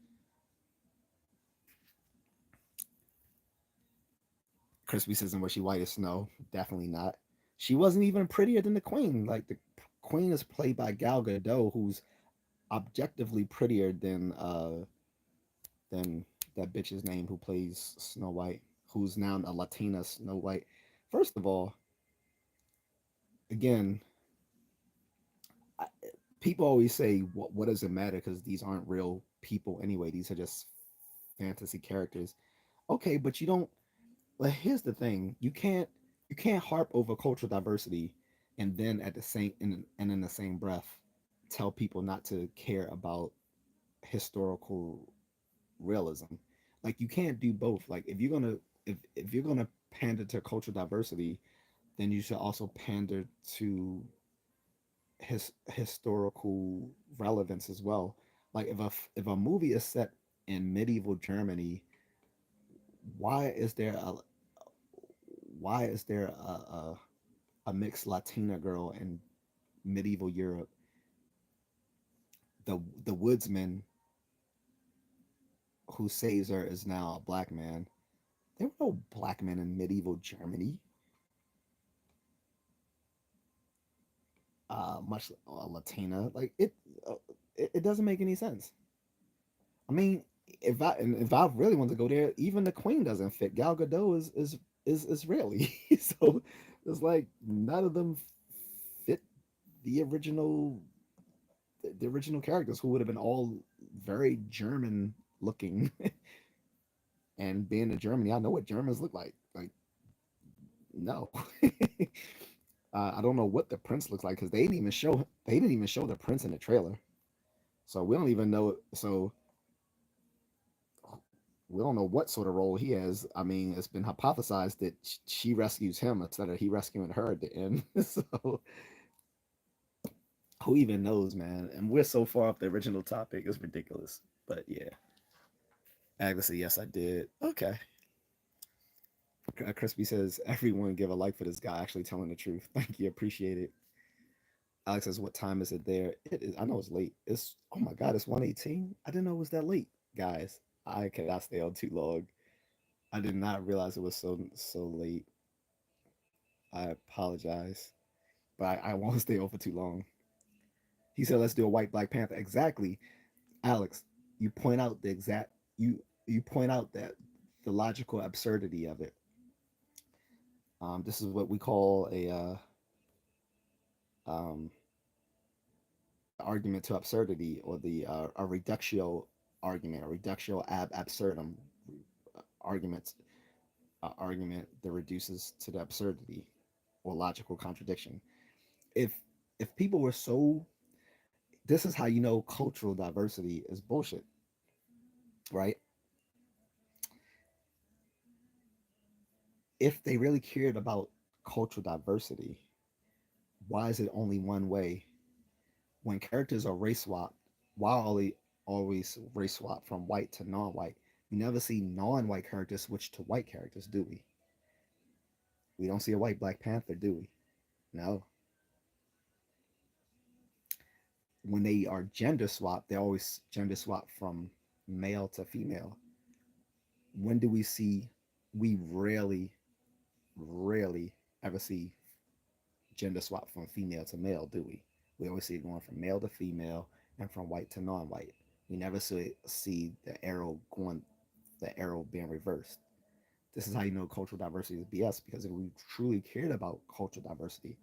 Crispy says, "Was she white as snow?" Definitely not. She wasn't even prettier than the queen. Like the queen is played by Gal Gadot, who's objectively prettier than that bitch's name who plays Snow White, who's now a Latina Snow White. First of all, again, I, people always say, what does it matter? Because these aren't real people anyway. These are just fantasy characters. Okay, but you don't. Like, here's the thing: you can't harp over cultural diversity, and then at the same and in the same breath, tell people not to care about historical realism. Like you can't do both. Like if you're gonna pander to cultural diversity, then you should also pander to historical relevance as well. Like if a movie is set in medieval Germany, why is there a why is there a mixed Latina girl in medieval Europe? The woodsman who saves her is now a black man. There were no black men in medieval Germany. Much Latina. Like it doesn't make any sense. I mean, if I really want to go there, even the Queen doesn't fit. Gal Gadot is Israeli, so it's like none of them fit the original the original characters who would have been all very German looking. And being in Germany, I know what Germans look like. Like no. I don't know what the prince looks like because they didn't even show the prince in the trailer. So we don't even know. So we don't know what sort of role he has. I mean, it's been hypothesized that she rescues him instead of he rescuing her at the end. So who even knows, man? And we're so far off the original topic. It's ridiculous. But yeah, Agnes said, yes, I did. Okay. Crispy says, everyone give a like for this guy actually telling the truth. Thank you. Appreciate it. Alex says, what time is it there? It is. I know it's late. It's, oh my God, it's 1:18. I didn't know it was that late. Guys, I cannot stay on too long. I did not realize it was so late. I apologize, but I won't stay on for too long. He said, "Let's do a white Black Panther." Exactly, Alex. You point out the exact you point out that the logical absurdity of it. This is what we call um, argument to absurdity, or the a reductio argument, a reductio ab absurdum argument, argument that reduces to the absurdity or logical contradiction. If people were so, this is how you know cultural diversity is bullshit, right? If they really cared about cultural diversity, why is it only one way? When characters are race swapped, why always race swap from white to non-white? We never see non-white characters switch to white characters, do we? We don't see a white Black Panther, do we? No. When they are gender swap, they always gender swap from male to female. When do we see? We rarely ever see gender swap from female to male, do we? We always see it going from male to female and from white to non-white. We never see the arrow being reversed. This is how you know cultural diversity is BS, because if we truly cared about cultural diversity,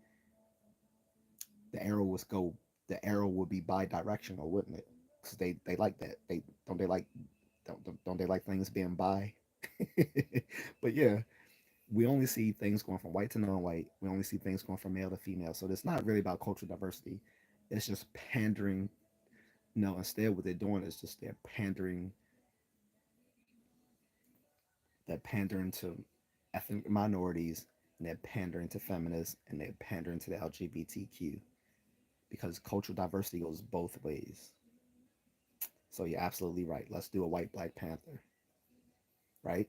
the arrow was go the arrow would be bi-directional, wouldn't it? Because they like that. They like don't they like things being bi? But yeah, we only see things going from white to non-white. We only see things going from male to female. So it's not really about cultural diversity. It's just pandering. No, instead what they're doing is just they're pandering to ethnic minorities, and they're pandering to feminists, and they're pandering to the LGBTQ, because cultural diversity goes both ways. So you're absolutely right. Let's do a white Black Panther, right?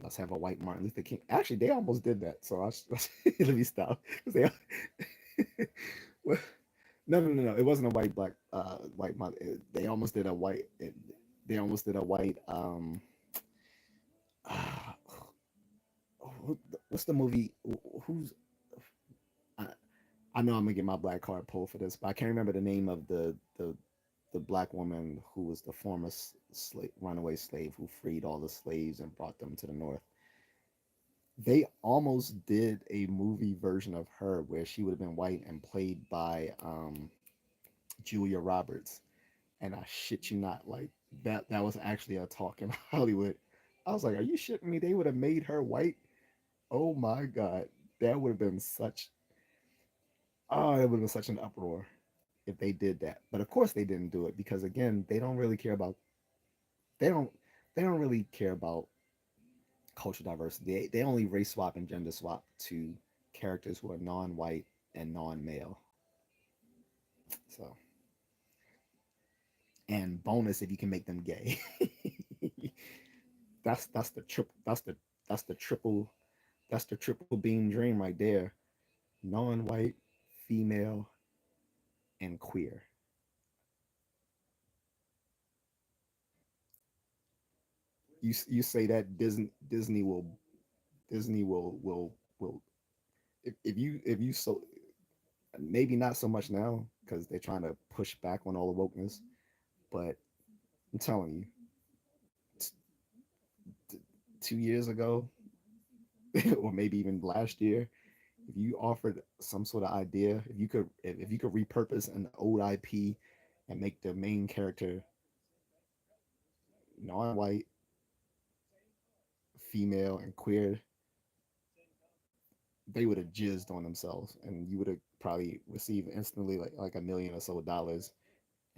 Let's have a white Martin Luther King. Actually, they almost did that. So let me stop. They, well, no. It wasn't a white black white mother. They almost did a white. They almost did a white. Uh, what's the movie? Who's I, I know I'm gonna get my black card pulled for this, but I can't remember the name of the black woman who was the former runaway slave who freed all the slaves and brought them to the north. They almost did a movie version of her where she would have been white and played by Julia Roberts. And I shit you not, like that was actually a talk in Hollywood. I was like, are you shitting me? They would have made her white? Oh my god. That would have been such it would have been such an uproar if they did that. But of course they didn't do it, because again, they don't they don't really care about cultural diversity. They only race swap and gender swap to characters who are non-white and non-male. So, and bonus if you can make them gay. that's the triple that's the triple that's the triple beam dream right there. Non-white, female, and queer. You say that Disney will if you so maybe not so much now because they're trying to push back on all the wokeness, but I'm telling you, 2 years ago, or maybe even last year, if you offered some sort of idea, if you could repurpose an old IP and make the main character non-white, female, and queer, they would have jizzed on themselves, and you would have probably received instantly like $1 million or so,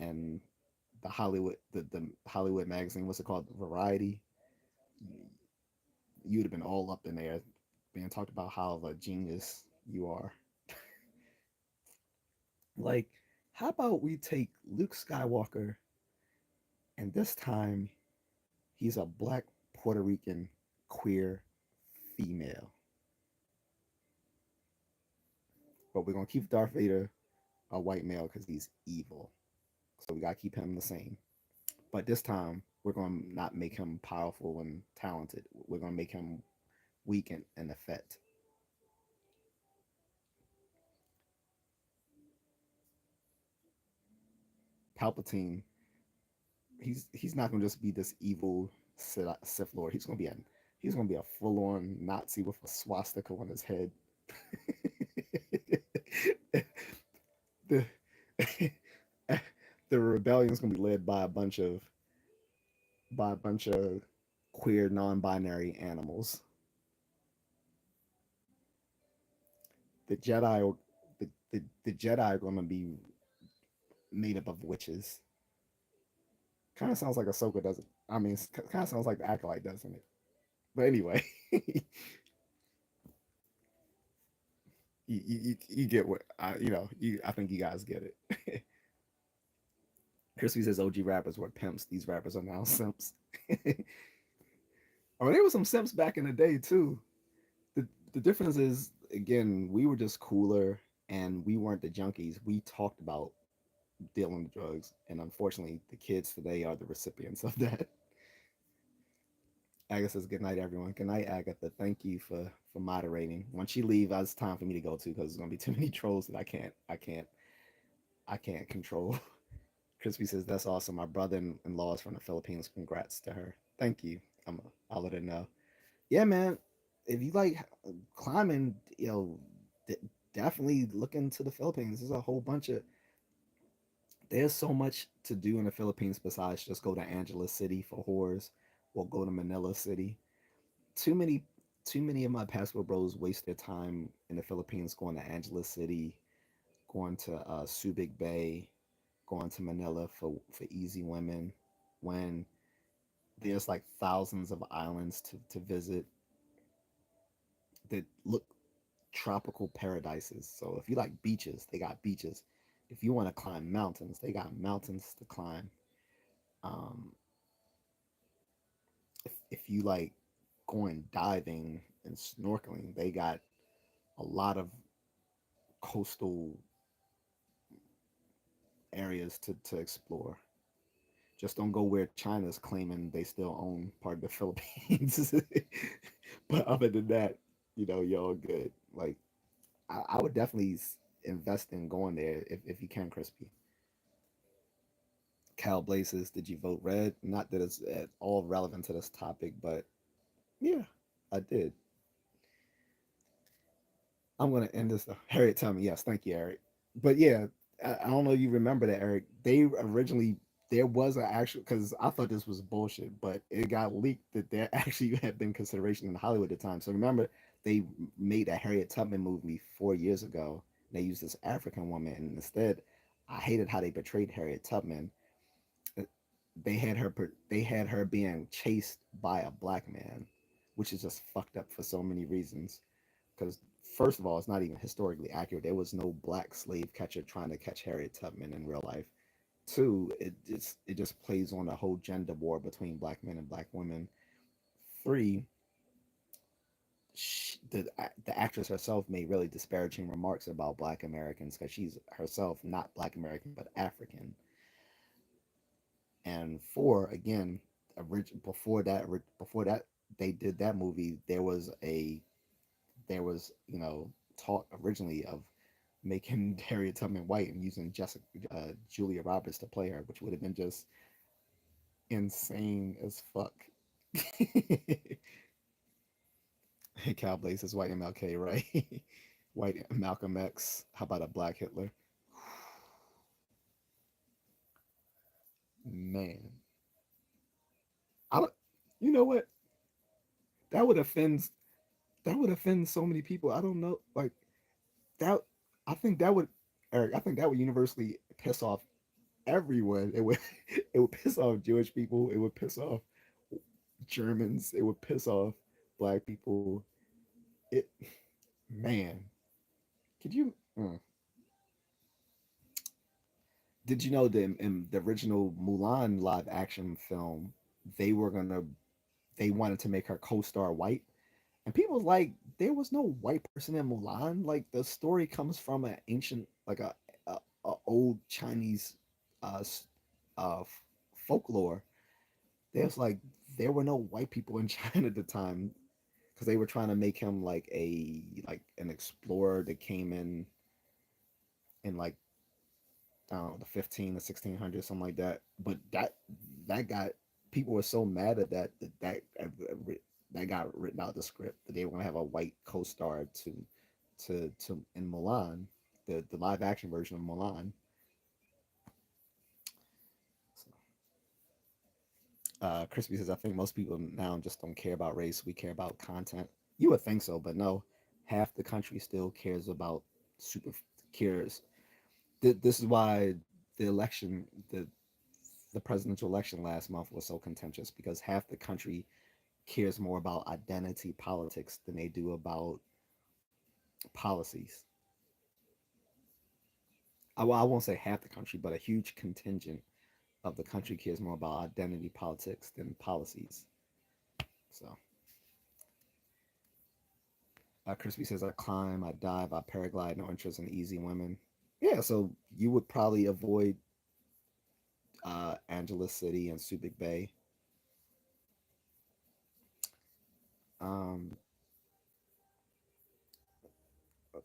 and the Hollywood magazine, what's it called, Variety, you would have been all up in there being talked about how of a genius you are. Like, how about we take Luke Skywalker, and this time he's a black Puerto Rican queer female, but we're gonna keep Darth Vader a white male because he's evil. So we gotta keep him the same. But this time we're gonna not make him powerful and talented. We're gonna make him weak and effete. Palpatine, he's not gonna just be this evil Sith Lord. He's gonna be a full on Nazi with a swastika on his head. the the rebellion is gonna be led by a bunch of queer non-binary animals. The Jedi the Jedi are gonna be made up of witches. Kind of sounds like Ahsoka doesn't. I mean, kind of sounds like the Acolyte, doesn't it? But anyway, you get what I think you guys get it. Crispy says OG rappers were pimps. These rappers are now simps. Or there was some simps back in the day too. The difference is again, we were just cooler and we weren't the junkies. We talked about dealing drugs, and unfortunately, the kids today are the recipients of that. Agatha says, "Good night, everyone." Good night, Agatha. Thank you for moderating. Once you leave, it's time for me to go too because there's gonna be too many trolls that I can't control. Crispy says, "That's awesome. My brother-in-law is from the Philippines. Congrats to her." Thank you. I'll let her know. Yeah, man. If you like climbing, d- definitely look into the Philippines. There's a whole bunch of there's so much to do in the Philippines besides just go to Angeles City for whores or go to Manila City. Too many too many of my passport bros waste their time in the Philippines going to Angeles City, going to Subic Bay, going to Manila for easy women when there's like thousands of islands to visit that look tropical paradises. So if you like beaches, they got beaches. If you want to climb mountains, they got mountains to climb. Um, if you like going diving and snorkeling, they got a lot of coastal areas to explore. Just don't go where China's claiming they still own part of the Philippines. But other than that, you're all good. Like I would definitely invest in going there if you can, Crispy. Cal Blazes, did you vote red? Not that it's at all relevant to this topic, but yeah, I did. I'm gonna end this. Harriet, tell me yes. Thank you, Eric. But yeah, I don't know if you remember that, Eric. They originally there was an actual because I thought this was bullshit, but it got leaked that there actually had been consideration in Hollywood at the time. So remember, they made a Harriet Tubman movie 4 years ago. They used this African woman, and instead, I hated how they portrayed Harriet Tubman. Uh, they had her being chased by a black man, which is just fucked up for so many reasons because first of all, it's not even historically accurate. There was no black slave catcher trying to catch Harriet Tubman in real life. Two, it just plays on a whole gender war between black men and black women. Three, the actress herself made really disparaging remarks about black Americans because she's herself not black American but African. And four, again, before that they did that movie, there was talk originally of making Harriet Tubman white and using Julia Roberts to play her, which would have been just insane as fuck. Cal Blaze is white MLK, right? White Malcolm X. How about a black Hitler? Man, I don't, you know what? That would offend that would offend so many people. I don't know, like that. I think that would, Eric. I think that would universally piss off everyone. It would it would piss off Jewish people. It would piss off Germans. It would piss off black people. It man, could you? Did you know that in the original Mulan live action film, they were gonna they wanted to make her co-star white, and people was like, there was no white person in Mulan. Like the story comes from an ancient, like a old Chinese, uh, s- uh, folklore. There's like there were no white people in China at the time because they were trying to make him like an explorer that came in like I don't know the 15 to 1600s something like that. But that got people were so mad at that got written out the script that they were gonna have a white co-star to in Milan, the live action version of Milan. So, Crispy says, I think most people now just don't care about race. We care about content. You would think so, but no. Half the country still cares about super cares. This is why the election, the presidential election last month was so contentious because half the country cares more about identity politics than they do about policies. Well, I won't say half the country, but a huge contingent of the country cares more about identity politics than policies. So, Crispy says, I climb, I dive, I paraglide, no interest in easy women. Yeah, so you would probably avoid Angeles City and Subic Bay. Um,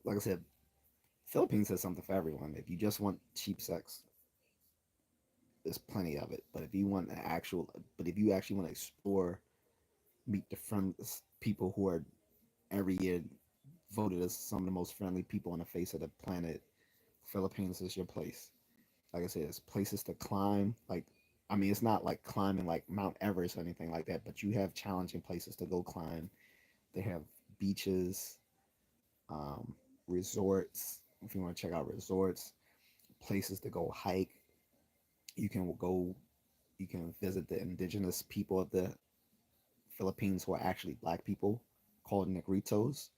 like I said, Philippines has something for everyone. If you just want cheap sex, there's plenty of it. But if you actually want to explore, meet the friends, people who are every year voted as some of the most friendly people on the face of the planet, Philippines is your place. Like I said, it's places to climb. Like, I mean, it's not like climbing like Mount Everest or anything like that, but you have challenging places to go climb. They have beaches, um, resorts. If you want to check out resorts, places to go hike, you can go. You can visit the indigenous people of the Philippines who are actually black people, called Negritos.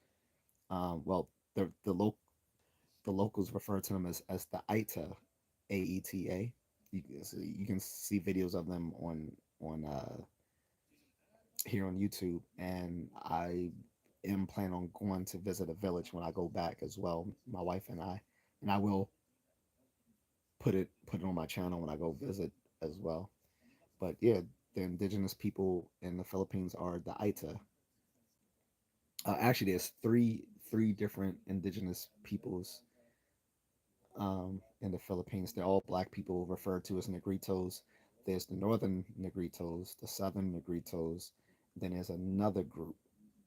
Well, the locals refer to them as the Aita, AETA. You can see videos of them on here on YouTube, and I am planning on going to visit a village when I go back as well. My wife and I will put it on my channel when I go visit as well. But yeah, the indigenous people in the Philippines are the Aita. Actually, there's three different indigenous peoples in the Philippines. They're all black people referred to as Negritos. There's the northern Negritos, the southern Negritos. Then there's another group,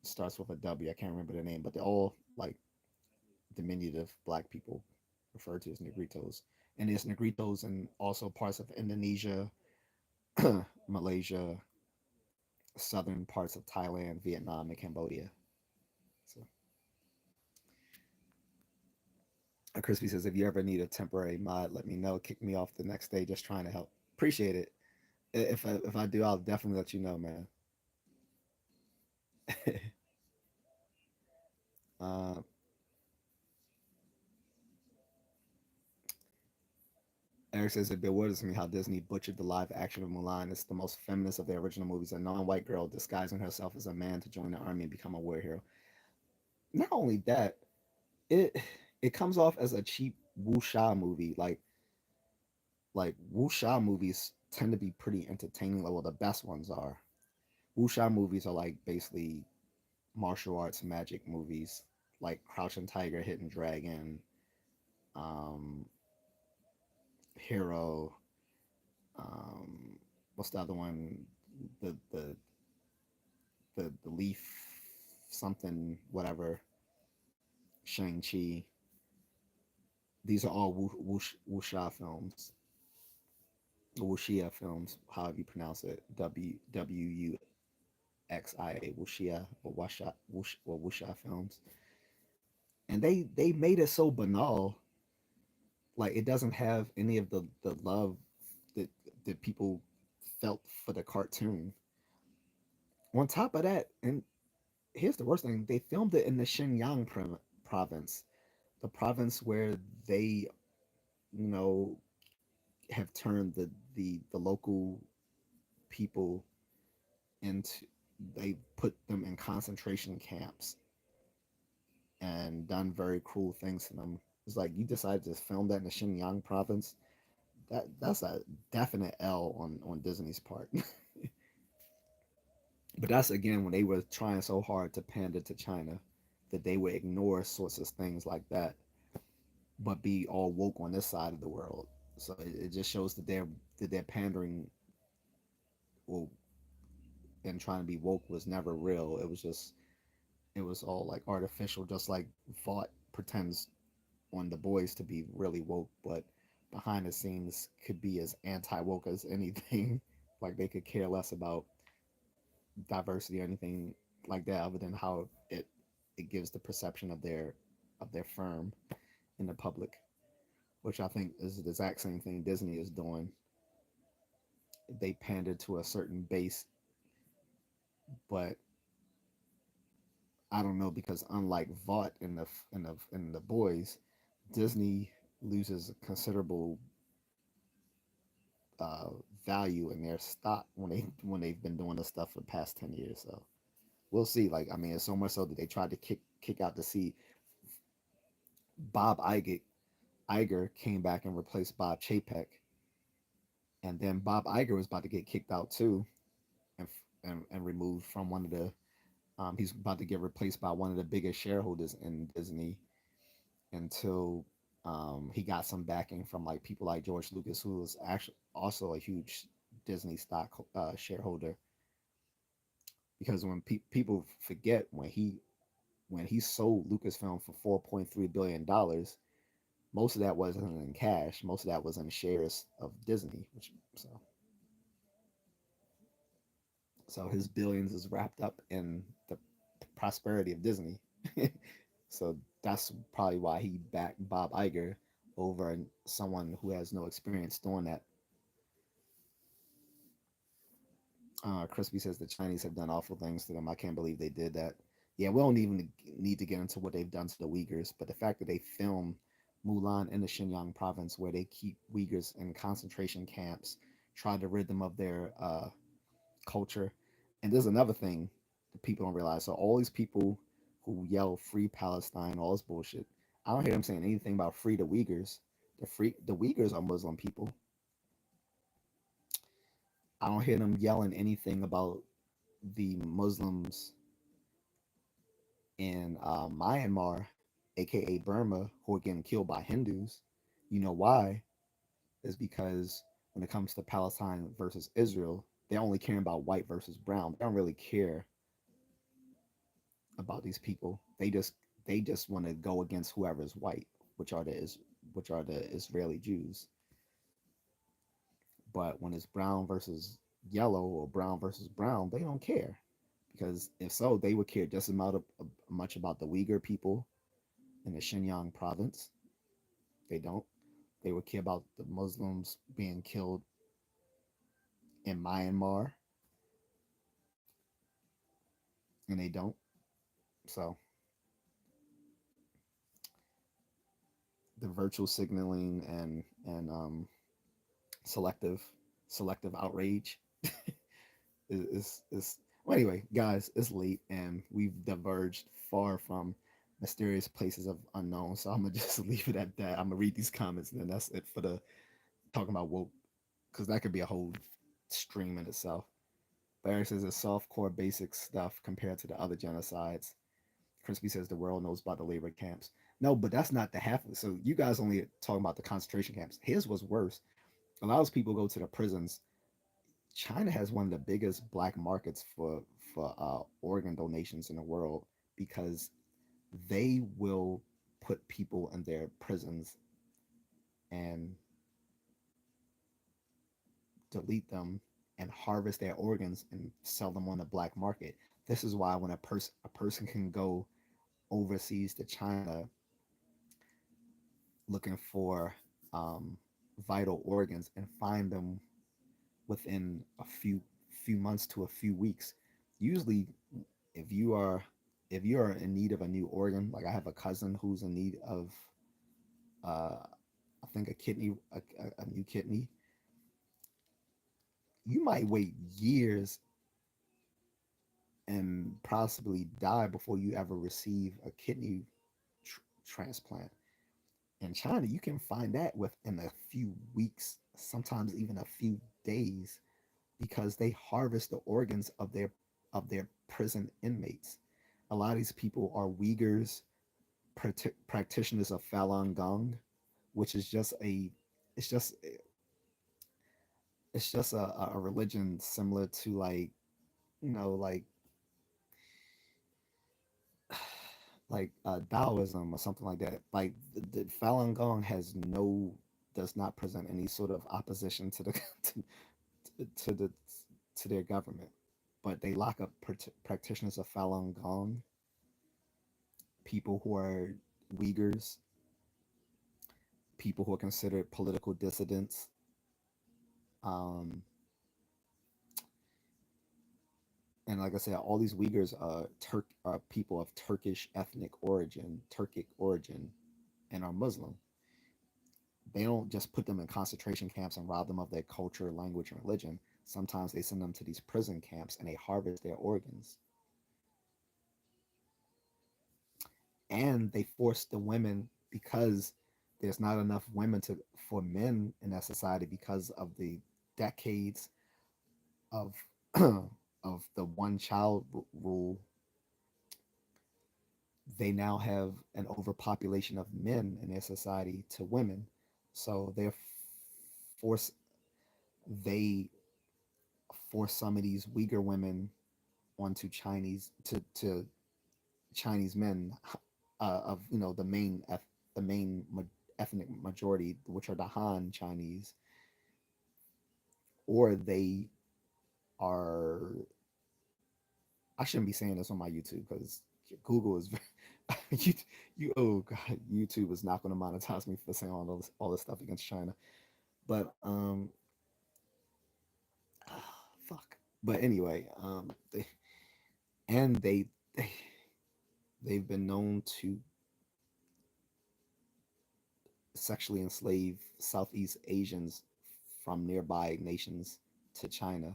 starts with a W. I can't remember the name, but they're all like diminutive black people referred to as Negritos. And there's Negritos in also parts of Indonesia, Malaysia, southern parts of Thailand, Vietnam, and Cambodia. So, Crispy says, if you ever need a temporary mod, let me know. Kick me off the next day. Just trying to help. Appreciate it. If I do, I'll definitely let you know, man. uh, Eric says it bewilders me how Disney butchered the live action of Mulan. It's the most feminist of the original movies. A non-white girl disguising herself as a man to join the army and become a war hero. Not only that, it it comes off as a cheap wuxia movie. Like wuxia movies tend to be pretty entertaining. Well, the best ones are. Wuxia movies are like basically martial arts magic movies, like Crouching Tiger, Hidden Dragon, um, Hero. What's the other one? The the the leaf something whatever. Shang Chi. These are all wuxia films, wuxia films, however you pronounce it. WWUXIA, wuxia or wuxia films, and they made it so banal. Like it doesn't have any of the love that that people felt for the cartoon. On top of that, and here's the worst thing: they filmed it in the Xinjiang province, the province where they, you know, have turned the local people into, they put them in concentration camps and done very cruel things to them. It's like you decided to film that in the Xinjiang province. That's a definite L on Disney's part. But that's again when they were trying so hard to pander to China that they would ignore sorts of things like that, but be all woke on this side of the world. So it just shows that their pandering or and trying to be woke was never real. It was all like artificial, just like Vought pretends on The Boys to be really woke, but behind the scenes could be as anti woke as anything. Like they could care less about diversity or anything like that, other than how it gives the perception of their firm in the public, which I think is the exact same thing Disney is doing. They pander to a certain base, but I don't know because unlike Vought in the Boys, Disney loses considerable uh, value in their stock when they've been doing this stuff for the past 10 years. So we'll see. Like I mean, it's so much so that they tried to kick out to see Bob Iger came back and replaced Bob Chapek, and then Bob Iger was about to get kicked out too, and and removed from one of the. He's about to get replaced by one of the biggest shareholders in Disney until he got some backing from like people like George Lucas, who was actually also a huge Disney stock shareholder. Because when people forget when he sold Lucasfilm for $4.3 billion, most of that wasn't in cash. Most of that was in shares of Disney. So his billions is wrapped up in the prosperity of Disney. So that's probably why he backed Bob Iger over someone who has no experience doing that. Crispy says the Chinese have done awful things to them. I can't believe they did that. Yeah, we don't even need to get into what they've done to the Uyghurs, but the fact that they film Mulan in the Xinjiang province, where they keep Uyghurs in concentration camps, try to rid them of their culture. And there's another thing that people don't realize. So all these people who yell "Free Palestine," all this bullshit, I don't hear them saying anything about free the Uyghurs. The Uyghurs are Muslim people. I don't hear them yelling anything about the Muslims in Myanmar, aka Burma, who are getting killed by Hindus. You know why? Is because when it comes to Palestine versus Israel, they're only caring about white versus brown. They don't really care about these people. They just want to go against whoever's white, which are the Israeli Jews. But when it's brown versus yellow or brown versus brown, they don't care, because if so, they would care just much about the Uyghur people in the Xinjiang province. They don't. They would care about the Muslims being killed in Myanmar, and they don't. So the virtual signaling and selective selective outrage is well, anyway, guys, it's late and we've diverged far from mysterious places of unknown. So I'm gonna just leave it at that. I'm gonna read these comments and then that's it for the talking about woke, because that could be a whole stream in itself. But Eric says it's soft core basic stuff compared to the other genocides. Crispy says the world knows about the labor camps. No, but that's not the half. So you guys only talking about the concentration camps. His was worse. A lot of people go to the prisons. China has one of the biggest black markets for organ donations in the world, because they will put people in their prisons and delete them and harvest their organs and sell them on the black market. This is why when a person can go overseas to China looking for um, vital organs and find them within a few months to a few weeks. Usually, if you are if you are in need of a new organ, like I have a cousin who's in need of, I think a new kidney. You might wait years and possibly die before you ever receive a kidney transplant. In China, you can find that within a few weeks, sometimes even a few days, because they harvest the organs of their prison inmates. A lot of these people are Uyghurs, practitioners of Falun Gong, which is just a it's just it's just a religion similar to like like Taoism or something like that. Like the Falun Gong does not present any sort of opposition to the to the to their government, but they lock up practitioners of Falun Gong, people who are Uyghurs, people who are considered political dissidents. Um, and like I said, all these Uyghurs are people of Turkish ethnic origin, Turkic origin, and are Muslim. they don't just put them in concentration camps and rob them of their culture, language, and religion. Sometimes they send them to these prison camps and they harvest their organs. And they force the women, because there's not enough women to for men in that society because of the decades of of the one child rule. They now have an overpopulation of men in their society to women, so force they force some of these Uyghur women onto to Chinese men, of the the main ethnic majority, which are the Han Chinese, or they are. I shouldn't be saying this on my YouTube because Google is you, oh god, YouTube is not going to monetize me for saying all this stuff against China. But fuck. But anyway, and they they've been known to sexually enslave Southeast Asians from nearby nations to China.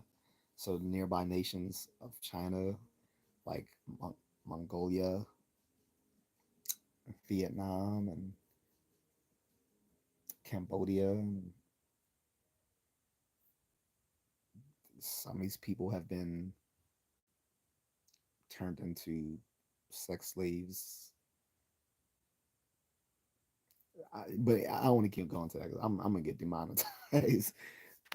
So nearby nations of China, like Mongolia, Vietnam, and Cambodia, and some of these people have been turned into sex slaves. But I don't want to keep going to that because I'm gonna get demonetized.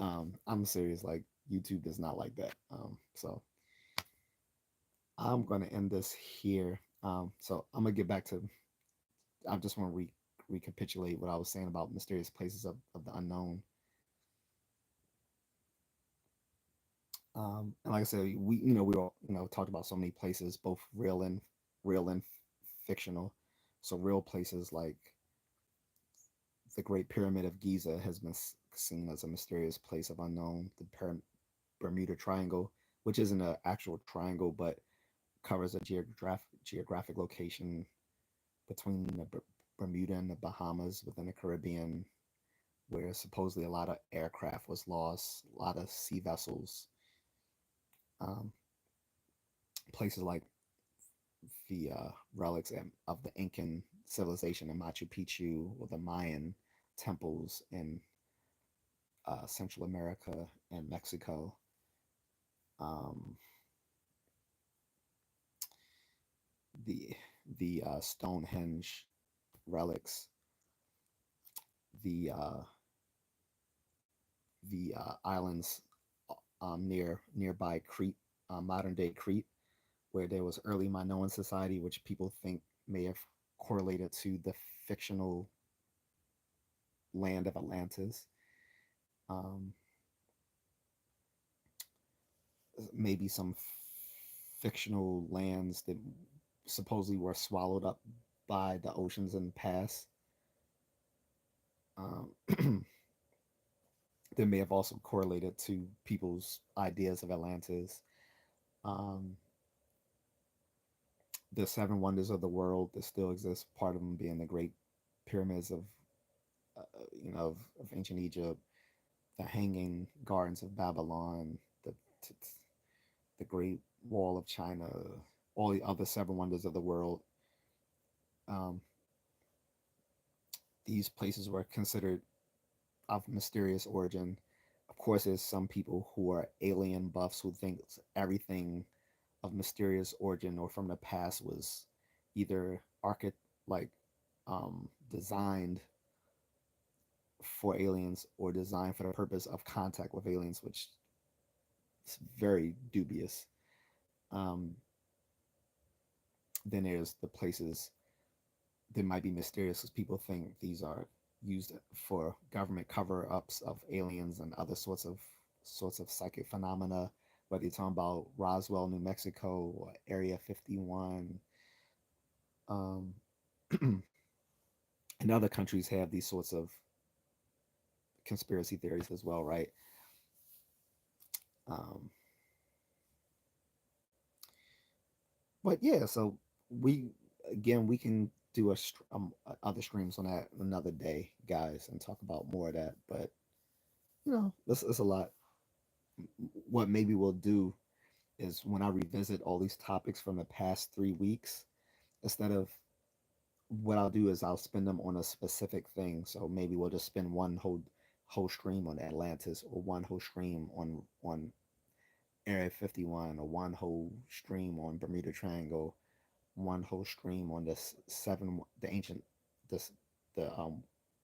I'm serious. Like YouTube does not like that. So I'm gonna end this here. So I'm gonna get back to. I just want to recapitulate what I was saying about mysterious places of the unknown. And like I said, we all talked about so many places, both real and fictional. So real places like the Great Pyramid of Giza has been seen as a mysterious place of unknown. The Bermuda Triangle, which isn't an actual triangle, but covers a geographic location between the Bermuda and the Bahamas within the Caribbean, where supposedly a lot of aircraft was lost, a lot of sea vessels. Um, Places like the relics of the Incan civilization in Machu Picchu, or the Mayan temples in Central America and Mexico. Um, the Stonehenge relics, the islands nearby Crete, modern day Crete, where there was early Minoan society, which people think may have correlated to the fictional land of Atlantis. Um, Maybe some fictional lands that supposedly were swallowed up by the oceans in the past. Um, that may have also correlated to people's ideas of Atlantis. Um, the seven wonders of the world that still exist, part of them being the great pyramids uh, of ancient Egypt, the hanging gardens of Babylon, t- the Great Wall of China, all the other seven wonders of the world. Um, these places were considered of mysterious origin. Of course, there's some people who are alien buffs who think everything of mysterious origin or from the past was either like designed for aliens or designed for the purpose of contact with aliens, which is very dubious. Um, then there's the places that might be mysterious because people think these are used for government cover-ups of aliens and other sorts of psychic phenomena. Whether you're talking about Roswell, New Mexico, or Area 51, um, and other countries have these sorts of conspiracy theories as well, right? Um, but yeah, so we we can do other streams on that another day, guys, and talk about more of that. But this is a lot. What maybe we'll do is when I revisit all these topics from the past 3 weeks, instead of what I'll do is I'll spend them on a specific thing. So maybe we'll just spend one whole stream on Atlantis, or one whole stream on Area 51, or one whole stream on Bermuda Triangle, one whole stream on the ancient this the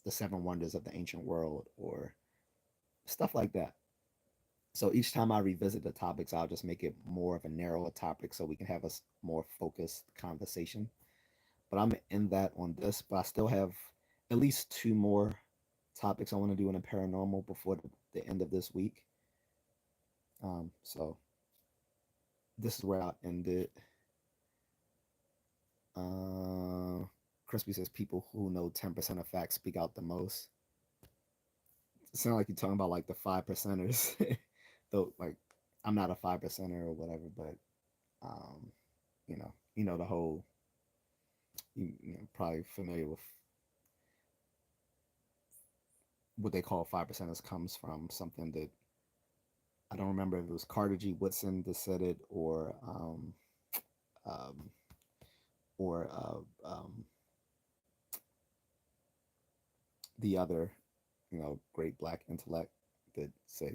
seven wonders of the ancient world, or stuff like that. So each time I revisit the topics, I'll just make it more of a narrower topic so we can have a more focused conversation. But I'm in that on this, but I still have at least two more topics I want to do in the paranormal before the end of this week. So this is where I'll end it. Uh, Crispy says people who know 10% of facts speak out the most. It sounds like you're talking about like the 5%ers. Though, like, I'm not a 5%er or whatever, but um, the whole. Probably familiar with what they call 5%ers comes from something that I don't remember if it was Carter G. Woodson that said it, um, or the other, great black intellect that said,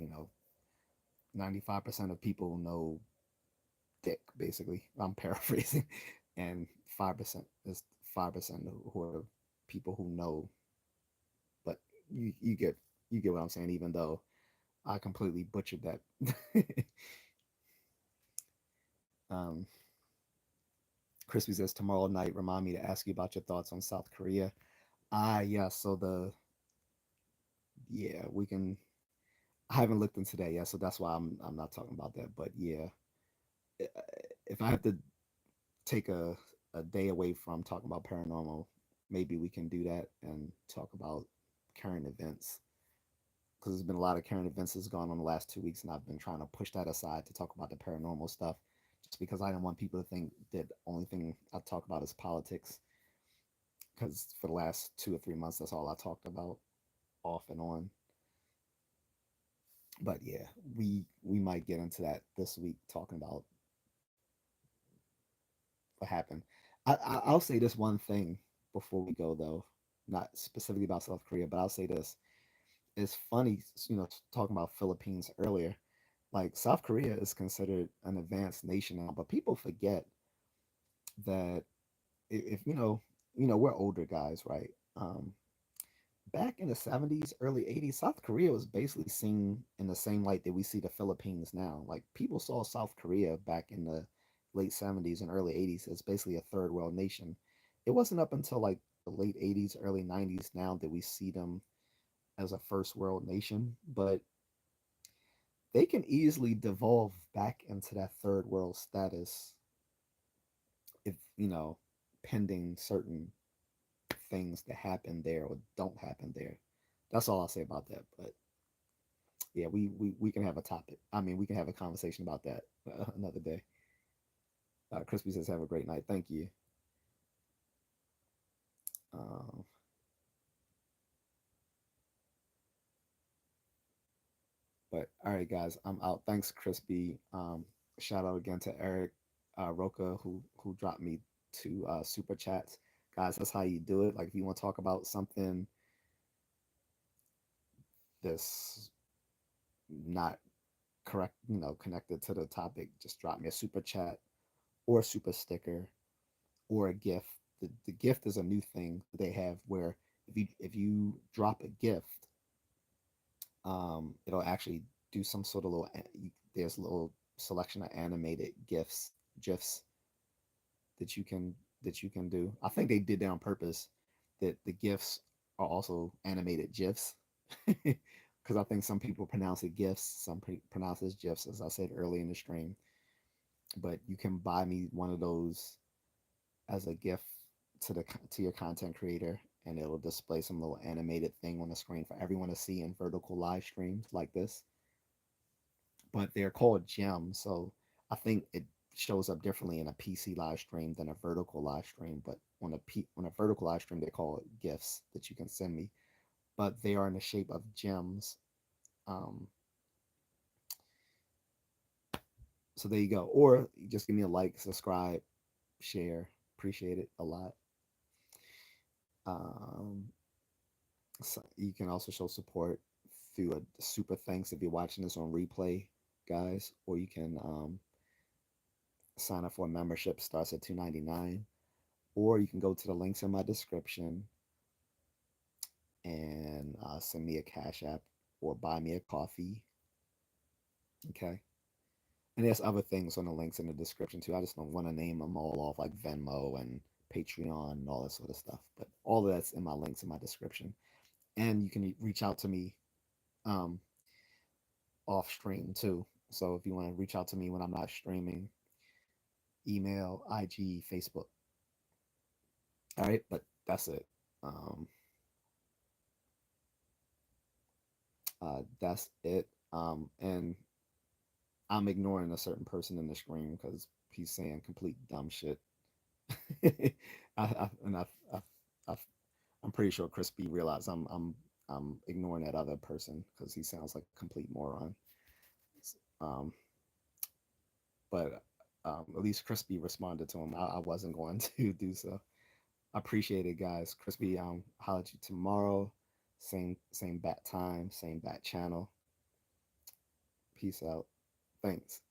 95% of people know dick, basically. I'm paraphrasing. And 5% is 5% who are people who know. But you get what I'm saying, even though I completely butchered that. um, Crispy says tomorrow night, remind me to ask you about your thoughts on South Korea. Yeah, so we can. I haven't looked into that yet, so that's why I'm not talking about that. But yeah, if I have to take a day away from talking about paranormal, maybe we can do that and talk about current events, because there's been a lot of current events that's gone on the last 2 weeks, and I've been trying to push that aside to talk about the paranormal stuff, just because I didn't want people to think that the only thing I talk about is politics. Because for the last 2 or 3 months, that's all I talked about, off and on. But yeah, we might get into that this week, talking about what happened. I'll say this one thing before we go, though, not specifically about South Korea, but I'll say this: it's funny, talking about Philippines earlier. Like, South Korea is considered an advanced nation now, but people forget that if we're older guys, right? Back in the 70s, early 80s, South Korea was basically seen in the same light that we see the Philippines now. Like, people saw South Korea back in the late 70s and early 80s as basically a third world nation. It wasn't up until like the late 80s, early 90s now that we see them as a first world nation. But they can easily devolve back into that third world status if, pending certain things that happen there or don't happen there. That's all I'll say about that. But yeah, we can have a topic. I mean, we can have a conversation about that another day. Crispy says, "Have a great night." Thank you. Um, but all right, guys, I'm out. Thanks, Crispy. Shout out again to Eric Roca, who dropped me to super chats. Guys, that's how you do it. Like, if you want to talk about something that's not correct, connected to the topic, just drop me a super chat or a super sticker or a gift. The gift is a new thing they have, where if you drop a gift, it'll actually do some sort of there's a little selection of animated gifs that you can do. I think they did that on purpose, that the gifs are also animated gifs. Because I think some people pronounce it gifts, some pronounce it gifs, as I said early in the stream. But you can buy me one of those as a gift to your content creator, and it'll display some little animated thing on the screen for everyone to see in vertical live streams like this. But they're called gems, so I think shows up differently in a PC live stream than a vertical live stream. But on a vertical live stream, they call it gifts that you can send me, but they are in the shape of gems. Um, so there you go. Or just give me a like, subscribe, share. Appreciate it a lot. Um, so you can also show support through a super thanks if you're watching this on replay, guys, or you can sign up for a membership. Starts at $2.99, or you can go to the links in my description and send me a cash app or buy me a coffee. Okay. And there's other things on the links in the description too. I just don't want to name them all off, like Venmo and Patreon and all that sort of stuff. But all of that's in my links in my description. And you can reach out to me um, off stream too. So if you want to reach out to me when I'm not streaming, email, IG, Facebook. All right, but that's it. Um, that's it. And I'm ignoring a certain person in the screen because he's saying complete dumb shit. And I, I'm pretty sure Crispy realized I'm ignoring that other person because he sounds like a complete moron. Um, but at least Crispy responded to him. I wasn't going to do so. I appreciate it, guys. Crispy, holler at you tomorrow. Same bat time, same bat channel. Peace out. Thanks.